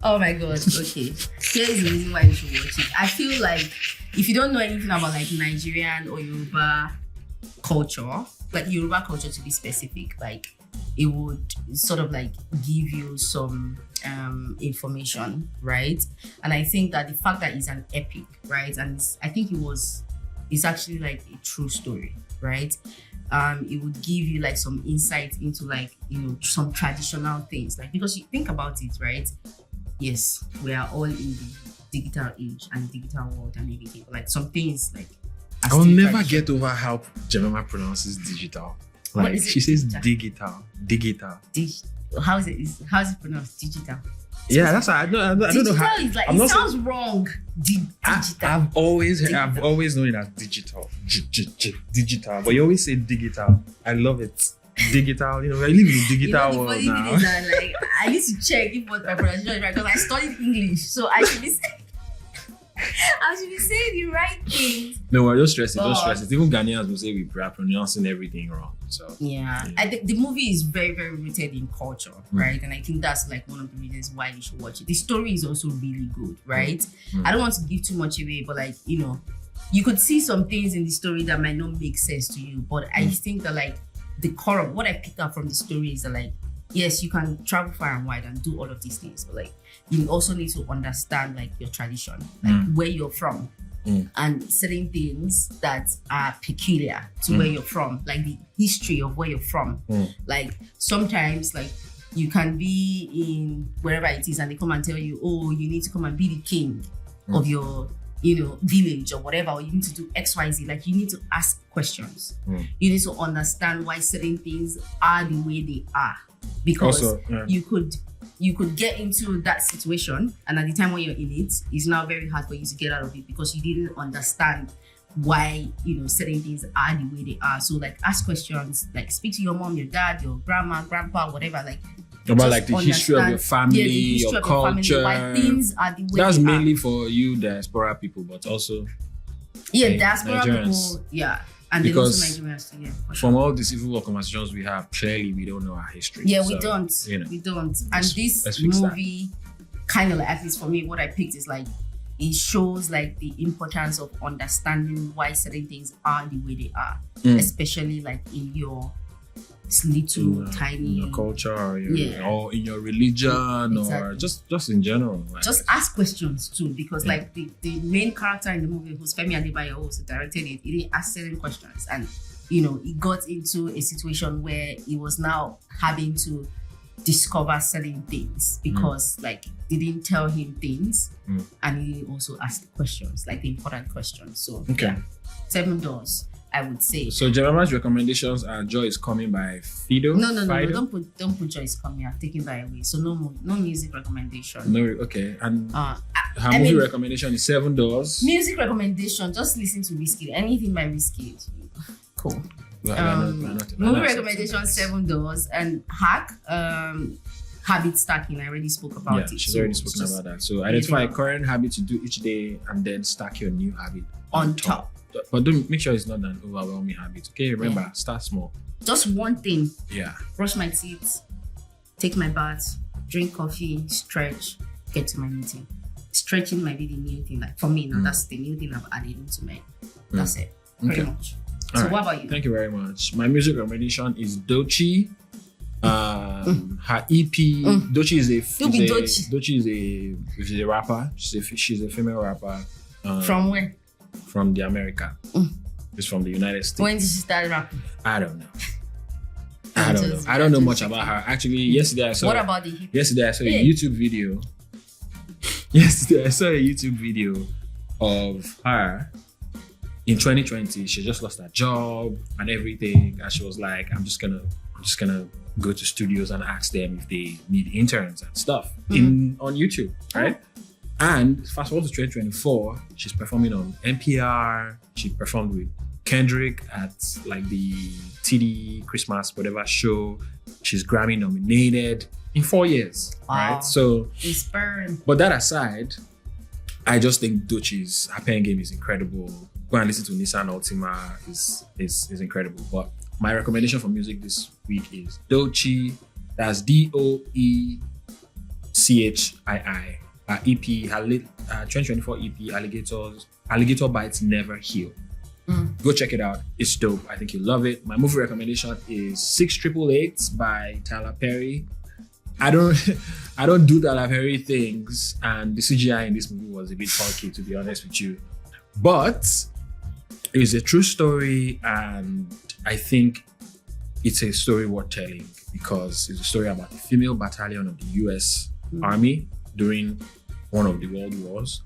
Oh my god, okay. Here's the reason why you should watch it. I feel like if you don't know anything about like Nigerian or Yoruba culture, like Yoruba culture to be specific, like it would sort of like give you some information, right? And I think that the fact that it's an epic, right? And I think it's actually like a true story, right? It would give you like some insight into like, you know, some traditional things, like, because you think about it, right? Yes, we are all in the digital age and digital world and everything, but like some things like I will never get over how Jemima pronounces digital. What Like is it? she says digital. How's it pronounced? Digital. Yeah, that's how I don't know Digital how. is like I'm it not sounds wrong. Digital. I've always known it as digital, digital. But you always say digital. I love it. Digital. You know, I live in a digital The world funny now. thing is that, like, I need to check if what my pronunciation is right because I studied English, so I should be saying the right things. No, we're just stressing. Don't But- stress it. Even Ghanaians will say we are pronouncing everything wrong. So Yeah, I think the movie is very, very rooted in culture, right? And I think that's like one of the reasons why you should watch it. The story is also really good, right? I don't want to give too much away, but like, you know, you could see some things in the story that might not make sense to you, but I think that like the core of what I picked up from the story is that like, yes, you can travel far and wide and do all of these things, but like you also need to understand like your tradition, like where you're from, and certain things that are peculiar to where you're from, like the history of where you're from. Like sometimes like you can be in wherever it is and they come and tell you, oh, you need to come and be the king of your, you know, village or whatever, or you need to do XYZ. Like you need to ask questions. You need to understand why certain things are the way they are. Because Also, yeah. you could get into that situation, and at the time when you're in it, it's now very hard for you to get out of it because you didn't understand why, you know, certain things are the way they are. So like ask questions, like speak to your mom, your dad, your grandma, grandpa, whatever, like about just like the history of your family, the history your of your family, culture. why things are the way That's they mainly are. for you diaspora people, but also Yeah, diaspora Nigerians. people, yeah. And then Because also Nigerians too, yeah. for sure. from all the civil conversations we have, clearly we don't know our history. Yeah, So, we don't. You know, We don't. And let's this fix that. movie, kind of like, at least for me, what I picked is like, it shows like the importance of understanding why certain things are the way they are, especially like in your little tiny. in your culture or, Yeah. or in your religion or Exactly. just in general. Like, Just ask questions too, because like the main character in the movie, who's Femi Adebayo, who also directed it, he didn't ask certain questions, and he got into a situation where he was now having to discover certain things because they didn't tell him things, and he also asked questions, like the important questions. So Okay. 7 Doors, I would say. So Jemima's recommendations are Joy is Coming by Fido. No. Fido? Don't put Joy is Coming. I've taken that away. So no music recommendation. No, okay. And her I movie mean, recommendation is 7 Doors. music recommendation. Just listen to Wizkid. Anything by Wizkid. Cool. Movie recommendation 7 Doors, and Hack. Habit stacking. I already spoke about it. She's already spoken about that. So identify a current habit to do each day and then stack your new habit on top. But don't make sure it's not an overwhelming habit. Okay, remember, start small. Just one thing. Yeah. Brush my teeth, take my bath, drink coffee, stretch, get to my meeting. Stretching might be the new thing. Like for me, now that's the new thing I've added into my. That's it. Pretty much. All so right. what about you? Thank you very much. My music recommendation is Doechii. Her EP. Doechii is a rapper. She's a female rapper. From where? From the America. It's from the United States. When did she start rapping? I don't know. I don't know much about her. Actually, yesterday I saw. What about the hip? Yesterday I saw a YouTube video. Yesterday I saw a YouTube video of her in 2020. She just lost her job and everything, and she was like, "I'm just gonna go to studios and ask them if they need interns and stuff on YouTube, right?" And fast forward to 2024, she's performing on NPR. She performed with Kendrick at like the TD Christmas whatever show. She's Grammy nominated in 4 years, right? So, inspiring. But that aside, I just think Doechii's her pen game is incredible. Go and listen to Nissan Altima is incredible. But my recommendation for music this week is Doechii. That's Doechii. Her EP, her 2024 EP, Alligator Bites Never Heal. Go check it out. It's dope. I think you'll love it. My movie recommendation is 6888 by Tyler Perry. I don't do Tyler Perry things, and the CGI in this movie was a bit funky, to be honest with you. But it's a true story, and I think it's a story worth telling because it's a story about the female battalion of the US Army during one of the world wars.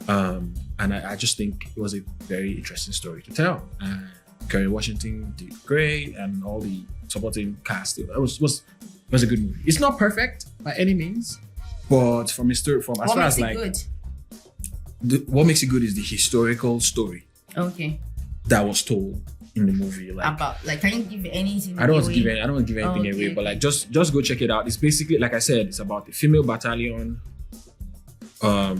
And I just think it was a very interesting story to tell. Kerry Washington did great, and all the supporting cast. It was a good movie. It's not perfect by any means, but from a story, what makes it good is the historical story. Okay. That was told in the movie. Can you give anything? I don't want to give anything away, but just go check it out. It's basically, like I said, it's about the female battalion. A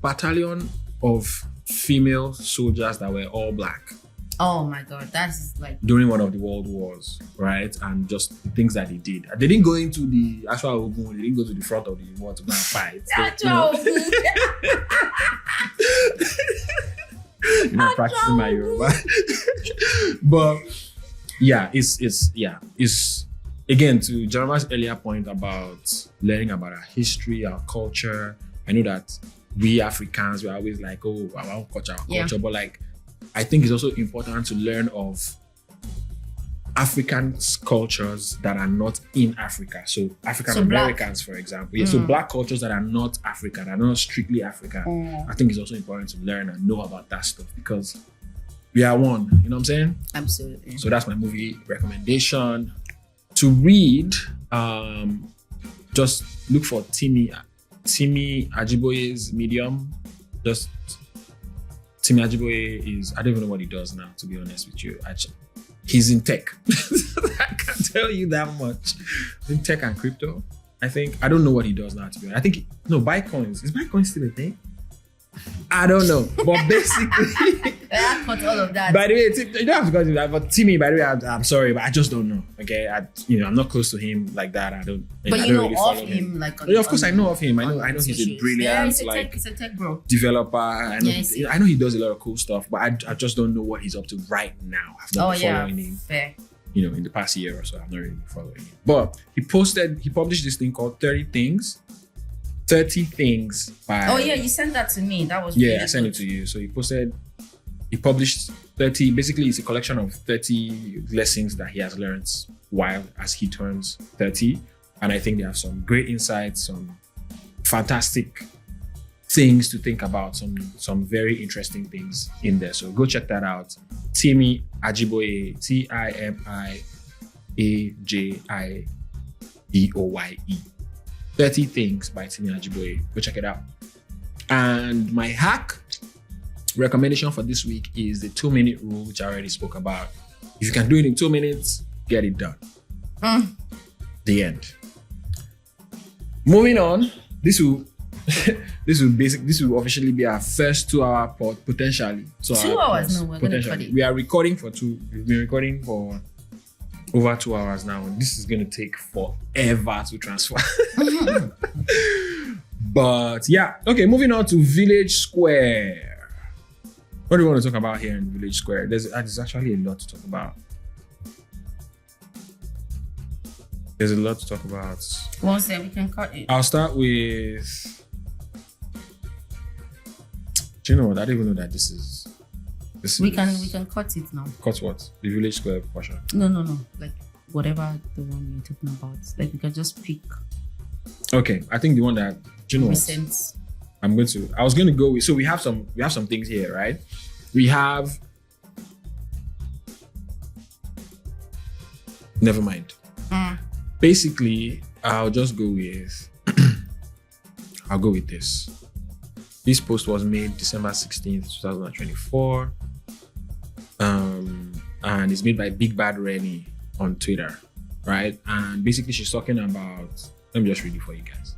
battalion of female soldiers that were all black. Oh my God, that's like during one of the world wars, right? And just the things that they did. They didn't go into the actual Ogun. They didn't go to the front of the war to go and fight. Practicing my Yoruba. But yeah, it's again, to Jemima's earlier point about learning about our history, our culture. I know that we Africans, we're always like, oh, our culture, but like, I think it's also important to learn of African cultures that are not in Africa. So African Americans, for example. Yeah, so black cultures that are not African, are not strictly African. I think it's also important to learn and know about that stuff because we are one. You know what I'm saying? Absolutely. So that's my movie recommendation. To read, just look for Timi Ajiboye's Medium. Just Timi Ajiboye is, I don't even know what he does now, to be honest with you. He's in tech. I can tell you that much. In tech and crypto, I think. I don't know what he does now, to be honest. I think, Bitcoins. Is Bitcoin still a thing? I don't know. But basically... I cut all of that. By the way, you don't have to go to that. But Timmy, by the way, I'm sorry, but I just don't know. Okay, I'm not close to him like that. I don't really follow him. Of course, I know of him. I know he's a brilliant he's a tech bro. Developer. I know he does a lot of cool stuff, but I just don't know what he's up to right now. I've not been following him. Fair. In the past year or so, I'm not really following him. But he published this thing called 30 Things by... Oh yeah, you sent that to me. That was I sent it to you. So he published 30, basically it's a collection of 30 lessons that he has learned while as he turns 30. And I think they have some great insights, some fantastic things to think about, some very interesting things in there. So go check that out. Timi Ajiboye, Timiajiboye. 30 Things by Timi Ajiboye. Go check it out. And my hack recommendation for this week is the 2-minute rule, which I already spoke about. If you can do it in 2 minutes, get it done. The end. Moving on, this will officially be our first 2-hour pod, potentially. So 2 hours? No, we're going to cut it. We are recording for 2. We've been recording for over 2 hours now, and this is going to take forever to transfer. But yeah, okay, moving on to Village Square. What do you want to talk about here in Village Square? There's actually a lot to talk about. There's a lot to talk about. One second, we can cut it. I'll start with. Do you know what? I don't even know that this is. We can cut it now. Cut what? The Village Square portion. No. Like whatever the one you're talking about. Like we can just pick. Okay, I think the one that do you know recent. What? I was going to go with. So we have some things here, right? We have. Never mind. Basically, I'll just go with. I'll go with this. This post was made December 16th, 2024. And it's made by Big Bad Rennie on Twitter, right? And basically, she's talking about. Let me just read it for you guys.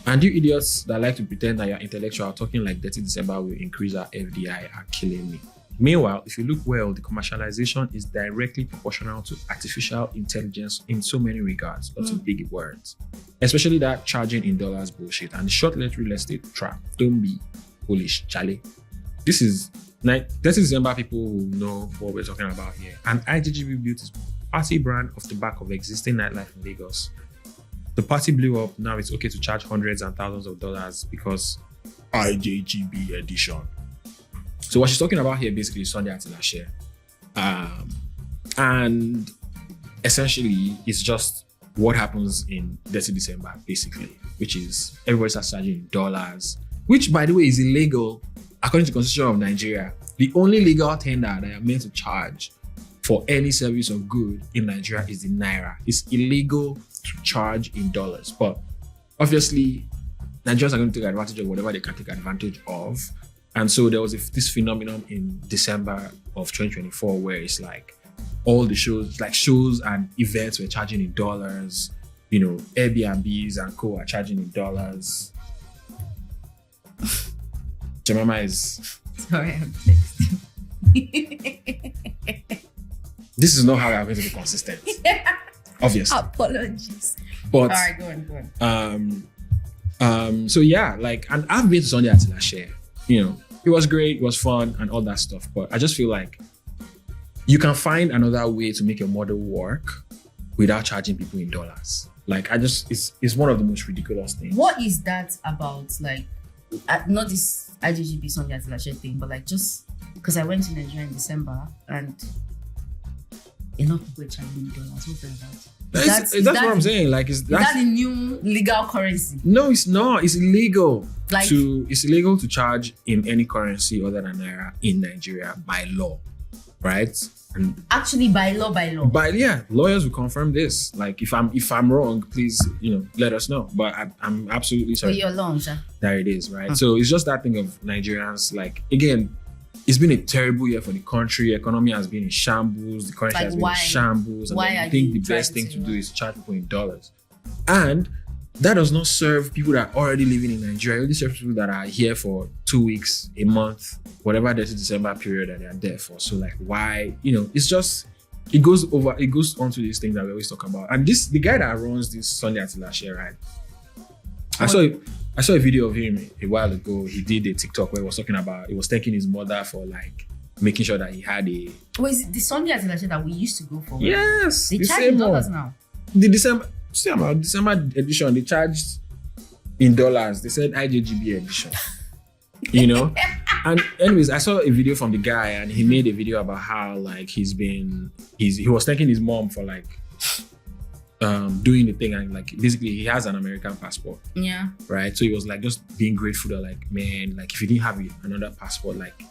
And you idiots that like to pretend that you're intellectual talking like Dirty December will increase our FDI are killing me. Meanwhile, if you look well, the commercialization is directly proportional to artificial intelligence in so many regards, but in big words. Especially that charging in dollars bullshit and the short-lived real estate trap. Don't be foolish, Charlie. This is 30 December, people who know what we're talking about here. And IGGB built its party brand off the back of existing nightlife in Lagos. The party blew up. Now it's okay to charge hundreds and thousands of dollars because IJGB edition. So what she's talking about here basically is Sunday Atilashe. And essentially it's just what happens in 30 December basically, which is everybody starts charging in dollars, which by the way is illegal according to the Constitution of Nigeria. The only legal tender that are meant to charge for any service or good in Nigeria is the Naira. It's illegal to charge in dollars, but obviously Nigerians are going to take advantage of whatever they can take advantage of. And so there was this phenomenon in December of 2024 where it's like all the shows and events were charging in dollars, you know, Airbnbs and co are charging in dollars. Jemima is sorry, I'm texting. This is not how I'm going to be consistent. Obviously. Apologies. But all right, go on. So yeah, like, and I've been to Sunday Atilashe. You know, it was great, it was fun and all that stuff. But I just feel like you can find another way to make your model work without charging people in dollars. Like, it's one of the most ridiculous things. What is that about? Like, not this IGGB Sunday Atilashe thing, but like just because I went to Nigeria in December and enough people were charging in dollars. What's that about? That's what I'm saying. Like, is that the new legal currency? No, it's not. It's illegal. Like, it's illegal to charge in any currency other than Naira in Nigeria by law, right? And actually, by law. But yeah, lawyers will confirm this. Like, if I'm wrong, please, let us know. But I'm absolutely sorry. But you're long, sir. There it is, right? So it's just that thing of Nigerians. Like, again, it's been a terrible year for the country. Economy has been in shambles. The currency has been in shambles. And I think the best thing to do is charge people in dollars. And that does not serve people that are already living in Nigeria. It only serves people that are here for 2 weeks, a month, whatever the December period that they are there for. So like, why? It's just, it goes on to these things that we always talk about. And the guy that runs this Sunday Atilashe, right? I saw a video of him a while ago. He did a TikTok where he was talking about, he was thanking his mother for like making sure that he had a. Oh, is it the Sunday Atilashe that we used to go for? Yes. They charge in dollars now. The December edition, they charged in dollars. They said IJGB edition. And anyways, I saw a video from the guy, and he made a video about how like he was thanking his mom for like doing the thing, and like basically he has an American passport. Yeah. Right. So he was like just being grateful that like, man, like if he didn't have another passport, like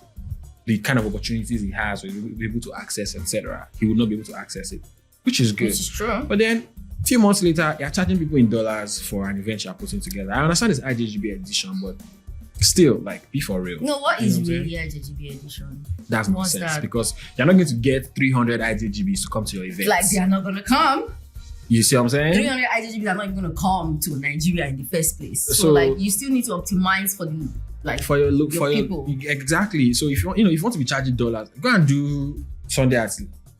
the kind of opportunities he has, or he will be able to access, etc., he would not be able to access it, which is good. Which is true. But then a few months later, you're charging people in dollars for an event you're putting together. I understand it's IJGB edition, but still, like, be for real. No, what is really IJGB edition? That's nonsense, because you're not going to get 300 IJGBs to come to your event. Like, they are not going to come. You see what I'm saying? 300 IJGBs are not even going to come to Nigeria in the first place. So like, you still need to optimize for the for your people. Exactly. So if you want to be charging dollars, go and do Sunday at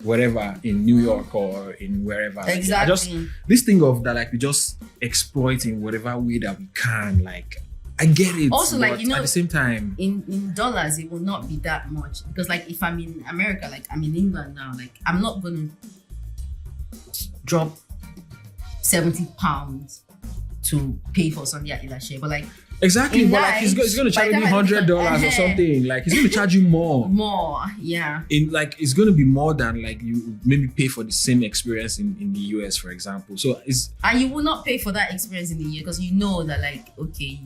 whatever in New York or in wherever. Exactly. This thing of that, like, we just exploit in whatever way that we can. Like, I get it. Also, like, you know, at the same time, in dollars, it will not be that much, because like if I'm in America, like I'm in England now, like I'm not gonna drop £70 to pay for Sunday at Ilashe, but like. Exactly, but like he's going to charge you $100 or something. Like he's going to charge you more. More, yeah. It's going to be more than like you maybe pay for the same experience in the US, for example. So and you will not pay for that experience in the US because you know that like, okay,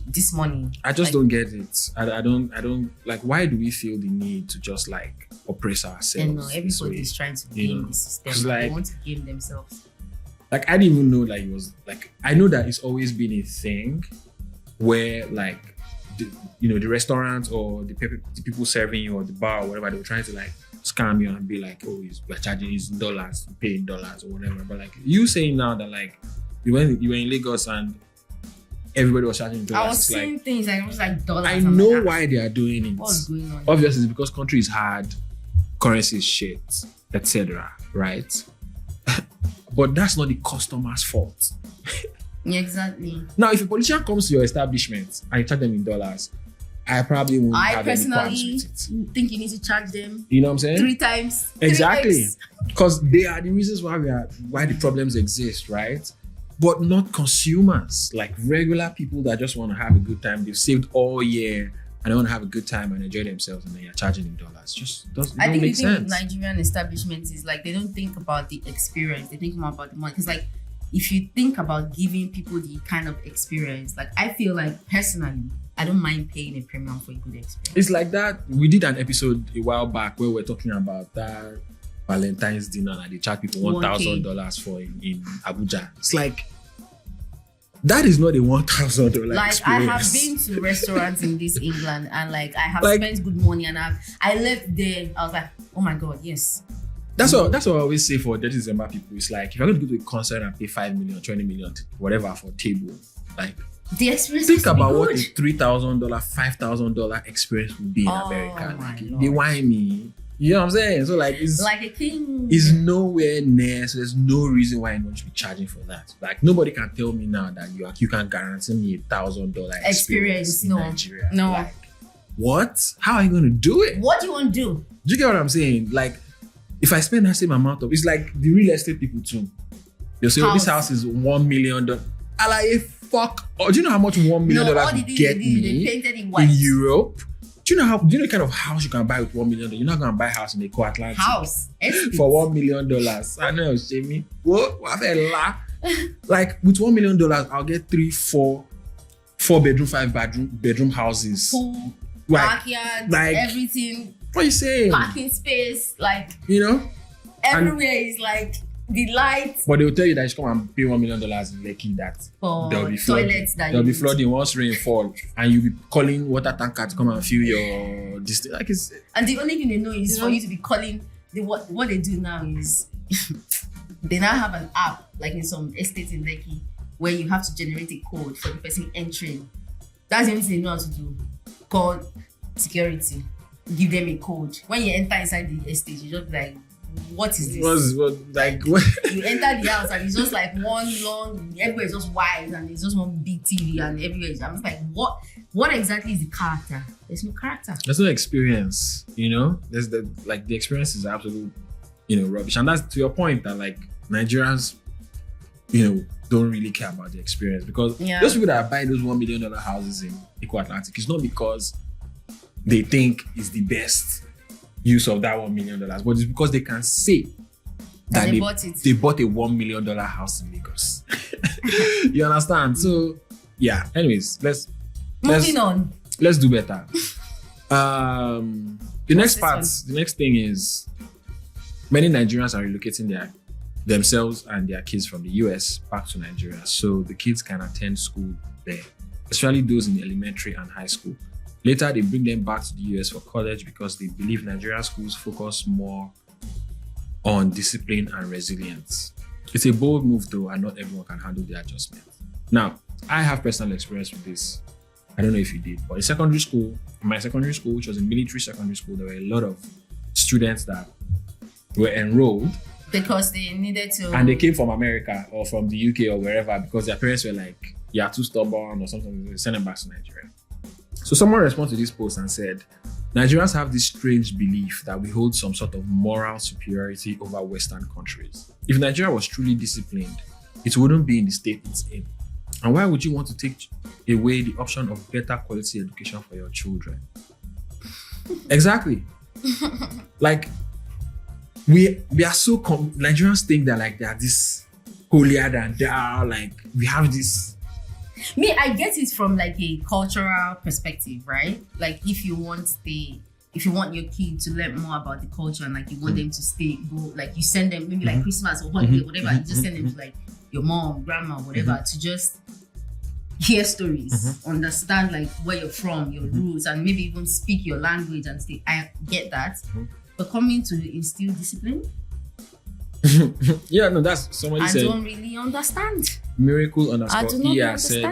this money. I just don't get it. I don't like. Why do we feel the need to just like oppress ourselves? And no, everybody's trying to game the system. Like, they want to game themselves. Like I didn't even know like it was like, I know that it's always been a thing where like the restaurants or the people serving you or the bar or whatever, they were trying to like scam you and be like, oh, we're charging you dollars, you pay in dollars or whatever. But like you saying now that like you were in Lagos and everybody was charging dollars. I was seeing like, things like it was like dollars. I know why they are doing it. What's going on? Obviously, it's because country is hard, currency is shit, etc. Right? But that's not the customer's fault. Yeah, exactly. Now, if a politician comes to your establishment and you charge them in dollars, I probably won't have any qualms with it. Think you need to charge them. You know what I'm saying? 3 times. Exactly. Because they are the reasons why the problems exist, right? But not consumers, like regular people that just want to have a good time. They've saved all year and they want to have a good time and enjoy themselves, and then you're charging in dollars. Just doesn't make sense. I think the thing with Nigerian establishments is like they don't think about the experience. They think more about the money. Because like, if you think about giving people the kind of experience, like I feel like personally, I don't mind paying a premium for a good experience. It's like that. We did an episode a while back where we're talking about that Valentine's dinner that they charge people $1,000 for in Abuja. It's like, that is not a $1,000 like experience. I have been to restaurants in this England and like I have spent good money, and I left there. I was like, oh my god, yes. That's what I always say for 30 December people. It's like, if you're going to go to a concert and pay 5 million, 20 million, whatever for a table, like the experience. Think about what a $3,000, $5,000 experience would be in America. Like, they whine me. You know what I'm saying? So like, it's like a king. It's nowhere near. So there's no reason why anyone should be charging for that. Like nobody can tell me now that you can guarantee me $1,000 experience in Nigeria. No. Like, what? How are you going to do it? What do you want to do? Do you get what I'm saying? Like, if I spend that same amount of, it's like the real estate people too. They'll say, oh, this house is $1 million. I like, fuck. Oh, do you know how much $1 million get me in Europe? Do you know the kind of house you can buy with $1 million? You're not gonna buy a house in the Atlantic house for $1 million. I know, Jamie. What? Like with $1 million, I'll get 3, 4 bedroom, 5 bedroom houses. Pool, like, backyard, like everything. What are you saying? Parking space, like everywhere is like the lights. But they'll tell you that you should come and pay $1 million in Lekki, that for there'll be toilets. There'll be flooding once rain fall, and you'll be calling water tanker to come and fill your distance. Like it's. And the only thing they know is for you to be calling. What they do now is they now have an app, like in some estates in Lekki, where you have to generate a code for the person entering. That's the only thing they know how to do. Call security, give them a code. When you enter inside the estate, you just be like, what is this? What? You enter the house and it's just like one long, everywhere is just white and it's just one big TV and everywhere. I'm just like, what exactly is the character? There's no character. There's no experience, There's the experience is absolute, rubbish. And that's to your point that like Nigerians, don't really care about the experience, because those people that buy those $1 million houses in Eco Atlantic, it's not because they think is the best use of that $1 million, but it's because they can say that they bought it. They bought a $1 million house in Lagos. You understand? So yeah. Anyways, moving on. Let's do better. The next thing is many Nigerians are relocating themselves and their kids from the US back to Nigeria, so the kids can attend school there, especially those in elementary and high school. Later, they bring them back to the US for college because they believe Nigerian schools focus more on discipline and resilience. It's a bold move though, and not everyone can handle the adjustment. Now, I have personal experience with this. I don't know if you did, but in my secondary school, which was a military secondary school, there were a lot of students that were enrolled because they needed to, and they came from America or from the UK or wherever because their parents were like, "You're too stubborn" or something. They sent them back to Nigeria. So someone responded to this post and said, Nigerians have this strange belief that we hold some sort of moral superiority over Western countries. If Nigeria was truly disciplined, it wouldn't be in the state it's in. And why would you want to take away the option of better quality education for your children? Exactly. Like, we are so Nigerians think that like they are this holier than thou, like we have this. Me, I get it from like a cultural perspective, right? Like if you want your kid to learn more about the culture and like you want them to go, like you send them maybe like Christmas or holiday, whatever, you just send them to like your mom, grandma, whatever, to just hear stories, understand like where you're from, your roots, and maybe even speak your language and say, I get that. But coming to instill discipline, yeah, no, that's somebody said. I don't really understand. Miracle underscore I do not said,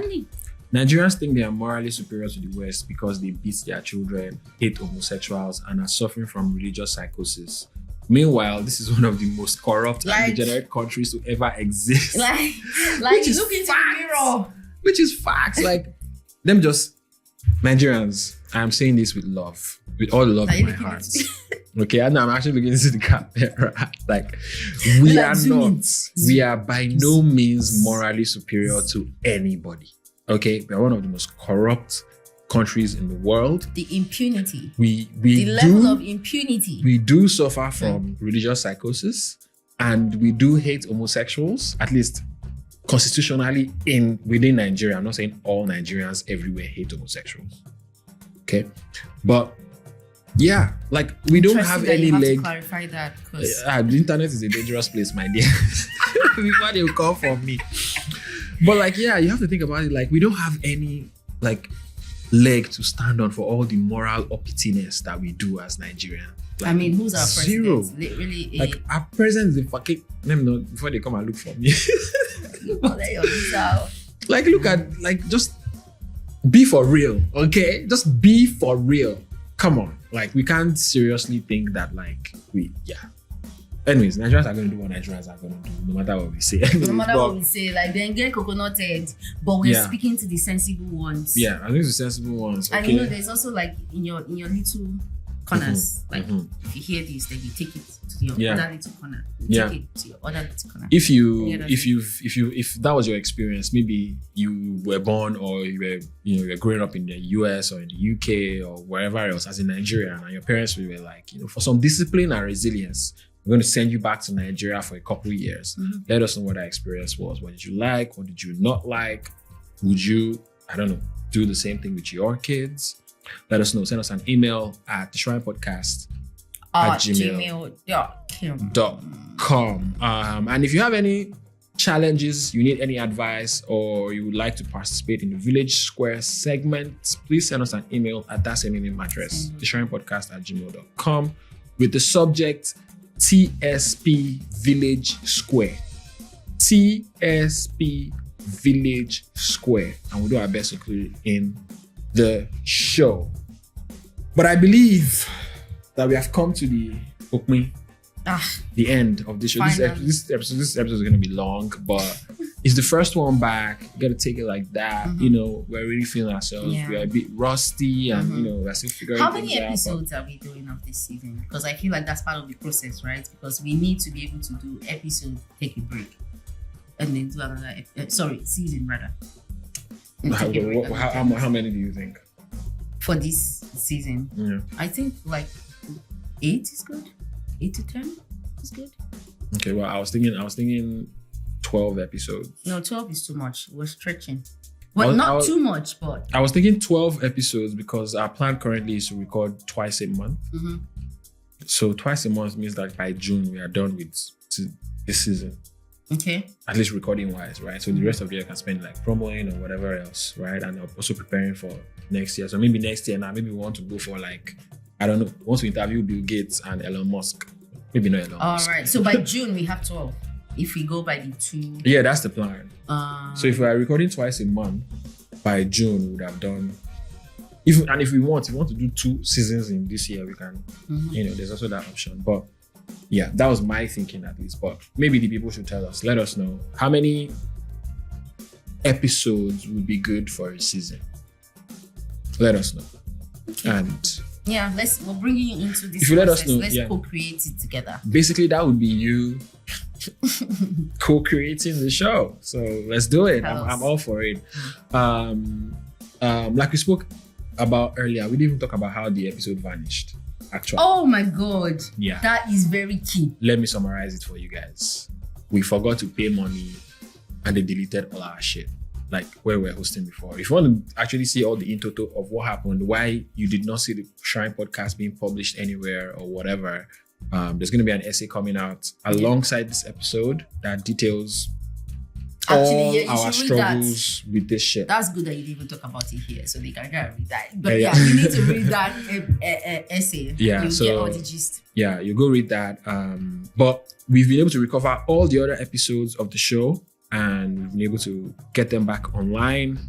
Nigerians think they are morally superior to the West because they beat their children, hate homosexuals, and are suffering from religious psychosis. Meanwhile, this is one of the most corrupt and degenerate countries to ever exist. Like which is look into the mirror. Which is facts. Like, them just Nigerians. I'm saying this with love, with all the love in my heart. Okay, and I'm actually looking into the camera. Like, we are by no means morally superior to anybody. Okay, we are one of the most corrupt countries in the world. The impunity. The level of impunity. We do suffer from religious psychosis, and we do hate homosexuals, at least constitutionally within Nigeria. I'm not saying all Nigerians everywhere hate homosexuals. Okay, but yeah, like we don't have any leg. Clarify that because the internet is a dangerous place, my dear. Before they will come for me. But like, yeah, you have to think about it. Like, we don't have any like leg to stand on for all the moral uppityness that we do as Nigerians. Like, I mean, who's our zero. president? Literally, like our president is a fucking. Let me know before they come and look for me. Like, look at just be for real, okay? Just be for real. Come on, like we can't seriously think that like Anyways, Nigerians are going to do what Nigerians are going to do, no matter what we say. No matter what we say, like then get coconut head, but we're speaking to the sensible ones. Yeah, I think the sensible ones. Okay. And you know, there's also like in your little corners, if you hear this, then you take it to your other little corner. Take it to your other little corner. If that was your experience, maybe you were born or you were growing up in the US or in the UK or wherever else as a Nigerian, and your parents were like, for some discipline and resilience, we're going to send you back to Nigeria for a couple of years. Let us know what that experience was. What did you like? What did you not like? Would you, I don't know, do the same thing with your kids? Let us know. Send us an email at theshrinepodcast@gmail.com. And if you have any challenges, you need any advice, or you would like to participate in the Village Square segment, please send us an email at that same email address, theshrinepodcast@gmail.com, with the subject TSP Village Square. TSP Village Square. And we'll do our best to include it in the show. But I believe that we have come to the end of the show. This episode is going to be long, but it's the first one back. You got to take it like that. We're really feeling ourselves. We're a bit rusty, and we're still figuring How things many out, episodes are we doing of this season? Because I feel like that's part of the process, right? Because we need to be able to do episode, take a break, and then do another season rather. How many do you think? for this season. Yeah. I think like 8 is good. 8 to 10 is good. Okay, well, I was thinking 12 episodes. No, 12 is too much. We're stretching. Well, not too much, but I was thinking 12 episodes because our plan currently is to record twice a month. Mm-hmm. So twice a month means that by June we are done with this season. Okay. At least recording wise, right? So the rest of the year I can spend like promoing or whatever else, right? And I'm also preparing for next year. So maybe next year now, maybe we want to go for like, I don't know, once we interview Bill Gates and Elon Musk. Maybe not Elon Musk. All right. So by June we have 12. If we go by the 2. Yeah, that's the plan. So if we are recording twice a month, by June we would have done. If we want to do 2 seasons in this year, we can. There's also that option. But yeah, that was my thinking at least. But maybe the people should tell us. Let us know how many episodes would be good for a season. Let us know. Okay. And yeah, we'll bring you into this. If you let us know, let's co-create it together. Basically, that would be you co-creating the show. So let's do it. I'm all for it. Like we spoke about earlier, we didn't even talk about how the episode vanished. Actually. Oh my God. Yeah. That is very key. Let me summarize it for you guys. We forgot to pay money and they deleted all our shit. Like where we were hosting before. If you want to actually see all the in total of what happened, why you did not see the Shrine podcast being published anywhere or whatever, there's going to be an essay coming out alongside this episode that details all our struggles with this shit. That's good that you didn't even talk about it here, so they can go and read that. But you need to read that essay. Yeah, you'll get all the gist. Yeah, you go read that. But we've been able to recover all the other episodes of the show and we've been able to get them back online.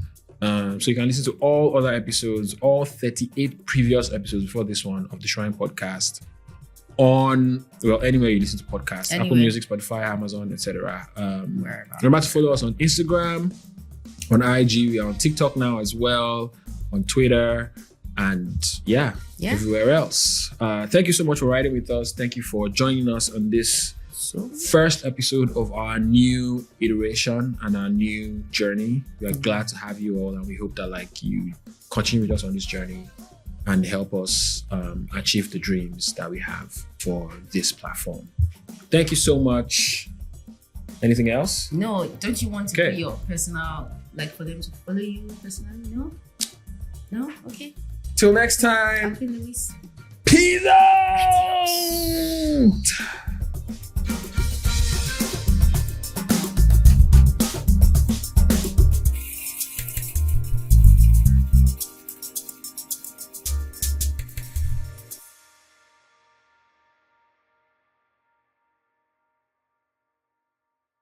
So you can listen to all other episodes, all 38 previous episodes before this one of the Shrine podcast on, anywhere you listen to podcasts, Apple Music, Spotify, Amazon, etc. Remember to follow us on Instagram, on IG, we are on TikTok now as well, on Twitter, and everywhere else. Thank you so much for riding with us. Thank you for joining us on this first episode of our new iteration and our new journey. We are glad to have you all, and we hope that you continue with us on this journey and help us achieve the dreams that we have for this platform. Thank you so much. Anything else? No, don't you want to be your personal, for them to follow you personally? No? Okay. Till next time. AKNLWS. Peace out.